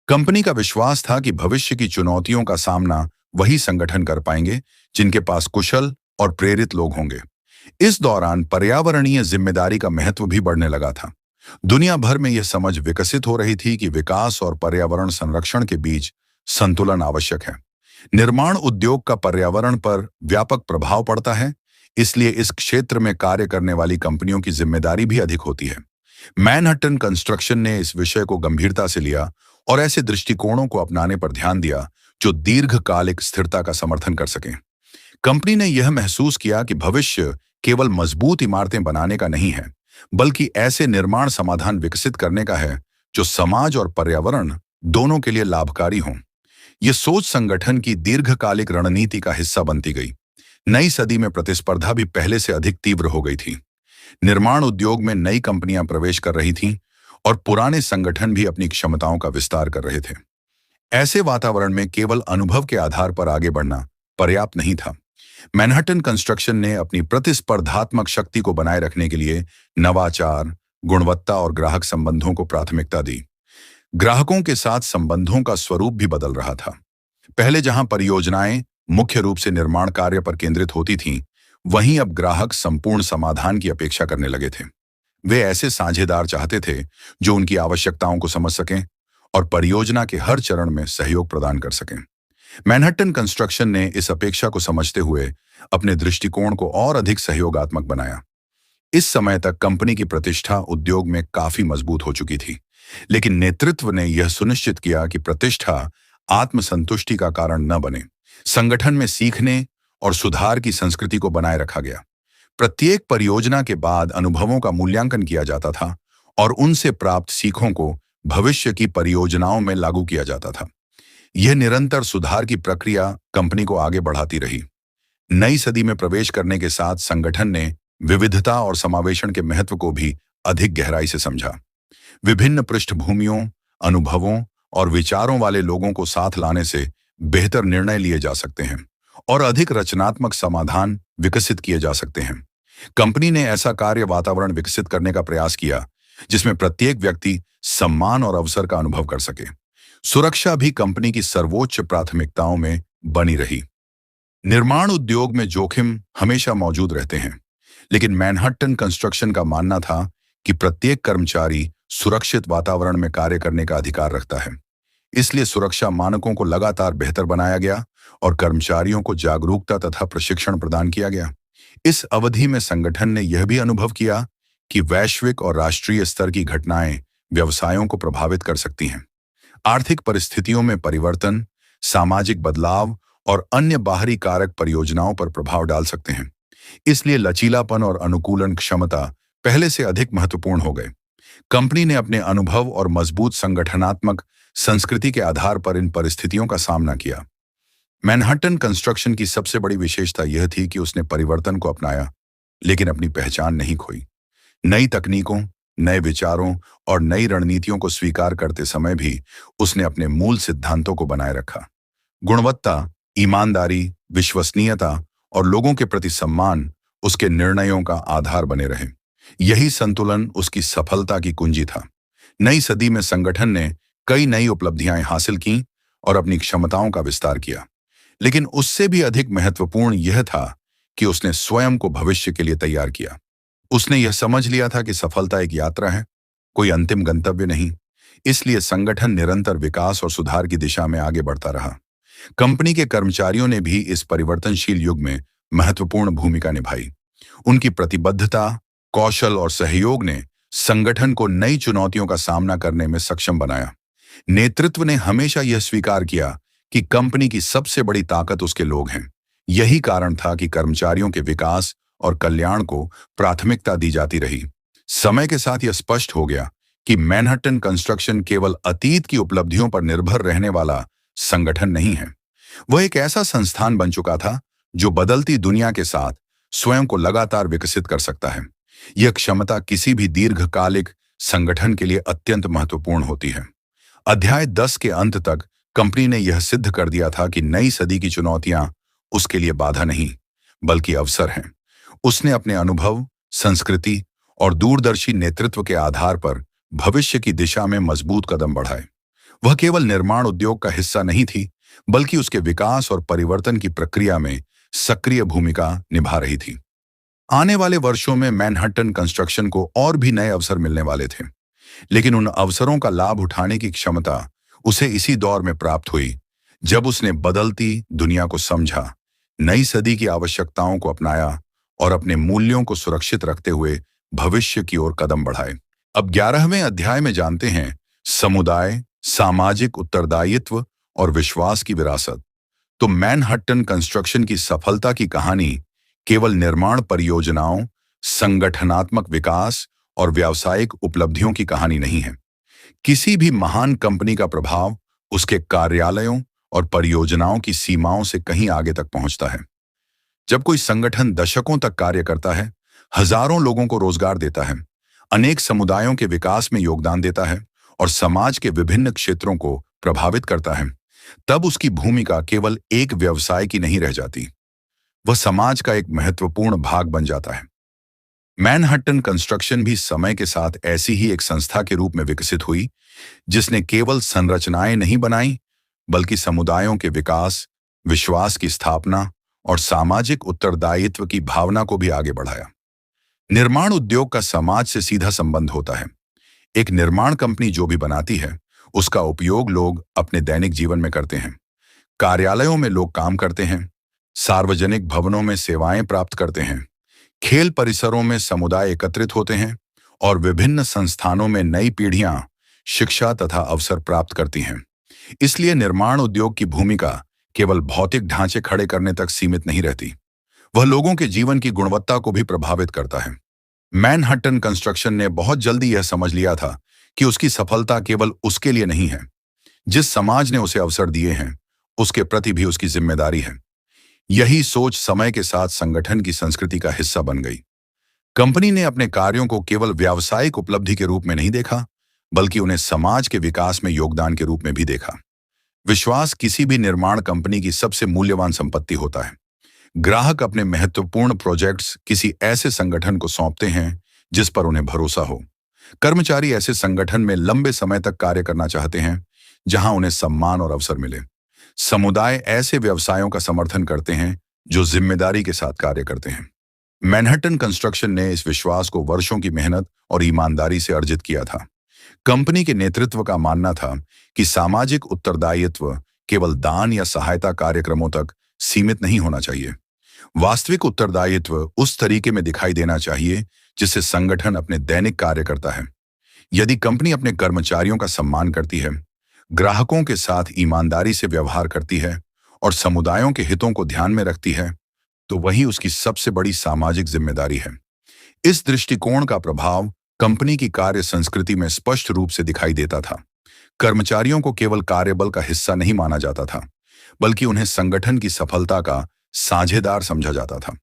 Speaker 1: कंपनी का विश्वास था कि भविष्य की चुनौतियों का सामना वही संगठन कर पाएंगे जिनके पास कुशल और प्रेरित लोग होंगे। इस दौरान पर्यावरणीय जिम्मेदारी का महत्व भी बढ़ने लगा था। दुनिया भर में यह समझ विकसित हो रही थी कि विकास और पर्यावरण संरक्षण के बीच संतुलन आवश्यक है। निर्माण उद्योग का पर्यावरण पर व्यापक प्रभाव पड़ता है, इसलिए इस क्षेत्र में कार्य करने वाली कंपनियों की जिम्मेदारी भी अधिक होती है। मैनहट्टन कंस्ट्रक्शन ने इस विषय को गंभीरता से लिया और ऐसे दृष्टिकोणों को अपनाने पर ध्यान दिया जो दीर्घकालिक स्थिरता का समर्थन कर सकें। कंपनी ने यह महसूस किया कि भविष्य केवल मजबूत इमारतें बनाने का नहीं है, बल्कि ऐसे निर्माण समाधान विकसित करने का है जो समाज और पर्यावरण दोनों के लिए लाभकारी हों। यह सोच संगठन की दीर्घकालिक रणनीति का हिस्सा बनती गई। नई सदी में प्रतिस्पर्धा भी पहले से अधिक तीव्र हो गई थी। निर्माण उद्योग में नई कंपनियां प्रवेश कर रही थीं और पुराने संगठन भी अपनी क्षमताओं का विस्तार कर रहे थे। ऐसे वातावरण में केवल अनुभव के आधार पर आगे बढ़ना पर्याप्त नहीं था। मैनहट्टन कंस्ट्रक्शन ने अपनी प्रतिस्पर्धात्मक शक्ति को बनाए रखने के लिए नवाचार, गुणवत्ता और ग्राहक संबंधों को प्राथमिकता दी। ग्राहकों के साथ संबंधों का स्वरूप भी बदल रहा था। पहले जहां परियोजनाएं मुख्य रूप से निर्माण कार्य पर केंद्रित होती थीं, वहीं अब ग्राहक संपूर्ण समाधान की अपेक्षा करने लगे थे। वे ऐसे साझेदार चाहते थे जो उनकी आवश्यकताओं को समझ सकें और परियोजना के हर चरण में सहयोग प्रदान कर सकें। मैनहट्टन कंस्ट्रक्शन ने इस अपेक्षा को समझते हुए अपने दृष्टिकोण को और अधिक सहयोगात्मक बनाया। इस समय तक कंपनी की प्रतिष्ठा उद्योग में काफी मजबूत हो चुकी थी, लेकिन नेतृत्व ने यह सुनिश्चित किया कि प्रतिष्ठा आत्मसंतुष्टि का कारण न बने। संगठन में सीखने और सुधार की संस्कृति को बनाए रखा गया। प्रत्येक परियोजना के बाद अनुभवों का मूल्यांकन किया जाता था और उनसे प्राप्त सीखों को भविष्य की परियोजनाओं में लागू किया जाता था। यह निरंतर सुधार की प्रक्रिया कंपनी को आगे बढ़ाती रही। नई सदी में प्रवेश करने के साथ संगठन ने विविधता और समावेशन के महत्व को भी अधिक गहराई से समझा। विभिन्न पृष्ठभूमियों, अनुभवों और विचारों वाले लोगों को साथ लाने से बेहतर निर्णय लिए जा सकते हैं और अधिक रचनात्मक समाधान विकसित किए जा सकते हैं। कंपनी ने ऐसा कार्य वातावरण विकसित करने का प्रयास किया जिसमें प्रत्येक व्यक्ति सम्मान और अवसर का अनुभव कर सके। सुरक्षा भी कंपनी की सर्वोच्च प्राथमिकताओं में बनी रही। निर्माण उद्योग में जोखिम हमेशा मौजूद रहते हैं, लेकिन मैनहट्टन कंस्ट्रक्शन का मानना था कि प्रत्येक कर्मचारी सुरक्षित वातावरण में कार्य करने का अधिकार रखता है। इसलिए सुरक्षा मानकों को लगातार बेहतर बनाया गया और कर्मचारियों को जागरूकता तथा प्रशिक्षण प्रदान किया गया। इस अवधि में संगठन ने यह भी अनुभव किया कि वैश्विक और राष्ट्रीय स्तर की घटनाएं व्यवसायों को प्रभावित कर सकती हैं। आर्थिक परिस्थितियों में परिवर्तन, सामाजिक बदलाव और अन्य बाहरी कारक परियोजनाओं पर प्रभाव डाल सकते हैं। इसलिए लचीलापन और अनुकूलन क्षमता पहले से अधिक महत्वपूर्ण हो गए। कंपनी ने अपने अनुभव और मजबूत संगठनात्मक संस्कृति के आधार पर इन परिस्थितियों का सामना किया। मैनहट्टन कंस्ट्रक्शन की सबसे बड़ी विशेषता यह थी कि उसने परिवर्तन को अपनाया, लेकिन अपनी पहचान नहीं खोई। नई तकनीकों, नए विचारों और नई रणनीतियों को स्वीकार करते समय भी उसने अपने मूल सिद्धांतों को बनाए रखा। गुणवत्ता, ईमानदारी, विश्वसनीयता और लोगों के प्रति सम्मान उसके निर्णयों का आधार बने रहे। यही संतुलन उसकी सफलता की कुंजी था। नई सदी में संगठन ने कई नई उपलब्धियां हासिल की और अपनी क्षमताओं का विस्तार किया, लेकिन उससे भी अधिक महत्वपूर्ण यह था कि उसने स्वयं को भविष्य के लिए तैयार किया। उसने यह समझ लिया था कि सफलता एक यात्रा है, कोई अंतिम गंतव्य नहीं। इसलिए संगठन निरंतर विकास और सुधार की दिशा में आगे बढ़ता रहा। कंपनी के कर्मचारियों ने भी इस परिवर्तनशील युग में महत्वपूर्ण भूमिका निभाई। उनकी प्रतिबद्धता, कौशल और सहयोग ने संगठन को नई चुनौतियों का सामना करने में सक्षम बनाया। नेतृत्व ने हमेशा यह स्वीकार किया कि कंपनी की सबसे बड़ी ताकत उसके लोग हैं। यही कारण था कि कर्मचारियों के विकास और कल्याण को प्राथमिकता दी जाती रही। समय के साथ यह स्पष्ट हो गया कि मैनहट्टन कंस्ट्रक्शन केवल अतीत की उपलब्धियों पर निर्भर रहने वाला संगठन नहीं है। वह एक ऐसा संस्थान बन चुका था जो बदलती दुनिया के साथ स्वयं को लगातार विकसित कर सकता है। यह क्षमता किसी भी दीर्घकालिक संगठन के लिए अत्यंत महत्वपूर्ण होती है। अध्याय 10 के अंत तक कंपनी ने यह सिद्ध कर दिया था कि नई सदी की चुनौतियां उसके लिए बाधा नहीं, बल्कि अवसर हैं। उसने अपने अनुभव, संस्कृति और दूरदर्शी नेतृत्व के आधार पर भविष्य की दिशा में मजबूत कदम बढ़ाए। वह केवल निर्माण उद्योग का हिस्सा नहीं थी, बल्कि उसके विकास और परिवर्तन की प्रक्रिया में सक्रिय भूमिका निभा रही थी। आने वाले वर्षों में मैनहट्टन कंस्ट्रक्शन को और भी नए अवसर मिलने वाले थे, लेकिन उन अवसरों का लाभ उठाने की क्षमता उसे इसी दौर में प्राप्त हुई जब उसने बदलती दुनिया को समझा, नई सदी की आवश्यकताओं को अपनाया और अपने मूल्यों को सुरक्षित रखते हुए भविष्य की ओर कदम बढ़ाए। अब 11वें अध्याय में जानते हैं समुदाय, सामाजिक उत्तरदायित्व और विश्वास की विरासत। तो मैनहट्टन कंस्ट्रक्शन की सफलता की कहानी केवल निर्माण परियोजनाओं, संगठनात्मक विकास और व्यावसायिक उपलब्धियों की कहानी नहीं है। किसी भी महान कंपनी का प्रभाव उसके कार्यालयों और परियोजनाओं की सीमाओं से कहीं आगे तक पहुंचता है। जब कोई संगठन दशकों तक कार्य करता है, हजारों लोगों को रोजगार देता है, अनेक समुदायों के विकास में योगदान देता है और समाज के विभिन्न क्षेत्रों को प्रभावित करता है, तब उसकी भूमिका केवल एक व्यवसाय की नहीं रह जाती, वह समाज का एक महत्वपूर्ण भाग बन जाता है। मैनहट्टन कंस्ट्रक्शन भी समय के साथ ऐसी ही एक संस्था के रूप में विकसित हुई, जिसने केवल संरचनाएं नहीं बनाई, बल्कि समुदायों के विकास, विश्वास की स्थापना और सामाजिक उत्तरदायित्व की भावना को भी आगे बढ़ाया। निर्माण उद्योग का समाज से सीधा संबंध होता है। एक निर्माण कंपनी जो भी बनाती है, उसका उपयोग लोग अपने दैनिक जीवन में करते हैं। कार्यालयों में लोग काम करते हैं, सार्वजनिक भवनों में सेवाएं प्राप्त करते हैं, खेल परिसरों में समुदाय एकत्रित होते हैं और विभिन्न संस्थानों में नई पीढ़ियां शिक्षा तथा अवसर प्राप्त करती हैं। इसलिए निर्माण उद्योग की भूमिका केवल भौतिक ढांचे खड़े करने तक सीमित नहीं रहती, वह लोगों के जीवन की गुणवत्ता को भी प्रभावित करता है। मैनहट्टन कंस्ट्रक्शन ने बहुत जल्दी यह समझ लिया था कि उसकी सफलता केवल उसके लिए नहीं है, जिस समाज ने उसे अवसर दिए हैं उसके प्रति भी उसकी जिम्मेदारी है। यही सोच समय के साथ संगठन की संस्कृति का हिस्सा बन गई। कंपनी ने अपने कार्यों को केवल व्यावसायिक उपलब्धि के रूप में नहीं देखा, बल्कि उन्हें समाज के विकास में योगदान के रूप में भी देखा। विश्वास किसी भी निर्माण कंपनी की सबसे मूल्यवान संपत्ति होता है। ग्राहक अपने महत्वपूर्ण प्रोजेक्ट्स किसी ऐसे संगठन को सौंपते हैं जिस पर उन्हें भरोसा हो। कर्मचारी ऐसे संगठन में लंबे समय तक कार्य करना चाहते हैं जहां उन्हें सम्मान और अवसर मिले। समुदाय ऐसे व्यवसायों का समर्थन करते हैं जो जिम्मेदारी के साथ कार्य करते हैं। मैनहट्टन कंस्ट्रक्शन ने इस विश्वास को वर्षों की मेहनत और ईमानदारी से अर्जित किया था। कंपनी के नेतृत्व का मानना था कि सामाजिक उत्तरदायित्व केवल दान या सहायता कार्यक्रमों तक सीमित नहीं होना चाहिए। वास्तविक उत्तरदायित्व उस तरीके में दिखाई देना चाहिए जिससे संगठन अपने दैनिक कार्य करता है। यदि कंपनी अपने कर्मचारियों का सम्मान करती है, ग्राहकों के साथ ईमानदारी से व्यवहार करती है और समुदायों के हितों को ध्यान में रखती है, तो वही उसकी सबसे बड़ी सामाजिक जिम्मेदारी है। इस दृष्टिकोण का प्रभाव कंपनी की कार्य संस्कृति में स्पष्ट रूप से दिखाई देता था। कर्मचारियों को केवल कार्यबल का हिस्सा नहीं माना जाता था, बल्कि उन्हें संगठन की सफलता का साझेदार समझा जाता था।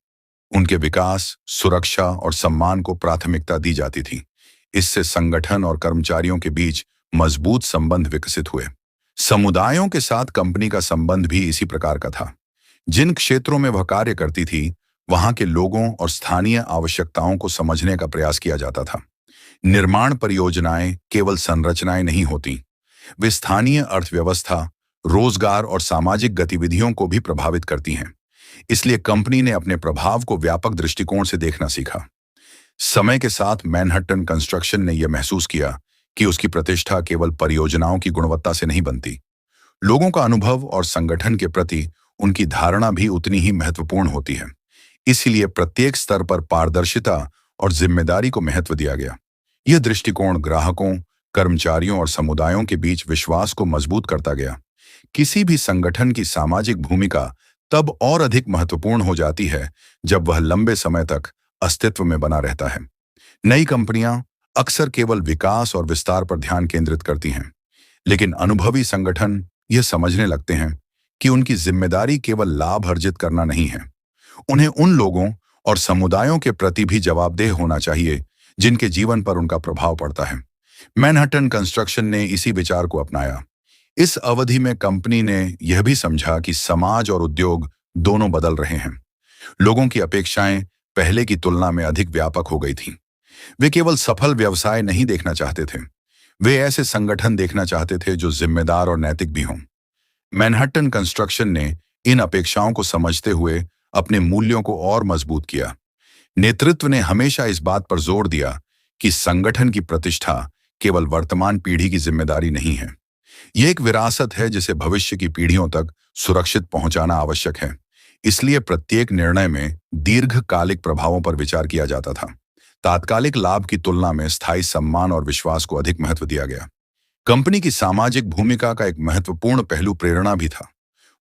Speaker 1: उनके विकास, सुरक्षा और सम्मान को प्राथमिकता दी जाती थी। इससे संगठन और कर्मचारियों के बीच मजबूत संबंध विकसित हुए। समुदायों के साथ कंपनी का संबंध भी इसी प्रकार का था। जिन क्षेत्रों में वह कार्य करती थी, वहां के लोगों और स्थानीय आवश्यकताओं को समझने का प्रयास किया जाता था। निर्माण परियोजनाएं केवल संरचनाएं नहीं होती, वे स्थानीय अर्थव्यवस्था, रोजगार और सामाजिक गतिविधियों को भी प्रभावित करती हैं। इसलिए कंपनी ने अपने प्रभाव को व्यापक दृष्टिकोण से देखना सीखा। समय के साथ मैनहट्टन कंस्ट्रक्शन ने यह महसूस किया कि उसकी प्रतिष्ठा केवल परियोजनाओं की गुणवत्ता से नहीं बनती। लोगों का अनुभव और संगठन के प्रति उनकी धारणा भी उतनी ही महत्वपूर्ण होती है। इसलिए प्रत्येक स्तर पर पारदर्शिता और जिम्मेदारी को महत्व दिया गया। यह दृष्टिकोण ग्राहकों, कर्मचारियों और समुदायों के बीच विश्वास को मजबूत करता गया। किसी भी संगठन की सामाजिक भूमिका तब और अधिक महत्वपूर्ण हो जाती है जब वह लंबे समय तक अस्तित्व में बना रहता है। नई कंपनियां अक्सर केवल विकास और विस्तार पर ध्यान केंद्रित करती हैं, लेकिन अनुभवी संगठन यह समझने लगते हैं कि उनकी जिम्मेदारी केवल लाभ अर्जित करना नहीं है। उन्हें उन लोगों और समुदायों के प्रति भी जवाबदेह होना चाहिए जिनके जीवन पर उनका प्रभाव पड़ता है। मैनहट्टन कंस्ट्रक्शन ने इसी विचार को अपनाया। इस अवधि में कंपनी ने यह भी समझा कि समाज और उद्योग दोनों बदल रहे हैं। लोगों की अपेक्षाएं पहले की तुलना में अधिक व्यापक हो गई थीं। वे केवल सफल व्यवसाय नहीं देखना चाहते थे, वे ऐसे संगठन देखना चाहते थे जो जिम्मेदार और नैतिक भी हों। मैनहट्टन कंस्ट्रक्शन ने इन अपेक्षाओं को समझते हुए अपने मूल्यों को और मजबूत किया। नेतृत्व ने हमेशा इस बात पर जोर दिया कि संगठन की प्रतिष्ठा केवल वर्तमान पीढ़ी की जिम्मेदारी नहीं है। यह एक विरासत है जिसे भविष्य की पीढ़ियों तक सुरक्षित पहुंचाना आवश्यक है। इसलिए प्रत्येक निर्णय में दीर्घकालिक प्रभावों पर विचार किया जाता था। तात्कालिक लाभ की तुलना में स्थायी सम्मान और विश्वास को अधिक महत्व दिया गया। कंपनी की सामाजिक भूमिका का एक महत्वपूर्ण पहलू प्रेरणा भी था।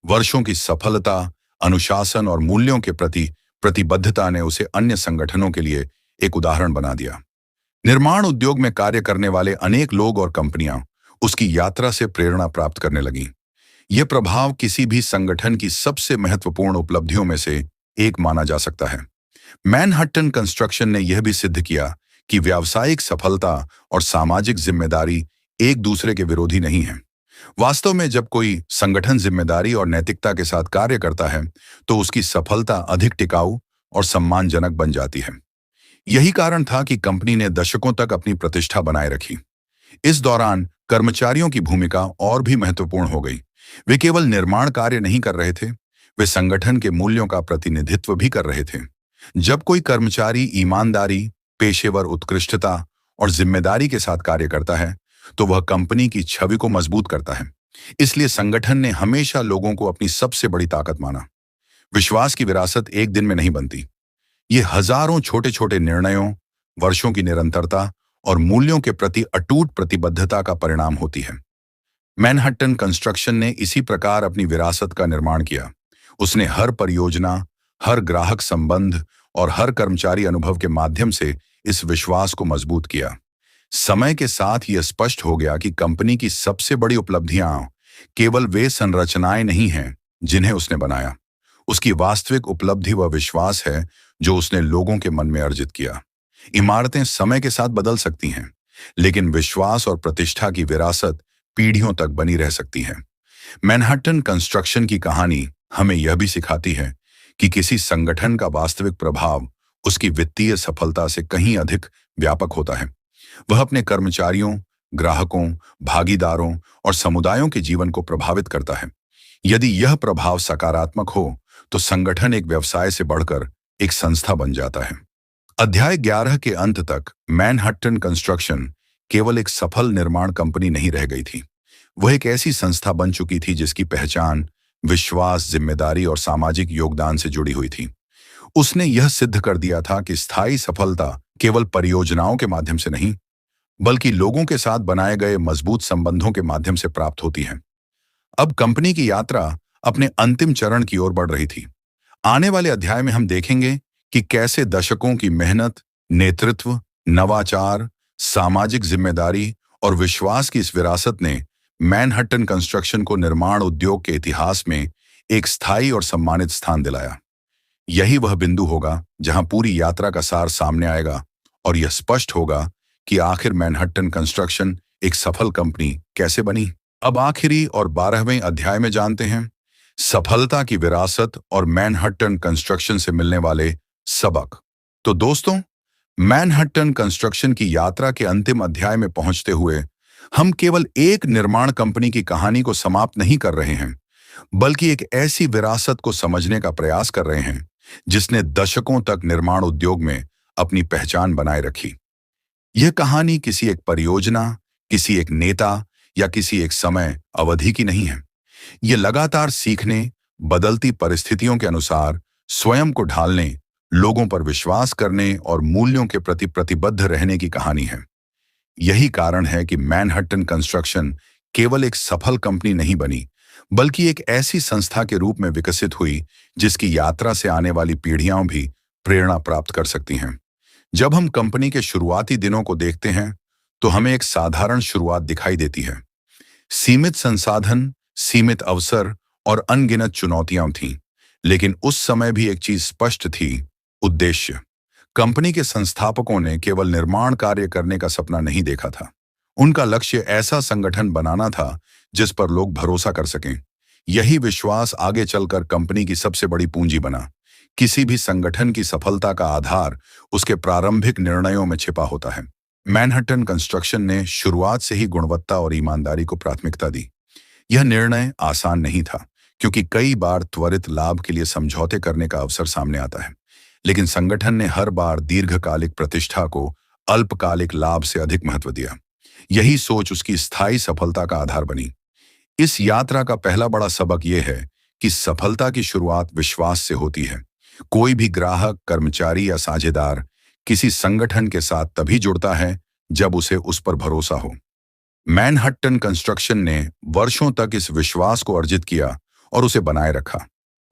Speaker 1: वर्षों की सफलता, अनुशासन और मूल्यों के प्रति प्रतिबद्धता ने उसे अन्य संगठनों के लिए एक उदाहरण बना दिया। निर्माण उद्योग में कार्य करने वाले अनेक लोग और कंपनियां उसकी यात्रा से प्रेरणा प्राप्त करने लगीं। यह प्रभाव किसी भी संगठन की सबसे महत्वपूर्ण उपलब्धियों में से एक माना जा सकता है। मैनहट्टन कंस्ट्रक्शन ने यह भी सिद्ध किया कि व्यावसायिक सफलता और सामाजिक जिम्मेदारी एक दूसरे के विरोधी नहीं है। वास्तव में जब कोई संगठन जिम्मेदारी और नैतिकता के साथ कार्य करता है तो उसकी सफलता अधिक टिकाऊ और सम्मानजनक बन जाती है। यही कारण था कि कंपनी ने दशकों तक अपनी प्रतिष्ठा बनाए रखी। इस दौरान कर्मचारियों की भूमिका और भी महत्वपूर्ण हो गई। वे केवल निर्माण कार्य नहीं कर रहे थे, वे संगठन के मूल्यों का प्रतिनिधित्व भी कर रहे थे। जब कोई कर्मचारी ईमानदारी, पेशेवर उत्कृष्टता और जिम्मेदारी के साथ कार्य करता है तो वह कंपनी की छवि को मजबूत करता है। इसलिए संगठन ने हमेशा लोगों को अपनी सबसे बड़ी ताकत माना। विश्वास की विरासत एक दिन में नहीं बनती। ये हजारों छोटे छोटे निर्णयों, वर्षों की निरंतरता और मूल्यों के प्रति अटूट प्रतिबद्धता का परिणाम होती है। मैनहट्टन कंस्ट्रक्शन ने इसी प्रकार अपनी विरासत का निर्माण किया। उसने हर परियोजना, हर ग्राहक संबंध और हर कर्मचारी अनुभव के माध्यम से इस विश्वास को मजबूत किया। समय के साथ यह स्पष्ट हो गया कि कंपनी की सबसे बड़ी उपलब्धियां केवल वे संरचनाएं नहीं हैं जिन्हें उसने बनाया। उसकी वास्तविक उपलब्धि वह विश्वास है जो उसने लोगों के मन में अर्जित किया। इमारतें समय के साथ बदल सकती हैं, लेकिन विश्वास और प्रतिष्ठा की विरासत पीढ़ियों तक बनी रह सकती है। मैनहट्टन कंस्ट्रक्शन की कहानी हमें यह भी सिखाती है कि किसी संगठन का वास्तविक प्रभाव उसकी वित्तीय सफलता से कहीं अधिक व्यापक होता है। वह अपने कर्मचारियों, ग्राहकों, भागीदारों और समुदायों के जीवन को प्रभावित करता है। यदि यह प्रभाव सकारात्मक हो तो संगठन एक व्यवसाय से बढ़कर एक संस्था बन जाता है। अध्याय 11 के अंत तक मैनहट्टन कंस्ट्रक्शन केवल एक सफल निर्माण कंपनी नहीं रह गई थी। वह एक ऐसी संस्था बन चुकी थी जिसकी पहचान विश्वास, जिम्मेदारी और सामाजिक योगदान से जुड़ी हुई थी। उसने यह सिद्ध कर दिया था कि स्थायी सफलता केवल परियोजनाओं के माध्यम से नहीं, बल्कि लोगों के साथ बनाए गए मजबूत संबंधों के माध्यम से प्राप्त होती है। अब कंपनी की यात्रा अपने अंतिम चरण की ओर बढ़ रही थी। आने वाले अध्याय में हम देखेंगे कि कैसे दशकों की मेहनत, नेतृत्व, नवाचार, सामाजिक जिम्मेदारी और विश्वास की इस विरासत ने मैनहट्टन कंस्ट्रक्शन को निर्माण उद्योग के इतिहास में एक स्थायी और सम्मानित स्थान दिलाया। यही वह बिंदु होगा जहां पूरी यात्रा का सार सामने आएगा और यह स्पष्ट होगा कि आखिर मैनहट्टन कंस्ट्रक्शन एक सफल कंपनी कैसे बनी। अब आखिरी और 12वें अध्याय में जानते हैं सफलता की विरासत और मैनहट्टन कंस्ट्रक्शन से मिलने वाले सबक। तो दोस्तों, मैनहट्टन कंस्ट्रक्शन की यात्रा के अंतिम अध्याय में पहुंचते हुए हम केवल एक निर्माण कंपनी की कहानी को समाप्त नहीं कर रहे हैं, बल्कि एक ऐसी विरासत को समझने का प्रयास कर रहे हैं जिसने दशकों तक निर्माण उद्योग में अपनी पहचान बनाए रखी। यह कहानी किसी एक परियोजना, किसी एक नेता या किसी एक समय अवधि की नहीं है। यह लगातार सीखने, बदलती परिस्थितियों के अनुसार स्वयं को ढालने, लोगों पर विश्वास करने और मूल्यों के प्रति प्रतिबद्ध रहने की कहानी है। यही कारण है कि मैनहट्टन कंस्ट्रक्शन केवल एक सफल कंपनी नहीं बनी, बल्कि एक ऐसी संस्था के रूप में विकसित हुई जिसकी यात्रा से आने वाली पीढ़ियां भी प्रेरणा प्राप्त कर सकती हैं। जब हम कंपनी के शुरुआती दिनों को देखते हैं तो हमें एक साधारण शुरुआत दिखाई देती है। सीमित संसाधन, सीमित अवसर और अनगिनत चुनौतियां थीं, लेकिन उस समय भी एक चीज स्पष्ट थी, उद्देश्य। कंपनी के संस्थापकों ने केवल निर्माण कार्य करने का सपना नहीं देखा था। उनका लक्ष्य ऐसा संगठन बनाना था जिस पर लोग भरोसा कर सकें। यही विश्वास आगे चलकर कंपनी की सबसे बड़ी पूंजी बना। किसी भी संगठन की सफलता का आधार उसके प्रारंभिक निर्णयों में छिपा होता है। मैनहट्टन कंस्ट्रक्शन ने शुरुआत से ही गुणवत्ता और ईमानदारी को प्राथमिकता दी। यह निर्णय आसान नहीं था, क्योंकि कई बार त्वरित लाभ के लिए समझौते करने का अवसर सामने आता है। लेकिन संगठन ने हर बार दीर्घकालिक प्रतिष्ठा को अल्पकालिक लाभ से अधिक महत्व दिया। यही सोच उसकी स्थायी सफलता का आधार बनी। इस यात्रा का पहला बड़ा सबक यह है कि सफलता की शुरुआत विश्वास से होती है। कोई भी ग्राहक, कर्मचारी या साझेदार किसी संगठन के साथ तभी जुड़ता है जब उसे उस पर भरोसा हो। मैनहट्टन कंस्ट्रक्शन ने वर्षों तक इस विश्वास को अर्जित किया और उसे बनाए रखा।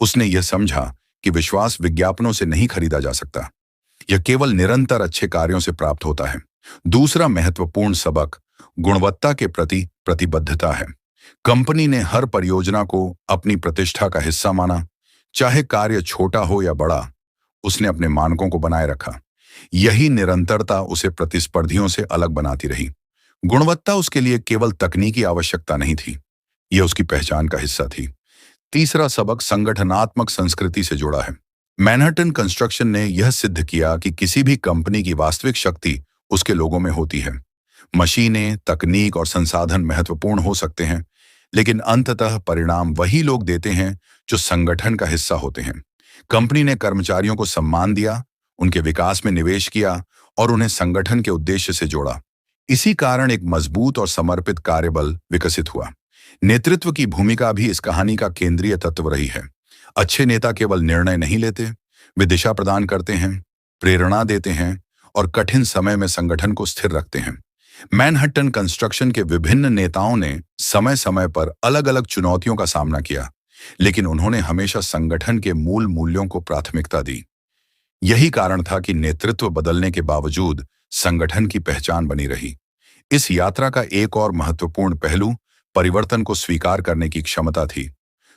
Speaker 1: उसने यह समझा कि विश्वास विज्ञापनों से नहीं खरीदा जा सकता, यह केवल निरंतर अच्छे कार्यों से प्राप्त होता है। दूसरा महत्वपूर्ण सबक गुणवत्ता के प्रति प्रतिबद्धता है। कंपनी ने हर परियोजना को अपनी प्रतिष्ठा का हिस्सा माना, चाहे कार्य छोटा हो या बड़ा। उसने अपने मानकों को बनाए रखा। यही निरंतरता उसे प्रतिस्पर्धियों से अलग बनाती रही। गुणवत्ता उसके लिए केवल तकनीकी आवश्यकता नहीं थी, यह उसकी पहचान का हिस्सा थी। तीसरा सबक संगठनात्मक संस्कृति से जुड़ा है। मैनहट्टन कंस्ट्रक्शन ने यह सिद्ध किया कि किसी भी कंपनी की वास्तविक शक्ति उसके लोगों में होती है। मशीनें, तकनीक और संसाधन महत्वपूर्ण हो सकते हैं, लेकिन अंततः परिणाम वही लोग देते हैं जो संगठन का हिस्सा होते हैं। कंपनी ने कर्मचारियों को सम्मान दिया, उनके विकास में निवेश किया और उन्हें संगठन के उद्देश्य से जोड़ा। इसी कारण एक मजबूत और समर्पित कार्यबल विकसित हुआ। नेतृत्व की भूमिका भी इस कहानी का केंद्रीय तत्व रही है। अच्छे नेता केवल निर्णय नहीं लेते, वे दिशा प्रदान करते हैं, प्रेरणा देते हैं और कठिन समय में संगठन को स्थिर रखते हैं। मैनहट्टन कंस्ट्रक्शन के विभिन्न नेताओं ने समय समय पर अलग अलग चुनौतियों का सामना किया, लेकिन उन्होंने हमेशा संगठन के मूल मूल्यों को प्राथमिकता दी। यही कारण था कि नेतृत्व बदलने के बावजूद संगठन की पहचान बनी रही। इस यात्रा का एक और महत्वपूर्ण पहलू परिवर्तन को स्वीकार करने की क्षमता थी।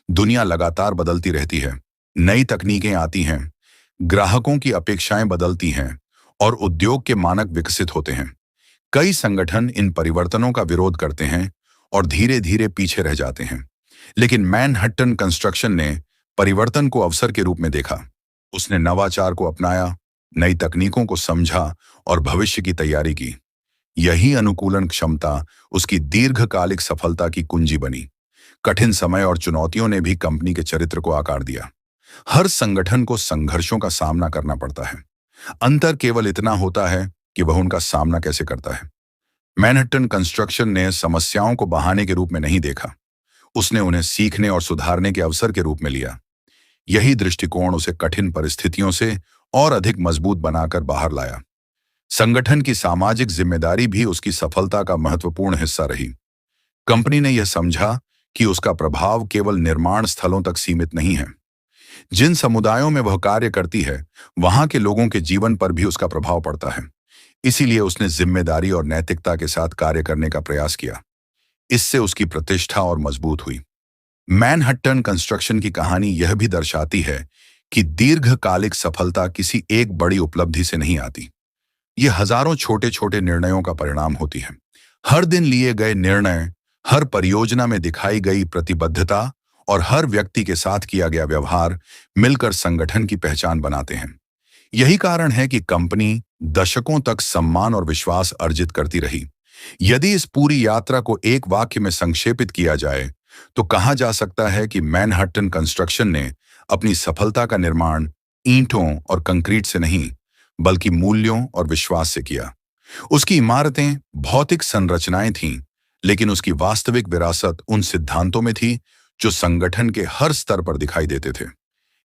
Speaker 1: दुनिया लगातार बदलती रहती है, नई तकनीकें आती हैं, ग्राहकों की अपेक्षाएं बदलती हैं और उद्योग के मानक विकसित होते हैं। कई संगठन इन परिवर्तनों का विरोध करते हैं और धीरे धीरे पीछे रह जाते हैं। लेकिन मैनहट्टन कंस्ट्रक्शन ने परिवर्तन को अवसर के रूप में देखा। उसने नवाचार को अपनाया, नई तकनीकों को समझा और भविष्य की तैयारी की। यही अनुकूलन क्षमता उसकी दीर्घकालिक सफलता की कुंजी बनी। कठिन समय और चुनौतियों ने भी कंपनी के चरित्र को आकार दिया। हर संगठन को संघर्षों का सामना करना पड़ता है। अंतर केवल इतना होता है कि वह उनका सामना कैसे करता है। मैनहट्टन कंस्ट्रक्शन ने समस्याओं को बहाने के रूप में नहीं देखा, उसने उन्हें सीखने और सुधारने के अवसर के रूप में लिया। यही दृष्टिकोण उसे कठिन परिस्थितियों से और अधिक मजबूत बनाकर बाहर लाया। संगठन की सामाजिक जिम्मेदारी भी उसकी सफलता का महत्वपूर्ण हिस्सा रही। कंपनी ने यह समझा कि उसका प्रभाव केवल निर्माण स्थलों तक सीमित नहीं है। जिन समुदायों में वह कार्य करती है, वहां के लोगों के जीवन पर भी उसका प्रभाव पड़ता है। इसीलिए उसने जिम्मेदारी और नैतिकता के साथ कार्य करने का प्रयास किया। इससे उसकी प्रतिष्ठा और मजबूत हुई। मैनहट्टन कंस्ट्रक्शन की कहानी यह भी दर्शाती है कि दीर्घकालिक सफलता किसी एक बड़ी उपलब्धि से नहीं आती। ये हजारों छोटे छोटे निर्णयों का परिणाम होती है। हर दिन लिए गए निर्णय, हर परियोजना में दिखाई गई प्रतिबद्धता और हर व्यक्ति के साथ किया गया व्यवहार मिलकर संगठन की पहचान बनाते हैं। यही कारण है कि कंपनी दशकों तक सम्मान और विश्वास अर्जित करती रही। यदि इस पूरी यात्रा को एक वाक्य में संक्षेपित किया जाए तो कहा जा सकता है कि मैनहट्टन कंस्ट्रक्शन ने अपनी सफलता का निर्माण ईंटों और कंक्रीट से नहीं, बल्कि मूल्यों और विश्वास से किया। उसकी इमारतें भौतिक संरचनाएं थीं, लेकिन उसकी वास्तविक विरासत उन सिद्धांतों में थी जो संगठन के हर स्तर पर दिखाई देते थे।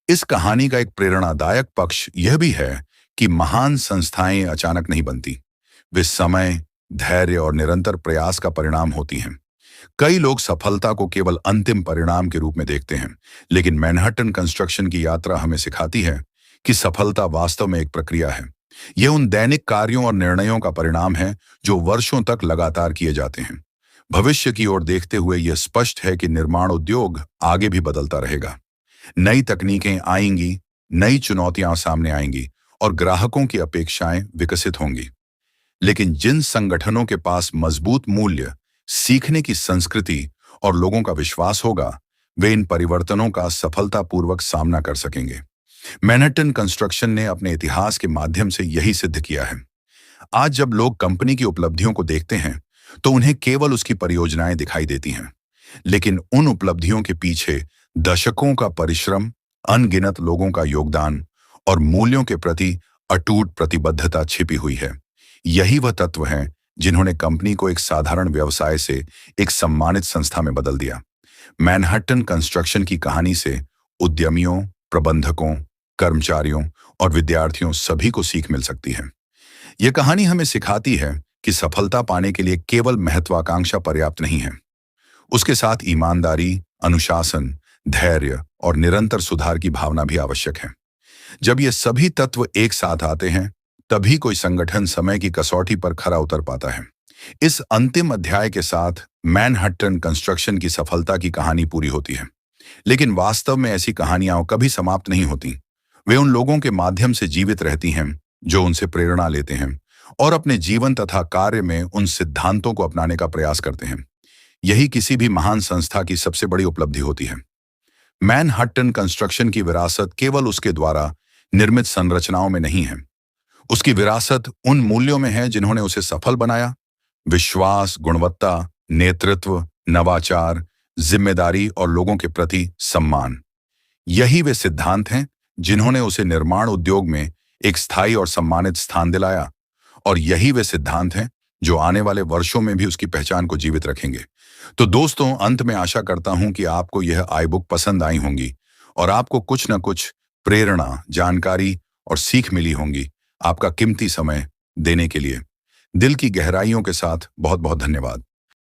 Speaker 1: इस कहानी का एक प्रेरणादायक पक्ष यह भी है कि महान संस्थाएं अचानक नहीं बनती। वे समय, धैर्य और निरंतर प्रयास का परिणाम होती हैं। कई लोग सफलता को केवल अंतिम परिणाम के रूप में देखते हैं, लेकिन मैनहट्टन कंस्ट्रक्शन की यात्रा हमें सिखाती है कि सफलता वास्तव में एक प्रक्रिया है। यह उन दैनिक कार्यों और निर्णयों का परिणाम है जो वर्षों तक लगातार किए जाते हैं। भविष्य की ओर देखते हुए यह स्पष्ट है कि निर्माण उद्योग आगे भी बदलता रहेगा। नई तकनीकें आएंगी, नई चुनौतियां सामने आएंगी और ग्राहकों की अपेक्षाएं विकसित होंगी। लेकिन जिन संगठनों के पास मजबूत मूल्य, सीखने की संस्कृति और लोगों का विश्वास होगा, वे इन परिवर्तनों का सफलतापूर्वक सामना कर सकेंगे। मैनहट्टन कंस्ट्रक्शन ने अपने इतिहास के माध्यम से यही सिद्ध किया है। आज जब लोग कंपनी की उपलब्धियों को देखते हैं तो उन्हें केवल उसकी परियोजनाएं दिखाई देती हैं, लेकिन उन उपलब्धियों के पीछे दशकों का परिश्रम, अनगिनत लोगों का योगदान और मूल्यों के प्रति अटूट प्रतिबद्धता छिपी हुई है। यही वह तत्व हैं जिन्होंने कंपनी को एक साधारण व्यवसाय से एक सम्मानित संस्था में बदल दिया। मैनहट्टन कंस्ट्रक्शन की कहानी से उद्यमियों, प्रबंधकों, कर्मचारियों और विद्यार्थियों सभी को सीख मिल सकती है। यह कहानी हमें सिखाती है कि सफलता पाने के लिए केवल महत्वाकांक्षा पर्याप्त नहीं है। उसके साथ ईमानदारी, अनुशासन, धैर्य और निरंतर सुधार की भावना भी आवश्यक है। जब ये सभी तत्व एक साथ आते हैं, तभी कोई संगठन समय की कसौटी पर खरा उतर पाता है। इस अंतिम अध्याय के साथ मैनहट्टन कंस्ट्रक्शन की सफलता की कहानी पूरी होती है। लेकिन वास्तव में ऐसी कहानियां कभी समाप्त नहीं होती। वे उन लोगों के माध्यम से जीवित रहती हैं जो उनसे प्रेरणा लेते हैं और अपने जीवन तथा कार्य में उन सिद्धांतों को अपनाने का प्रयास करते हैं। यही किसी भी महान संस्था की सबसे बड़ी उपलब्धि होती है। मैनहट्टन कंस्ट्रक्शन की विरासत केवल उसके द्वारा निर्मित संरचनाओं में नहीं है। उसकी विरासत उन मूल्यों में है जिन्होंने उसे सफल बनाया: विश्वास, गुणवत्ता, नेतृत्व, नवाचार, जिम्मेदारी और लोगों के प्रति सम्मान। यही वे सिद्धांत हैं जिन्होंने उसे निर्माण उद्योग में एक स्थायी और सम्मानित स्थान दिलाया, और यही वे सिद्धांत हैं जो आने वाले वर्षों में भी उसकी पहचान को जीवित रखेंगे। तो दोस्तों, अंत में आशा करता हूं कि आपको यह आई बुक पसंद आई होंगी और आपको कुछ न कुछ प्रेरणा, जानकारी और सीख मिली होंगी। आपका कीमती समय देने के लिए दिल की गहराइयों के साथ बहुत बहुत धन्यवाद।